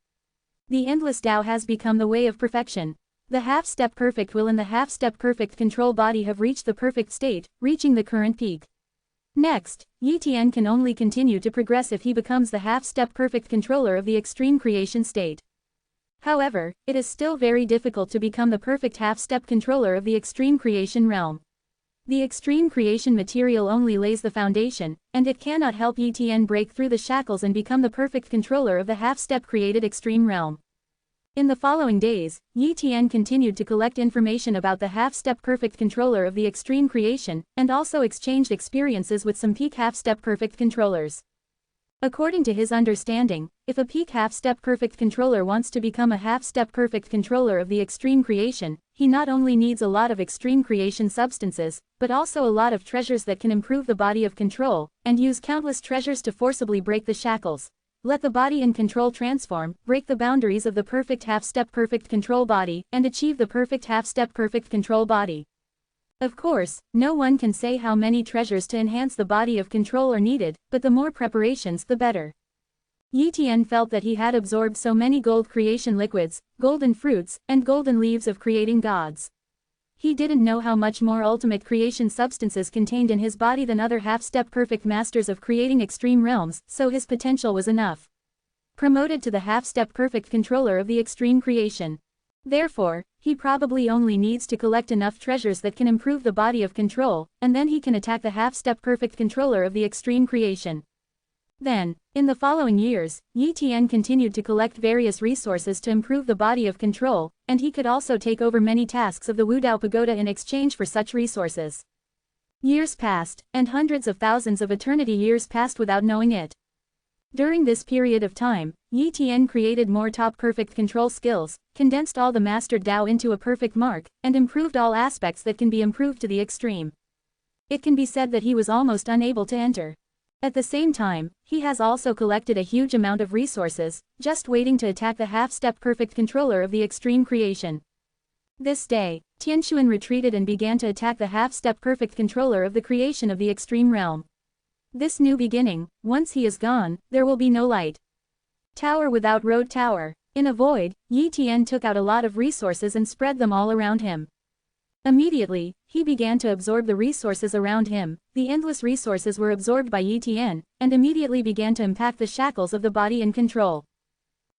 The endless Tao has become the way of perfection. The half-step perfect will and the half-step perfect control body have reached the perfect state, reaching the current peak. Next, Yi Tian can only continue to progress if he becomes the half-step perfect controller of the extreme creation state. However, it is still very difficult to become the perfect half-step controller of the extreme creation realm. The extreme creation material only lays the foundation, and it cannot help Yi Tian break through the shackles and become the perfect controller of the half-step created extreme realm. In the following days, Yi Tian continued to collect information about the half-step perfect controller of the extreme creation, and also exchanged experiences with some peak half-step perfect controllers. According to his understanding, if a peak half-step perfect controller wants to become a half-step perfect controller of the extreme creation, he not only needs a lot of extreme creation substances, but also a lot of treasures that can improve the body of control, and use countless treasures to forcibly break the shackles. Let the body in control transform, break the boundaries of the perfect half-step perfect control body, and achieve the perfect half-step perfect control body. Of course, no one can say how many treasures to enhance the body of control are needed, but the more preparations the better. Yi Tian felt that he had absorbed so many gold creation liquids, golden fruits, and golden leaves of creating gods. He didn't know how much more ultimate creation substances contained in his body than other half-step perfect masters of creating extreme realms, so his potential was enough. Promoted to the half-step perfect controller of the extreme creation. Therefore, he probably only needs to collect enough treasures that can improve the body of control, and then he can attack the half-step perfect controller of the extreme creation. Then, in the following years, Yi Tian continued to collect various resources to improve the body of control, and he could also take over many tasks of the Wu Dao Pagoda in exchange for such resources. Years passed, and hundreds of thousands of eternity years passed without knowing it. During this period of time, Yi Tian created more top perfect control skills, condensed all the mastered Dao into a perfect mark, and improved all aspects that can be improved to the extreme. It can be said that he was almost unable to enter. At the same time, he has also collected a huge amount of resources, just waiting to attack the half-step perfect controller of the extreme creation. This day, Tianxuan retreated and began to attack the half-step perfect controller of the creation of the extreme realm. This new beginning, once he is gone, there will be no light. Tower without road tower. In a void, Yi Tian took out a lot of resources and spread them all around him. Immediately, he began to absorb the resources around him. The endless resources were absorbed by Etienne, and immediately began to impact the shackles of the body and control.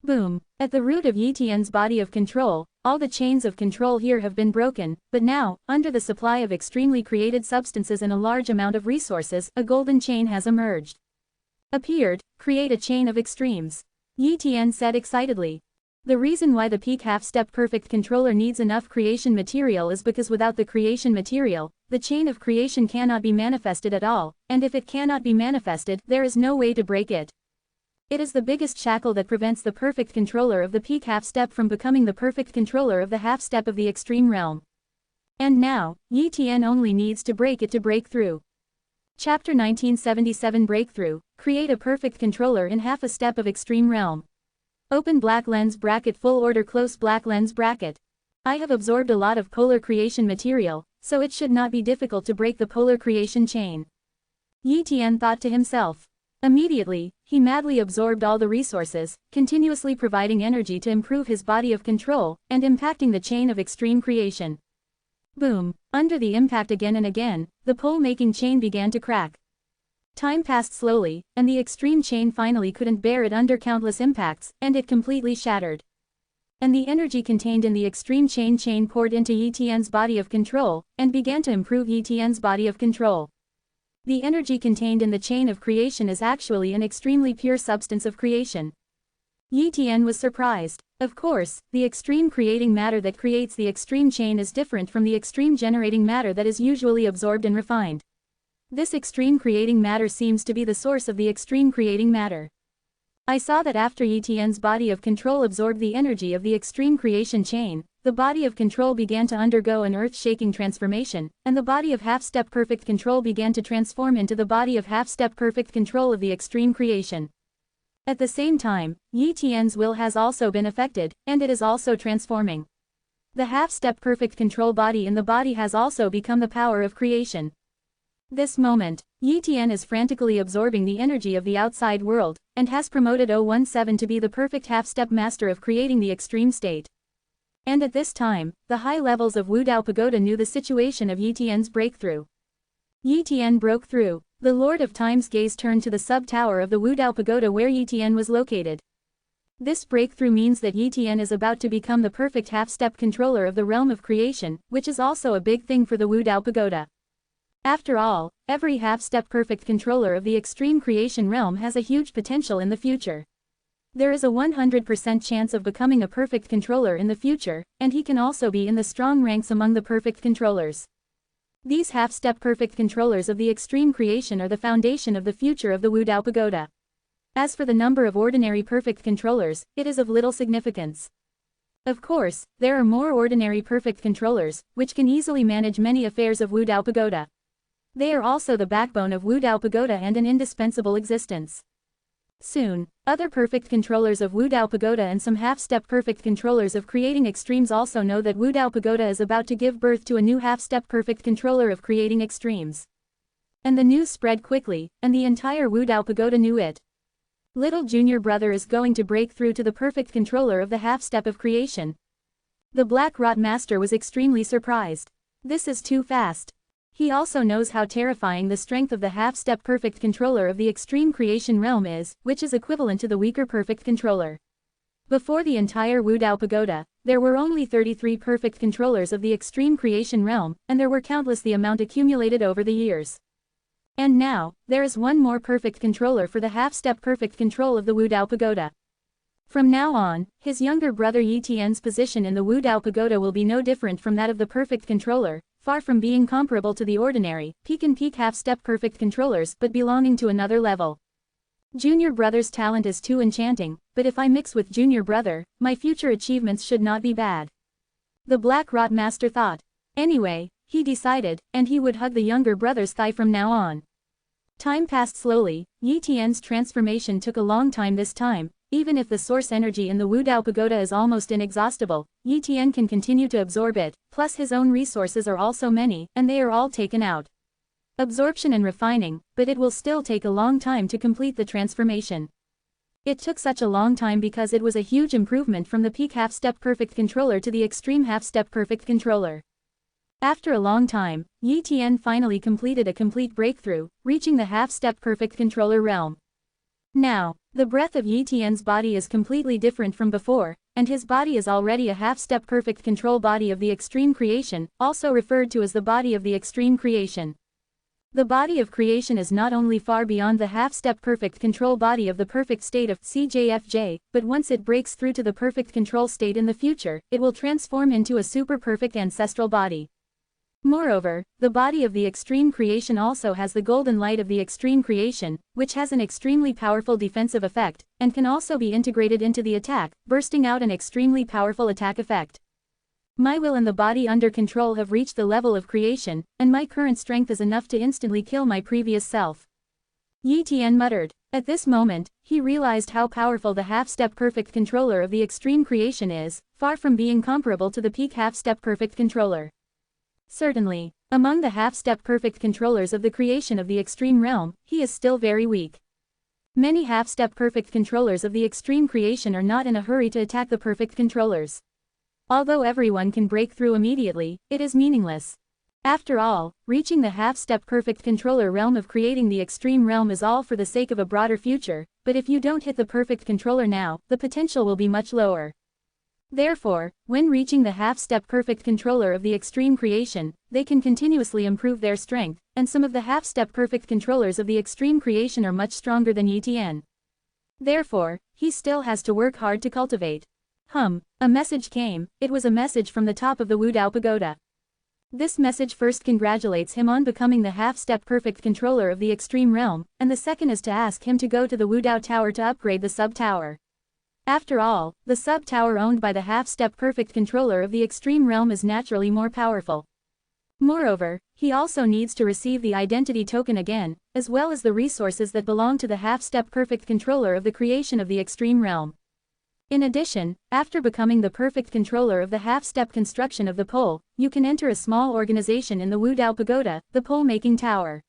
Boom! At the root of Etienne's body of control, all the chains of control here have been broken, but now, under the supply of extremely created substances and a large amount of resources, a golden chain has emerged. Appeared, create a chain of extremes. Etienne said excitedly. The reason why the peak half-step perfect controller needs enough creation material is because without the creation material, the chain of creation cannot be manifested at all, and if it cannot be manifested, there is no way to break it. It is the biggest shackle that prevents the perfect controller of the peak half-step from becoming the perfect controller of the half-step of the extreme realm. And now, Etienne only needs to break it to break through. Chapter 1977 Breakthrough, create a perfect controller in half a step of extreme realm. Open black lens bracket full order close black lens bracket. I have absorbed a lot of polar creation material, so it should not be difficult to break the polar creation chain. Etienne thought to himself. Immediately, he madly absorbed all the resources, continuously providing energy to improve his body of control, and impacting the chain of extreme creation. Boom! Under the impact again and again, the pole-making chain began to crack. Time passed slowly, and the extreme chain finally couldn't bear it under countless impacts, and it completely shattered. And the energy contained in the extreme chain poured into Etienne's body of control, and began to improve Etienne's body of control. The energy contained in the chain of creation is actually an extremely pure substance of creation. Etienne was surprised. Of course, the extreme creating matter that creates the extreme chain is different from the extreme generating matter that is usually absorbed and refined. This extreme creating matter seems to be the source of the extreme creating matter. I saw that after Etienne's body of control absorbed the energy of the extreme creation chain, the body of control began to undergo an earth-shaking transformation, and the body of half-step perfect control began to transform into the body of half-step perfect control of the extreme creation. At the same time, Etienne's will has also been affected, and it is also transforming. The half-step perfect control body in the body has also become the power of creation. This moment, Etienne is frantically absorbing the energy of the outside world, and has promoted 017 to be the perfect half-step master of creating the extreme state. And at this time, the high levels of Wu Dao Pagoda knew the situation of Etienne's breakthrough. Etienne broke through. The Lord of Time's gaze turned to the sub-tower of the Wu Dao Pagoda where Etienne was located. This breakthrough means that Etienne is about to become the perfect half-step controller of the realm of creation, which is also a big thing for the Wu Dao Pagoda. After all, every half-step perfect controller of the extreme creation realm has a huge potential in the future. There is a 100% chance of becoming a perfect controller in the future, and he can also be in the strong ranks among the perfect controllers. These half-step perfect controllers of the extreme creation are the foundation of the future of the Wu Dao Pagoda. As for the number of ordinary perfect controllers, it is of little significance. Of course, there are more ordinary perfect controllers, which can easily manage many affairs of Wu Dao Pagoda. They are also the backbone of Wu Dao Pagoda and an indispensable existence. Soon, other perfect controllers of Wu Dao Pagoda and some half-step perfect controllers of creating extremes also know that Wu Dao Pagoda is about to give birth to a new half-step perfect controller of creating extremes. And the news spread quickly, and the entire Wu Dao Pagoda knew it. Little junior brother is going to break through to the perfect controller of the half-step of creation. The Black Rot Master was extremely surprised. This is too fast. He also knows how terrifying the strength of the half-step perfect controller of the extreme creation realm is, which is equivalent to the weaker perfect controller. Before the entire Wu Dao Pagoda, there were only 33 perfect controllers of the extreme creation realm, and there were countless the amount accumulated over the years. And now, there is one more perfect controller for the half-step perfect control of the Wu Dao Pagoda. From now on, his younger brother Etienne's position in the Wu Dao Pagoda will be no different from that of the perfect controller, far from being comparable to the ordinary, peak and peak half-step perfect controllers but belonging to another level. Junior brother's talent is too enchanting, but if I mix with junior brother, my future achievements should not be bad. The Black Rot Master thought. Anyway, he decided, and he would hug the younger brother's thigh from now on. Time passed slowly. Etienne's transformation took a long time this time. Even if the source energy in the Wu Dao Pagoda is almost inexhaustible, Etienne can continue to absorb it, plus his own resources are also many, and they are all taken out. Absorption and refining, but it will still take a long time to complete the transformation. It took such a long time because it was a huge improvement from the peak half-step perfect controller to the extreme half-step perfect controller. After a long time, Yi Tian finally completed a complete breakthrough, reaching the half-step perfect controller realm. Now, the breath of Yi Tian's body is completely different from before, and his body is already a half-step perfect control body of the extreme creation, also referred to as the body of the extreme creation. The body of creation is not only far beyond the half-step perfect control body of the perfect state of CJFJ, but once it breaks through to the perfect control state in the future, it will transform into a super-perfect ancestral body. Moreover, the body of the extreme creation also has the golden light of the extreme creation, which has an extremely powerful defensive effect, and can also be integrated into the attack, bursting out an extremely powerful attack effect. My will and the body under control have reached the level of creation, and my current strength is enough to instantly kill my previous self. Yi Tian muttered. At this moment, he realized how powerful the half-step perfect controller of the extreme creation is, far from being comparable to the peak half-step perfect controller. Certainly, among the half-step perfect controllers of the creation of the extreme realm, he is still very weak. Many half-step perfect controllers of the extreme creation are not in a hurry to attack the perfect controllers. Although everyone can break through immediately, it is meaningless. After all, reaching the half-step perfect controller realm of creating the extreme realm is all for the sake of a broader future, but if you don't hit the perfect controller now, the potential will be much lower. Therefore, when reaching the half-step perfect controller of the extreme creation, they can continuously improve their strength, and some of the half-step perfect controllers of the extreme creation are much stronger than Yi Tian. Therefore, he still has to work hard to cultivate. A message came. It was a message from the top of the Wudao Pagoda. This message first congratulates him on becoming the half-step perfect controller of the extreme realm, and the second is to ask him to go to the Wudao Tower to upgrade the sub-tower. After all, the sub-tower owned by the half-step perfect controller of the extreme realm is naturally more powerful. Moreover, he also needs to receive the identity token again, as well as the resources that belong to the half-step perfect controller of the creation of the extreme realm. In addition, after becoming the perfect controller of the half-step construction of the pole, you can enter a small organization in the Wudao Pagoda, the pole-making tower.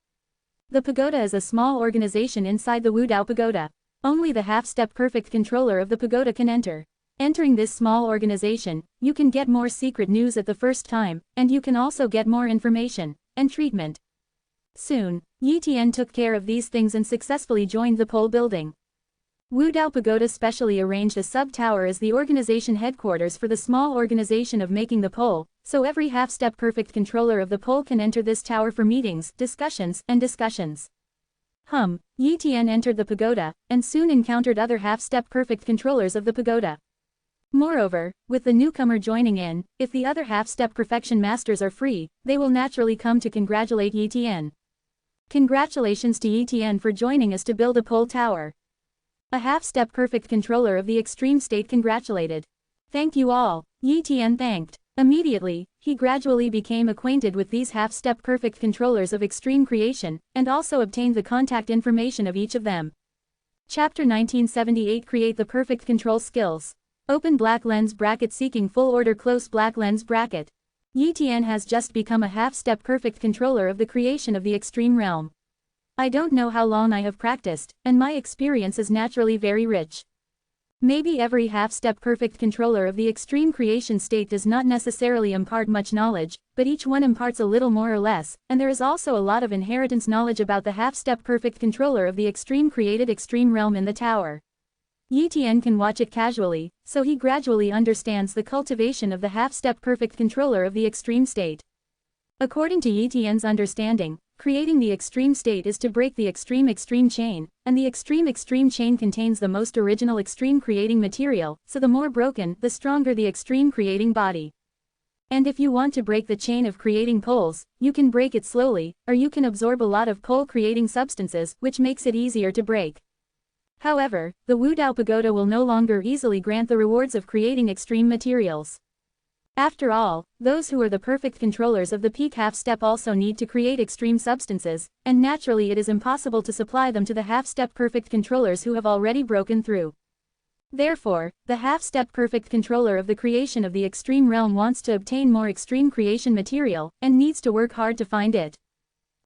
The pagoda is a small organization inside the Wudao Pagoda. Only the half-step perfect controller of the pagoda can enter. Entering this small organization, you can get more secret news at the first time, and you can also get more information and treatment. Soon, Yi Tian took care of these things and successfully joined the pole building. Wudao Pagoda specially arranged a sub-tower as the organization headquarters for the small organization of making the pole, so every half-step perfect controller of the pole can enter this tower for meetings, discussions. Yi Tian entered the pagoda, and soon encountered other half-step perfect controllers of the pagoda. Moreover, with the newcomer joining in, if the other half-step perfection masters are free, they will naturally come to congratulate Yi Tian. Congratulations to Yi Tian for joining us to build a pole tower. A half-step perfect controller of the extreme state congratulated. Thank you all, Yi Tian thanked. Immediately, he gradually became acquainted with these half-step perfect controllers of extreme creation, and also obtained the contact information of each of them. Chapter 1978 Create the perfect control skills. Open black lens bracket seeking full order close black lens bracket. Yi Tian has just become a half-step perfect controller of the creation of the extreme realm. I don't know how long I have practiced, and my experience is naturally very rich. Maybe every half-step perfect controller of the extreme creation state does not necessarily impart much knowledge, but each one imparts a little more or less, and there is also a lot of inheritance knowledge about the half-step perfect controller of the extreme created extreme realm in the tower. Yi Tian can watch it casually, so he gradually understands the cultivation of the half-step perfect controller of the extreme state. According to Yi Tian's understanding, creating the extreme state is to break the extreme chain, and the extreme chain contains the most original extreme creating material, so the more broken, the stronger the extreme creating body. And if you want to break the chain of creating poles, you can break it slowly, or you can absorb a lot of pole creating substances, which makes it easier to break. However, the Wudao Pagoda will no longer easily grant the rewards of creating extreme materials. After all, those who are the perfect controllers of the peak half-step also need to create extreme substances, and naturally it is impossible to supply them to the half-step perfect controllers who have already broken through. Therefore, the half-step perfect controller of the creation of the extreme realm wants to obtain more extreme creation material, and needs to work hard to find it.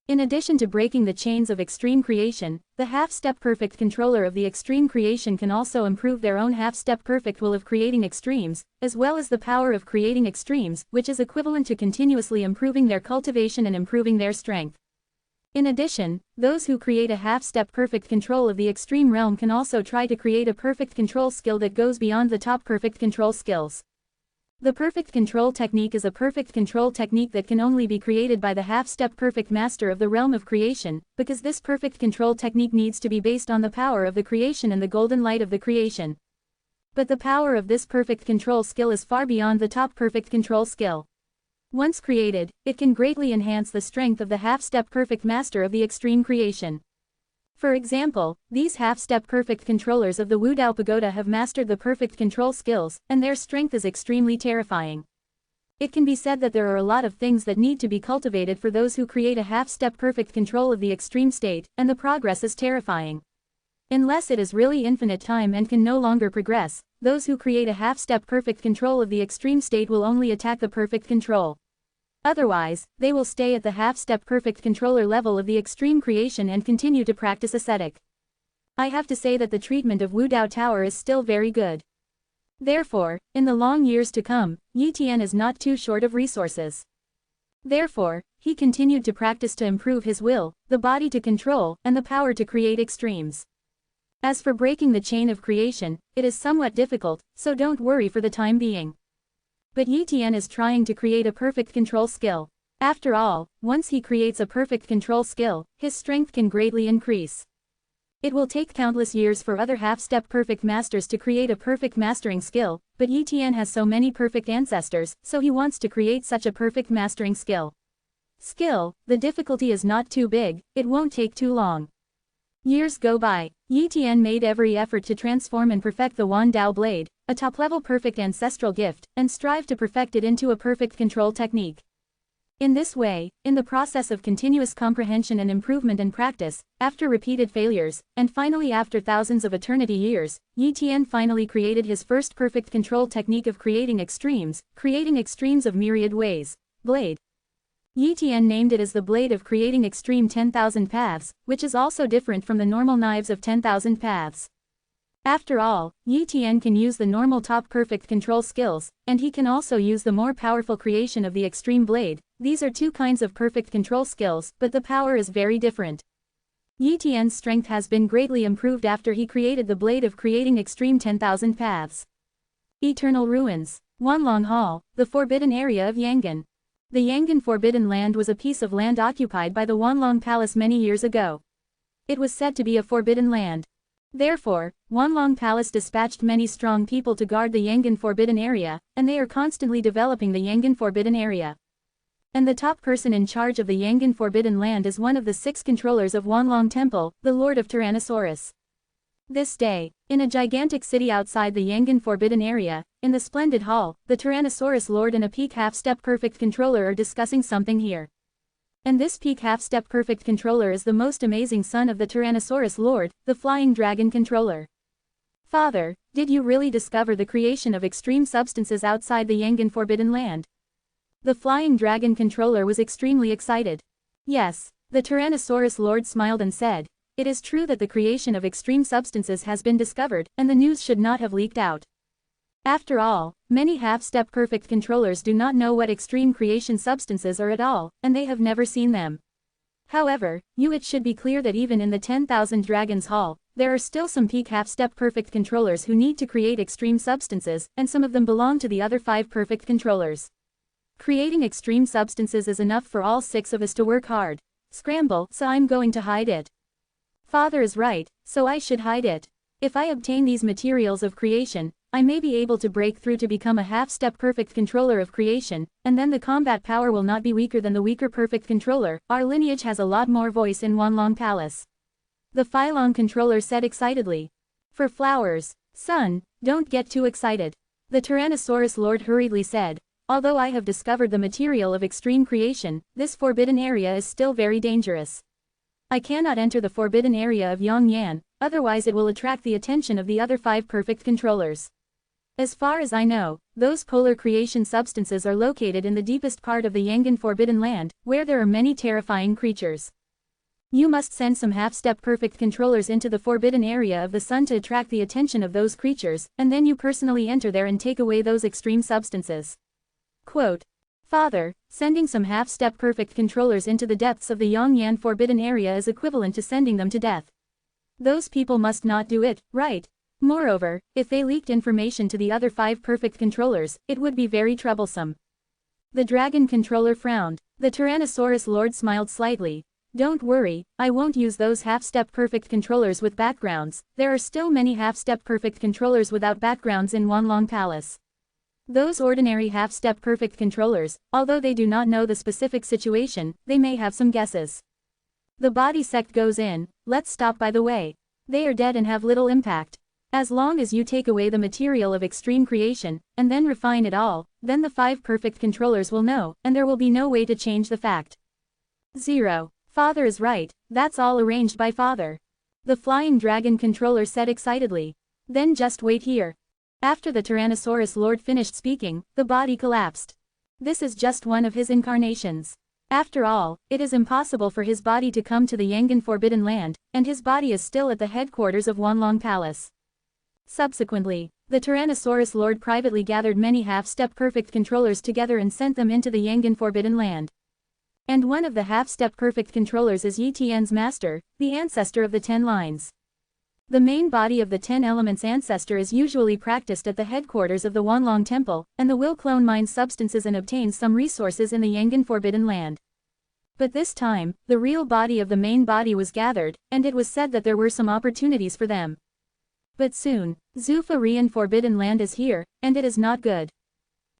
In addition to breaking the chains of extreme creation, the half-step perfect controller of the extreme creation can also improve their own half-step perfect will of creating extremes, as well as the power of creating extremes, which is equivalent to continuously improving their cultivation and improving their strength. In addition, those who create a half-step perfect control of the extreme realm can also try to create a perfect control skill that goes beyond the top perfect control skills. The perfect control technique is a perfect control technique that can only be created by the half-step perfect master of the realm of creation, because this perfect control technique needs to be based on the power of the creation and the golden light of the creation. But the power of this perfect control skill is far beyond the top perfect control skill. Once created, it can greatly enhance the strength of the half-step perfect master of the extreme creation. For example, these half-step perfect controllers of the Wu Dao Pagoda have mastered the perfect control skills, and their strength is extremely terrifying. It can be said that there are a lot of things that need to be cultivated for those who create a half-step perfect control of the extreme state, and the progress is terrifying. Unless it is really infinite time and can no longer progress, those who create a half-step perfect control of the extreme state will only attack the perfect control. Otherwise, they will stay at the half-step perfect controller level of the extreme creation and continue to practice ascetic. I have to say that the treatment of Wu Dao Tower is still very good. Therefore, in the long years to come, Yi Tian is not too short of resources. Therefore, he continued to practice to improve his will, the body to control, and the power to create extremes. As for breaking the chain of creation, it is somewhat difficult, so don't worry for the time being. But Yi Tian is trying to create a perfect control skill. After all, once he creates a perfect control skill, his strength can greatly increase. It will take countless years for other half-step perfect masters to create a perfect mastering skill, but Yi Tian has so many perfect ancestors, so he wants to create such a perfect mastering skill. The difficulty is not too big, it won't take too long. Years go by. Yi Tian made every effort to transform and perfect the Wan Dao blade, a top-level perfect ancestral gift, and strive to perfect it into a perfect control technique. In this way, in the process of continuous comprehension and improvement and practice, after repeated failures, and finally after thousands of eternity years, Yi Tian finally created his first perfect control technique of creating extremes of myriad ways. Blade. Yi Tian named it as the blade of creating extreme 10,000 paths, which is also different from the normal knives of 10,000 paths. After all, Yi Tian can use the normal top perfect control skills, and he can also use the more powerful creation of the extreme blade. These are two kinds of perfect control skills, but the power is very different. Yi Tian's strength has been greatly improved after he created the blade of creating extreme 10,000 paths. Eternal Ruins. Wanlong Hall, the forbidden area of Yangon. The Yangon Forbidden Land was a piece of land occupied by the Wanlong Palace many years ago. It was said to be a forbidden land. Therefore, Wanlong Palace dispatched many strong people to guard the Yangon Forbidden Area, and they are constantly developing the Yangon Forbidden Area. And the top person in charge of the Yangon Forbidden Land is one of the 6 controllers of Wanlong Temple, the Lord of Tyrannosaurus. This day, in a gigantic city outside the Yangon Forbidden Area, in the splendid hall, the Tyrannosaurus Lord and a peak half-step perfect controller are discussing something here. And this peak half-step perfect controller is the most amazing son of the Tyrannosaurus Lord, the Flying Dragon Controller. Father, did you really discover the creation of extreme substances outside the Yangon Forbidden Land? The Flying Dragon Controller was extremely excited. Yes, the Tyrannosaurus Lord smiled and said, "It is true that the creation of extreme substances has been discovered, and the news should not have leaked out. After all, many half-step perfect controllers do not know what extreme creation substances are at all, and they have never seen them. However, it should be clear that even in the 10,000 Dragons Hall, there are still some peak half-step perfect controllers who need to create extreme substances, and some of them belong to the other 5 perfect controllers. Creating extreme substances is enough for all 6 of us to work hard. Scramble, so I'm going to hide it. Father is right, so I should hide it. If I obtain these materials of creation, I may be able to break through to become a half-step perfect controller of creation, and then the combat power will not be weaker than the weaker perfect controller. Our lineage has a lot more voice in Wanlong Palace." The Phylong controller said excitedly. "For flowers. Son, don't get too excited." The Tyrannosaurus Lord hurriedly said, "Although I have discovered the material of extreme creation, this forbidden area is still very dangerous. I cannot enter the forbidden area of Yongyan, otherwise it will attract the attention of the other 5 perfect controllers. As far as I know, those polar creation substances are located in the deepest part of the Yangon Forbidden Land, where there are many terrifying creatures. You must send some half-step perfect controllers into the forbidden area of the sun to attract the attention of those creatures, and then you personally enter there and take away those extreme substances. Quote, Father, sending some half-step perfect controllers into the depths of the Yongyan forbidden area is equivalent to sending them to death. Those people must not do it, right? Moreover, if they leaked information to the other 5 perfect controllers, it would be very troublesome. The dragon controller frowned. The Tyrannosaurus Lord smiled slightly. Don't worry, I won't use those half-step perfect controllers with backgrounds. There are still many half-step perfect controllers without backgrounds in Wanlong Palace. Those ordinary half-step perfect controllers, although they do not know the specific situation, they may have some guesses. The body sect goes in. Let's stop by the way. They are dead and have little impact. As long as you take away the material of extreme creation, and then refine it all, then the 5 perfect controllers will know, and there will be no way to change the fact. 0. Father is right, that's all arranged by Father. The flying dragon controller said excitedly. Then just wait here. After the Tyrannosaurus Lord finished speaking, the body collapsed. This is just one of his incarnations. After all, it is impossible for his body to come to the Yangon Forbidden Land, and his body is still at the headquarters of Wanlong Palace. Subsequently, the Tyrannosaurus Lord privately gathered many half-step perfect controllers together and sent them into the Yangon Forbidden Land. And one of the half-step perfect controllers is Yi Tian's master, the ancestor of the 10 lines. The main body of the 10 elements ancestor is usually practiced at the headquarters of the Wanlong Temple, and the will clone mines substances and obtains some resources in the Yangon Forbidden Land. But this time, the real body of the main body was gathered, and it was said that there were some opportunities for them. But soon, Zufarian Forbidden Land is here, and it is not good.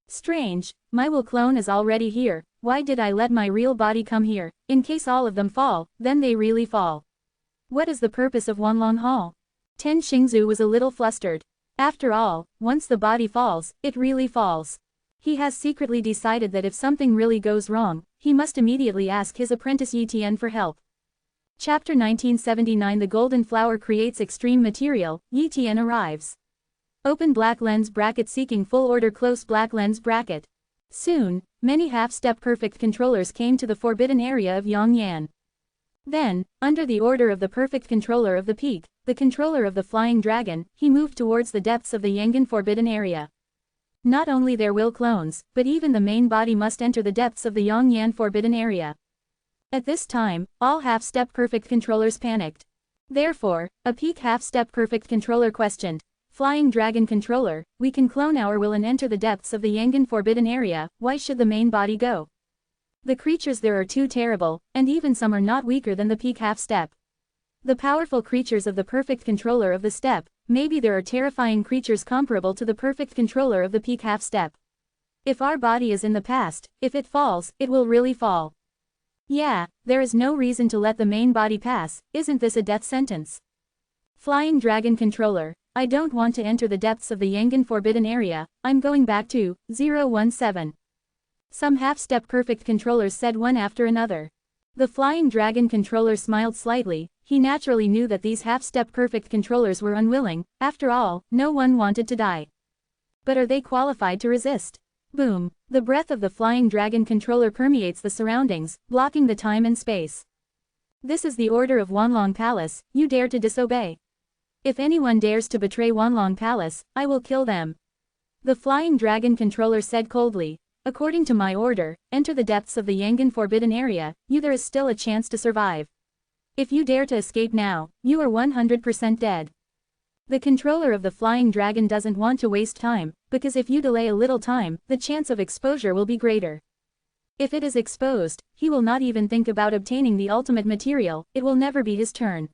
Strange, my will clone is already here. Why did I let my real body come here? In case all of them fall, then they really fall. What is the purpose of Wanlong Hall? Ten Xingzu was a little flustered. After all, once the body falls, it really falls. He has secretly decided that if something really goes wrong, he must immediately ask his apprentice Yi Tian for help. Chapter 1979 The Golden Flower creates extreme material. Yi Tian arrives. Open black lens bracket seeking full order close black lens bracket. Soon, many half-step perfect controllers came to the forbidden area of Yongyan. Then, under the order of the perfect controller of the peak, the controller of the flying dragon, he moved towards the depths of the Yangon forbidden area. Not only their will clones, but even the main body must enter the depths of the Yongyan forbidden area. At this time, all half-step perfect controllers panicked. Therefore, a peak half-step perfect controller questioned, Flying Dragon Controller, we can clone our will and enter the depths of the Yangon forbidden area, why should the main body go? The creatures there are too terrible, and even some are not weaker than the peak half-step. The powerful creatures of the perfect controller of the step, maybe there are terrifying creatures comparable to the perfect controller of the peak half-step. If our body is in the past, if it falls, it will really fall. Yeah, there is no reason to let the main body pass, isn't this a death sentence? Flying Dragon Controller, I don't want to enter the depths of the Yangon forbidden area, I'm going back to 017. Some half-step perfect controllers said one after another. The Flying Dragon Controller smiled slightly. He naturally knew that these half-step perfect controllers were unwilling. After all, no one wanted to die. But are they qualified to resist? Boom! The breath of the Flying Dragon Controller permeates the surroundings, blocking the time and space. This is the order of Wanlong Palace, you dare to disobey. If anyone dares to betray Wanlong Palace, I will kill them. The Flying Dragon Controller said coldly. According to my order, enter the depths of the Yangon forbidden area, there is still a chance to survive. If you dare to escape now, you are 100% dead. The controller of the Flying Dragon doesn't want to waste time, because if you delay a little time, the chance of exposure will be greater. If it is exposed, he will not even think about obtaining the ultimate material, it will never be his turn.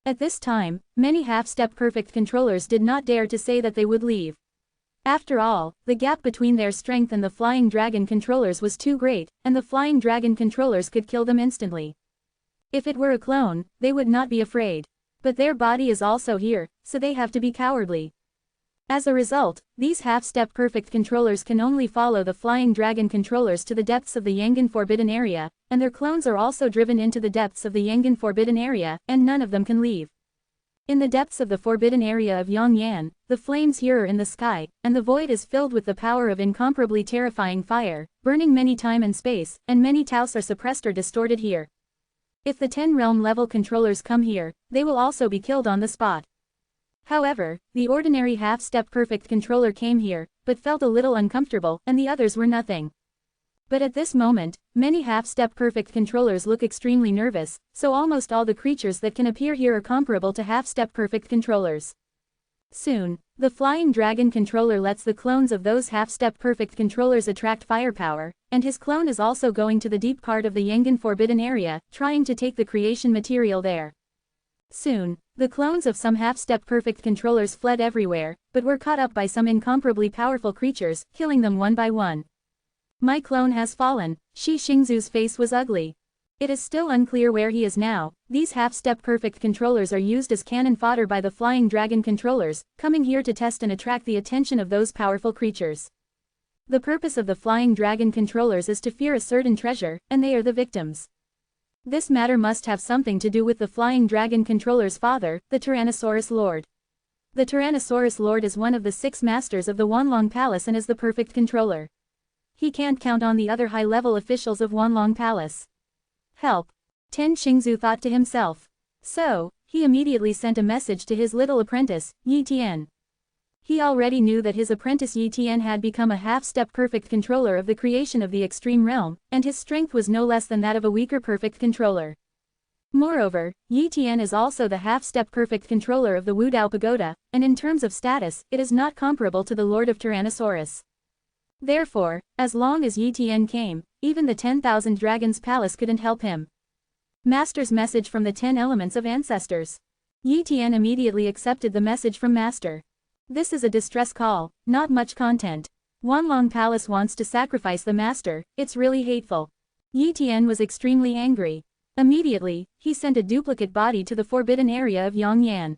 At this time, many half-step perfect controllers did not dare to say that they would leave. After all, the gap between their strength and the Flying Dragon controllers was too great, and the Flying Dragon controllers could kill them instantly. If it were a clone, they would not be afraid. But their body is also here, so they have to be cowardly. As a result, these half-step perfect controllers can only follow the Flying Dragon controllers to the depths of the Yangon forbidden area, and their clones are also driven into the depths of the Yangon forbidden area, and none of them can leave. In the depths of the forbidden area of Yongyan, the flames here are in the sky, and the void is filled with the power of incomparably terrifying fire, burning many time and space, and many Taos are suppressed or distorted here. If the 10 realm level controllers come here, they will also be killed on the spot. However, the ordinary half-step perfect controller came here, but felt a little uncomfortable, and the others were nothing. But at this moment, many half-step perfect controllers look extremely nervous, so almost all the creatures that can appear here are comparable to half-step perfect controllers. Soon, the flying dragon controller lets the clones of those half-step perfect controllers attract firepower, and his clone is also going to the deep part of the Yangan Forbidden area, trying to take the creation material there. Soon, the clones of some half-step perfect controllers fled everywhere, but were caught up by some incomparably powerful creatures, killing them one by one. My clone has fallen. Shi Xingzu's face was ugly. It is still unclear where he is now. These half-step perfect controllers are used as cannon fodder by the flying dragon controllers, coming here to test and attract the attention of those powerful creatures. The purpose of the flying dragon controllers is to fear a certain treasure, and they are the victims. This matter must have something to do with the flying dragon controller's father, the Tyrannosaurus Lord. The Tyrannosaurus Lord is one of the 6 masters of the Wanlong Palace and is the perfect controller. He can't count on the other high-level officials of Wanlong Palace. Help! Ten Xingzu thought to himself. So, he immediately sent a message to his little apprentice, Yi Tian. He already knew that his apprentice Yi Tian had become a half-step perfect controller of the creation of the extreme realm, and his strength was no less than that of a weaker perfect controller. Moreover, Yi Tian is also the half-step perfect controller of the Wudao Pagoda, and in terms of status, it is not comparable to the Lord of Tyrannosaurus. Therefore, as long as Yi Tian came, even the 10,000 Dragons Palace couldn't help him. Master's message from the 10 elements of ancestors. Yi Tian immediately accepted the message from Master. This is a distress call, not much content. Wanlong Palace wants to sacrifice the Master, it's really hateful. Yi Tian was extremely angry. Immediately, he sent a duplicate body to the forbidden area of Yongyan.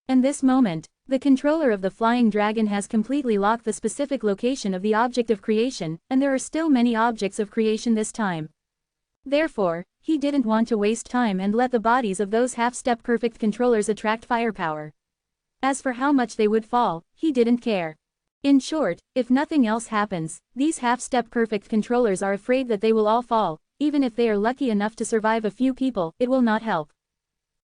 And this moment, the controller of the flying dragon has completely locked the specific location of the object of creation, and there are still many objects of creation this time. Therefore, he didn't want to waste time and let the bodies of those half-step perfect controllers attract firepower. As for how much they would fall, he didn't care. In short, if nothing else happens, these half-step perfect controllers are afraid that they will all fall. Even if they are lucky enough to survive a few people, it will not help.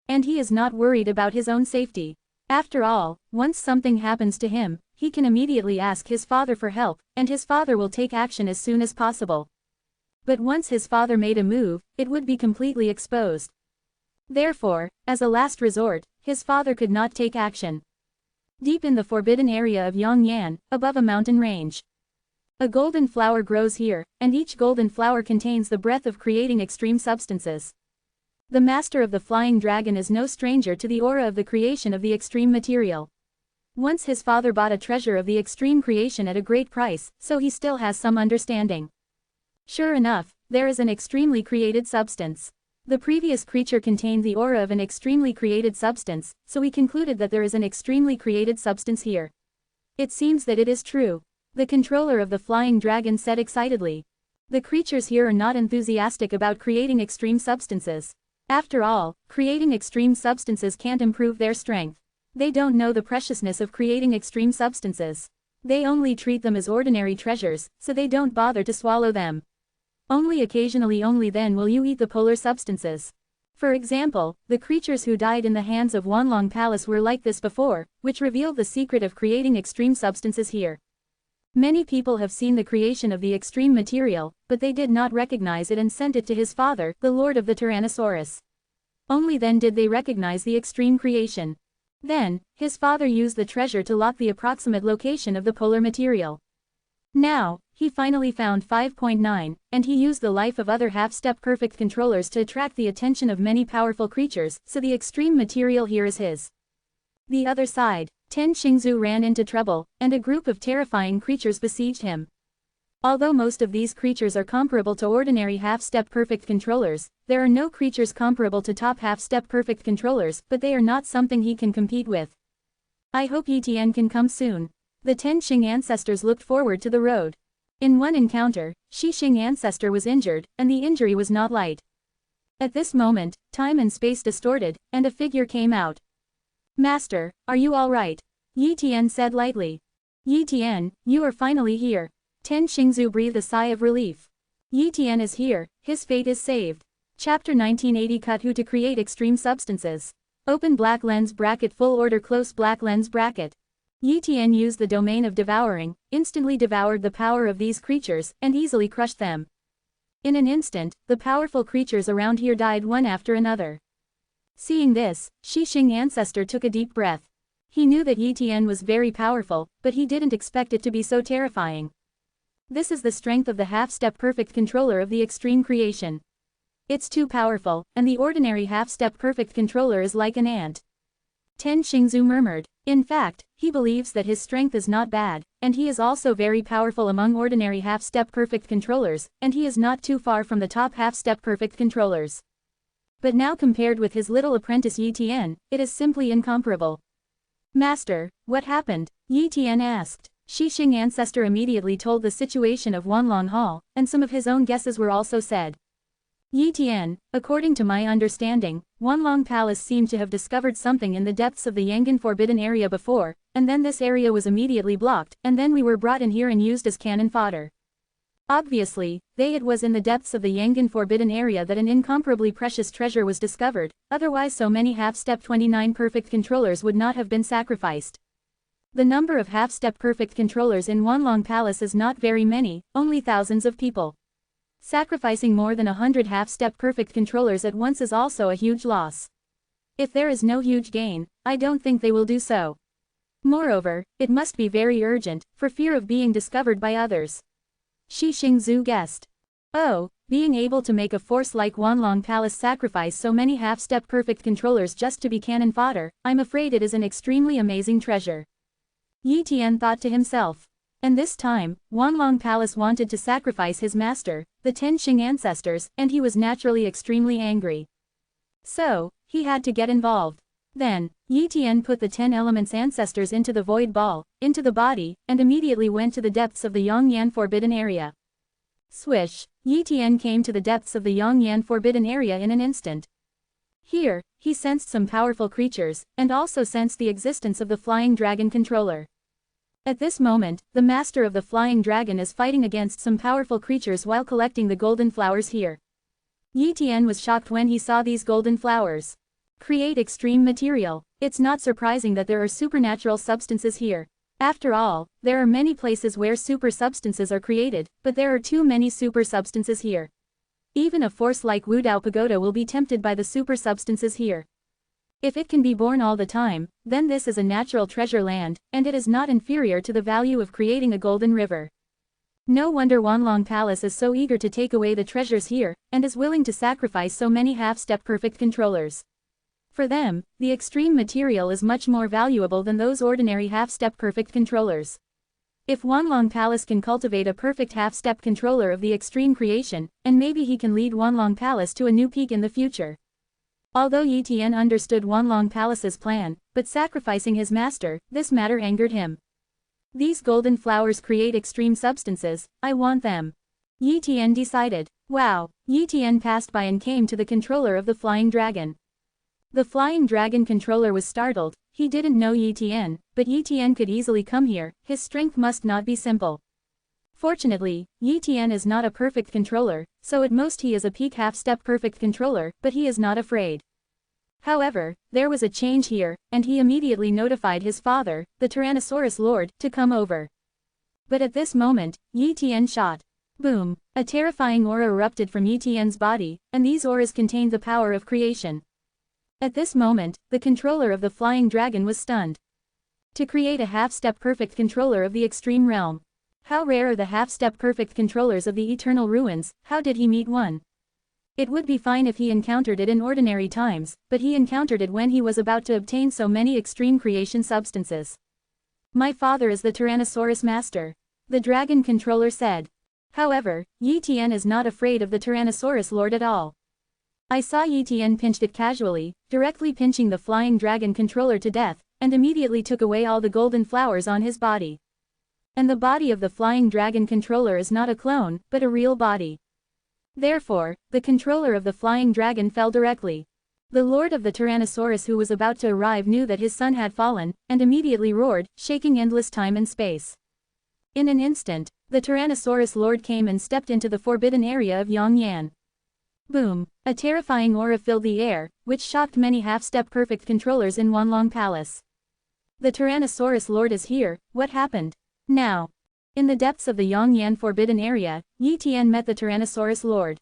And he is not worried about his own safety. After all, once something happens to him, he can immediately ask his father for help, and his father will take action as soon as possible. But once his father made a move, it would be completely exposed. Therefore, as a last resort, his father could not take action. Deep in the forbidden area of Yongyan, above a mountain range, a golden flower grows here, and each golden flower contains the breath of creating extreme substances. The master of the flying dragon is no stranger to the aura of the creation of the extreme material. Once his father bought a treasure of the extreme creation at a great price, so he still has some understanding. Sure enough, there is an extremely created substance. The previous creature contained the aura of an extremely created substance, so he concluded that there is an extremely created substance here. It seems that it is true. The controller of the flying dragon said excitedly. The creatures here are not enthusiastic about creating extreme substances. After all, creating extreme substances can't improve their strength. They don't know the preciousness of creating extreme substances. They only treat them as ordinary treasures, so they don't bother to swallow them. Only occasionally, only then will you eat the polar substances. For example, the creatures who died in the hands of Wanlong Palace were like this before, which revealed the secret of creating extreme substances here. Many people have seen the creation of the extreme material, but they did not recognize it and sent it to his father, the Lord of the Tyrannosaurus. Only then did they recognize the extreme creation. Then, his father used the treasure to lock the approximate location of the polar material. Now, he finally found 5.9, and he used the life of other half-step perfect controllers to attract the attention of many powerful creatures, so the extreme material here is his. The other side, Ten Xingzu ran into trouble, and a group of terrifying creatures besieged him. Although most of these creatures are comparable to ordinary half-step perfect controllers, there are no creatures comparable to top half-step perfect controllers, but they are not something he can compete with. I hope Yi Tian can come soon. The Ten Xing ancestors looked forward to the road. In one encounter, Shi Xing ancestor was injured, and the injury was not light. At this moment, time and space distorted, and a figure came out. Master, are you all right? Yi Tian said lightly. Yi Tian, you are finally here. Ten Xingzu breathed a sigh of relief. Yi Tian is here, his fate is saved. Chapter 1980 Cut Who to create extreme substances. Open black lens bracket full order close black lens bracket. Yi Tian used the domain of devouring, instantly devoured the power of these creatures, and easily crushed them. In an instant, the powerful creatures around here died one after another. Seeing this, Xixing ancestor took a deep breath. He knew that Yi Tian was very powerful, but he didn't expect it to be so terrifying. This is the strength of the half-step perfect controller of the extreme creation. It's too powerful, and the ordinary half-step perfect controller is like an ant. Ten Xingzu murmured. In fact, he believes that his strength is not bad, and he is also very powerful among ordinary half-step perfect controllers, and he is not too far from the top half-step perfect controllers. But now compared with his little apprentice Yi Tian, it is simply incomparable. Master, what happened? Yi Tian asked. Xixing ancestor immediately told the situation of Wanlong Hall, and some of his own guesses were also said. Yi Tian, according to my understanding, Wanlong Palace seemed to have discovered something in the depths of the Yangon Forbidden Area before, and then this area was immediately blocked, and then we were brought in here and used as cannon fodder. Obviously, it was in the depths of the Yangon Forbidden Area that an incomparably precious treasure was discovered, otherwise so many half-step 29 perfect controllers would not have been sacrificed. The number of half-step perfect controllers in Wanlong Palace is not very many, only thousands of people. Sacrificing more than 100 half-step perfect controllers at once is also a huge loss. If there is no huge gain, I don't think they will do so. Moreover, it must be very urgent, for fear of being discovered by others. Xixing Zhu guessed. Oh, being able to make a force like Wanlong Palace sacrifice so many half-step perfect controllers just to be cannon fodder, I'm afraid it is an extremely amazing treasure. Yi Tian thought to himself. And this time, Wanlong Palace wanted to sacrifice his master, the Ten Xing ancestors, and he was naturally extremely angry. So, he had to get involved. Then, Yi Tian put the 10 elements ancestors into the void ball, into the body, and immediately went to the depths of the Yongyan Forbidden Area. Swish, Yi Tian came to the depths of the Yongyan Forbidden Area in an instant. Here, he sensed some powerful creatures, and also sensed the existence of the Flying Dragon controller. At this moment, the master of the Flying Dragon is fighting against some powerful creatures while collecting the golden flowers here. Yi Tian was shocked when he saw these golden flowers. Create extreme material. It's not surprising that there are supernatural substances here. After all, there are many places where super substances are created, but there are too many super substances here. Even a force like Wudao Pagoda will be tempted by the super substances here. If it can be born all the time, then this is a natural treasure land, and it is not inferior to the value of creating a golden river. No wonder Wanlong Palace is so eager to take away the treasures here, and is willing to sacrifice so many half-step perfect controllers. For them, the extreme material is much more valuable than those ordinary half-step perfect controllers. If Wanlong Palace can cultivate a perfect half-step controller of the extreme creation, and maybe he can lead Wanlong Palace to a new peak in the future. Although Yi Tian understood Wanlong Palace's plan, but sacrificing his master, this matter angered him. These golden flowers create extreme substances, I want them. Yi Tian decided. Wow, Yi Tian passed by and came to the controller of the Flying Dragon. The Flying Dragon controller was startled, he didn't know Yi Tian, but Yi Tian could easily come here, his strength must not be simple. Fortunately, Yi Tian is not a perfect controller, so at most he is a peak half-step perfect controller, but he is not afraid. However, there was a change here, and he immediately notified his father, the Tyrannosaurus Lord, to come over. But at this moment, Yi Tian shot. Boom! A terrifying aura erupted from Yi Tian's body, and these auras contained the power of creation. At this moment, the controller of the Flying Dragon was stunned. To create a half-step perfect controller of the extreme realm. How rare are the half-step perfect controllers of the eternal ruins, how did he meet one? It would be fine if he encountered it in ordinary times, but he encountered it when he was about to obtain so many extreme creation substances. My father is the Tyrannosaurus Master. The dragon controller said. However, Yi Tian is not afraid of the Tyrannosaurus Lord at all. I saw Yi Tian pinched it casually, directly pinching the Flying Dragon controller to death, and immediately took away all the golden flowers on his body. And the body of the Flying Dragon controller is not a clone, but a real body. Therefore, the controller of the Flying Dragon fell directly. The Lord of the Tyrannosaurus who was about to arrive knew that his son had fallen, and immediately roared, shaking endless time and space. In an instant, the Tyrannosaurus Lord came and stepped into the forbidden area of Yongyan. Boom! A terrifying aura filled the air, which shocked many half-step perfect controllers in Wanlong Palace. The Tyrannosaurus Lord is here, what happened? Now. In the depths of the Yongyan Forbidden Area, Yi Tian met the Tyrannosaurus Lord.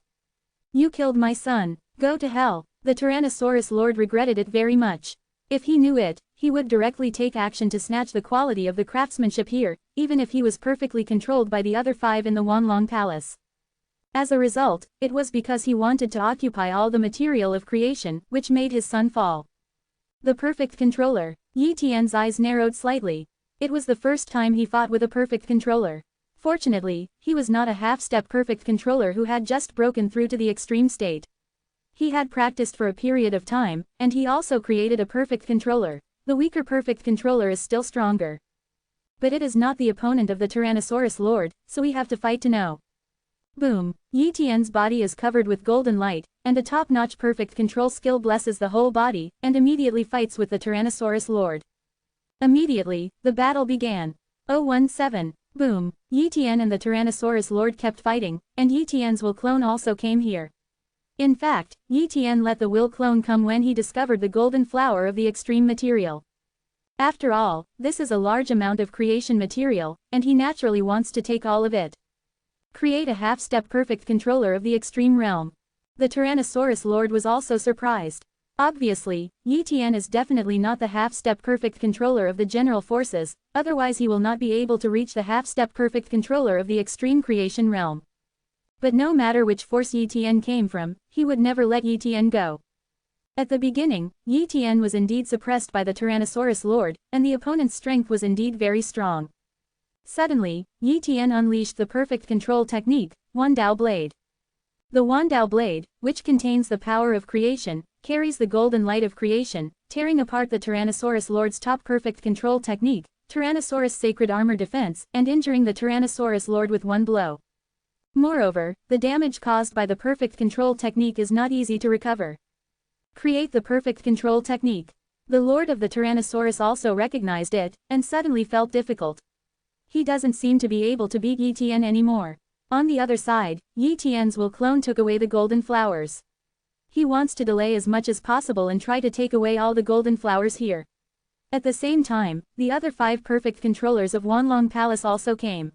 You killed my son, go to hell. The Tyrannosaurus Lord regretted it very much. If he knew it, he would directly take action to snatch the quality of the craftsmanship here, even if he was perfectly controlled by the other 5 in the Wanlong Palace. As a result, it was because he wanted to occupy all the material of creation, which made his son fall. The perfect controller. Yi Tian's eyes narrowed slightly. It was the first time he fought with a perfect controller. Fortunately, he was not a half-step perfect controller who had just broken through to the extreme state. He had practiced for a period of time, and he also created a perfect controller. The weaker perfect controller is still stronger. But it is not the opponent of the Tyrannosaurus Lord, so we have to fight to know. Boom! Yi Tian's body is covered with golden light, and a top-notch perfect control skill blesses the whole body, and immediately fights with the Tyrannosaurus Lord. Immediately, the battle began. 017. Boom! Yi Tian and the Tyrannosaurus Lord kept fighting, and Yi Tian's will clone also came here. In fact, Yi Tian let the will clone come when he discovered the golden flower of the extreme material. After all, this is a large amount of creation material, and he naturally wants to take all of it. Create a half-step perfect controller of the extreme realm. The Tyrannosaurus Lord was also surprised. Obviously, Yi Tian is definitely not the half-step perfect controller of the general forces, otherwise he will not be able to reach the half-step perfect controller of the extreme creation realm. But no matter which force Yi Tian came from, he would never let Yi Tian go. At the beginning, Yi Tian was indeed suppressed by the Tyrannosaurus Lord, and the opponent's strength was indeed very strong. Suddenly, Yi Tian unleashed the perfect control technique, Wandao Blade. The Wandao Blade, which contains the power of creation, carries the golden light of creation, tearing apart the Tyrannosaurus Lord's top perfect control technique, Tyrannosaurus Sacred Armor Defense, and injuring the Tyrannosaurus Lord with one blow. Moreover, the damage caused by the perfect control technique is not easy to recover. Create the perfect control technique. The Lord of the Tyrannosaurus also recognized it, and suddenly felt difficult. He doesn't seem to be able to beat Yi Tian anymore. On the other side, Yi Tian's will clone took away the golden flowers. He wants to delay as much as possible and try to take away all the golden flowers here. At the same time, the other 5 perfect controllers of Wanlong Palace also came.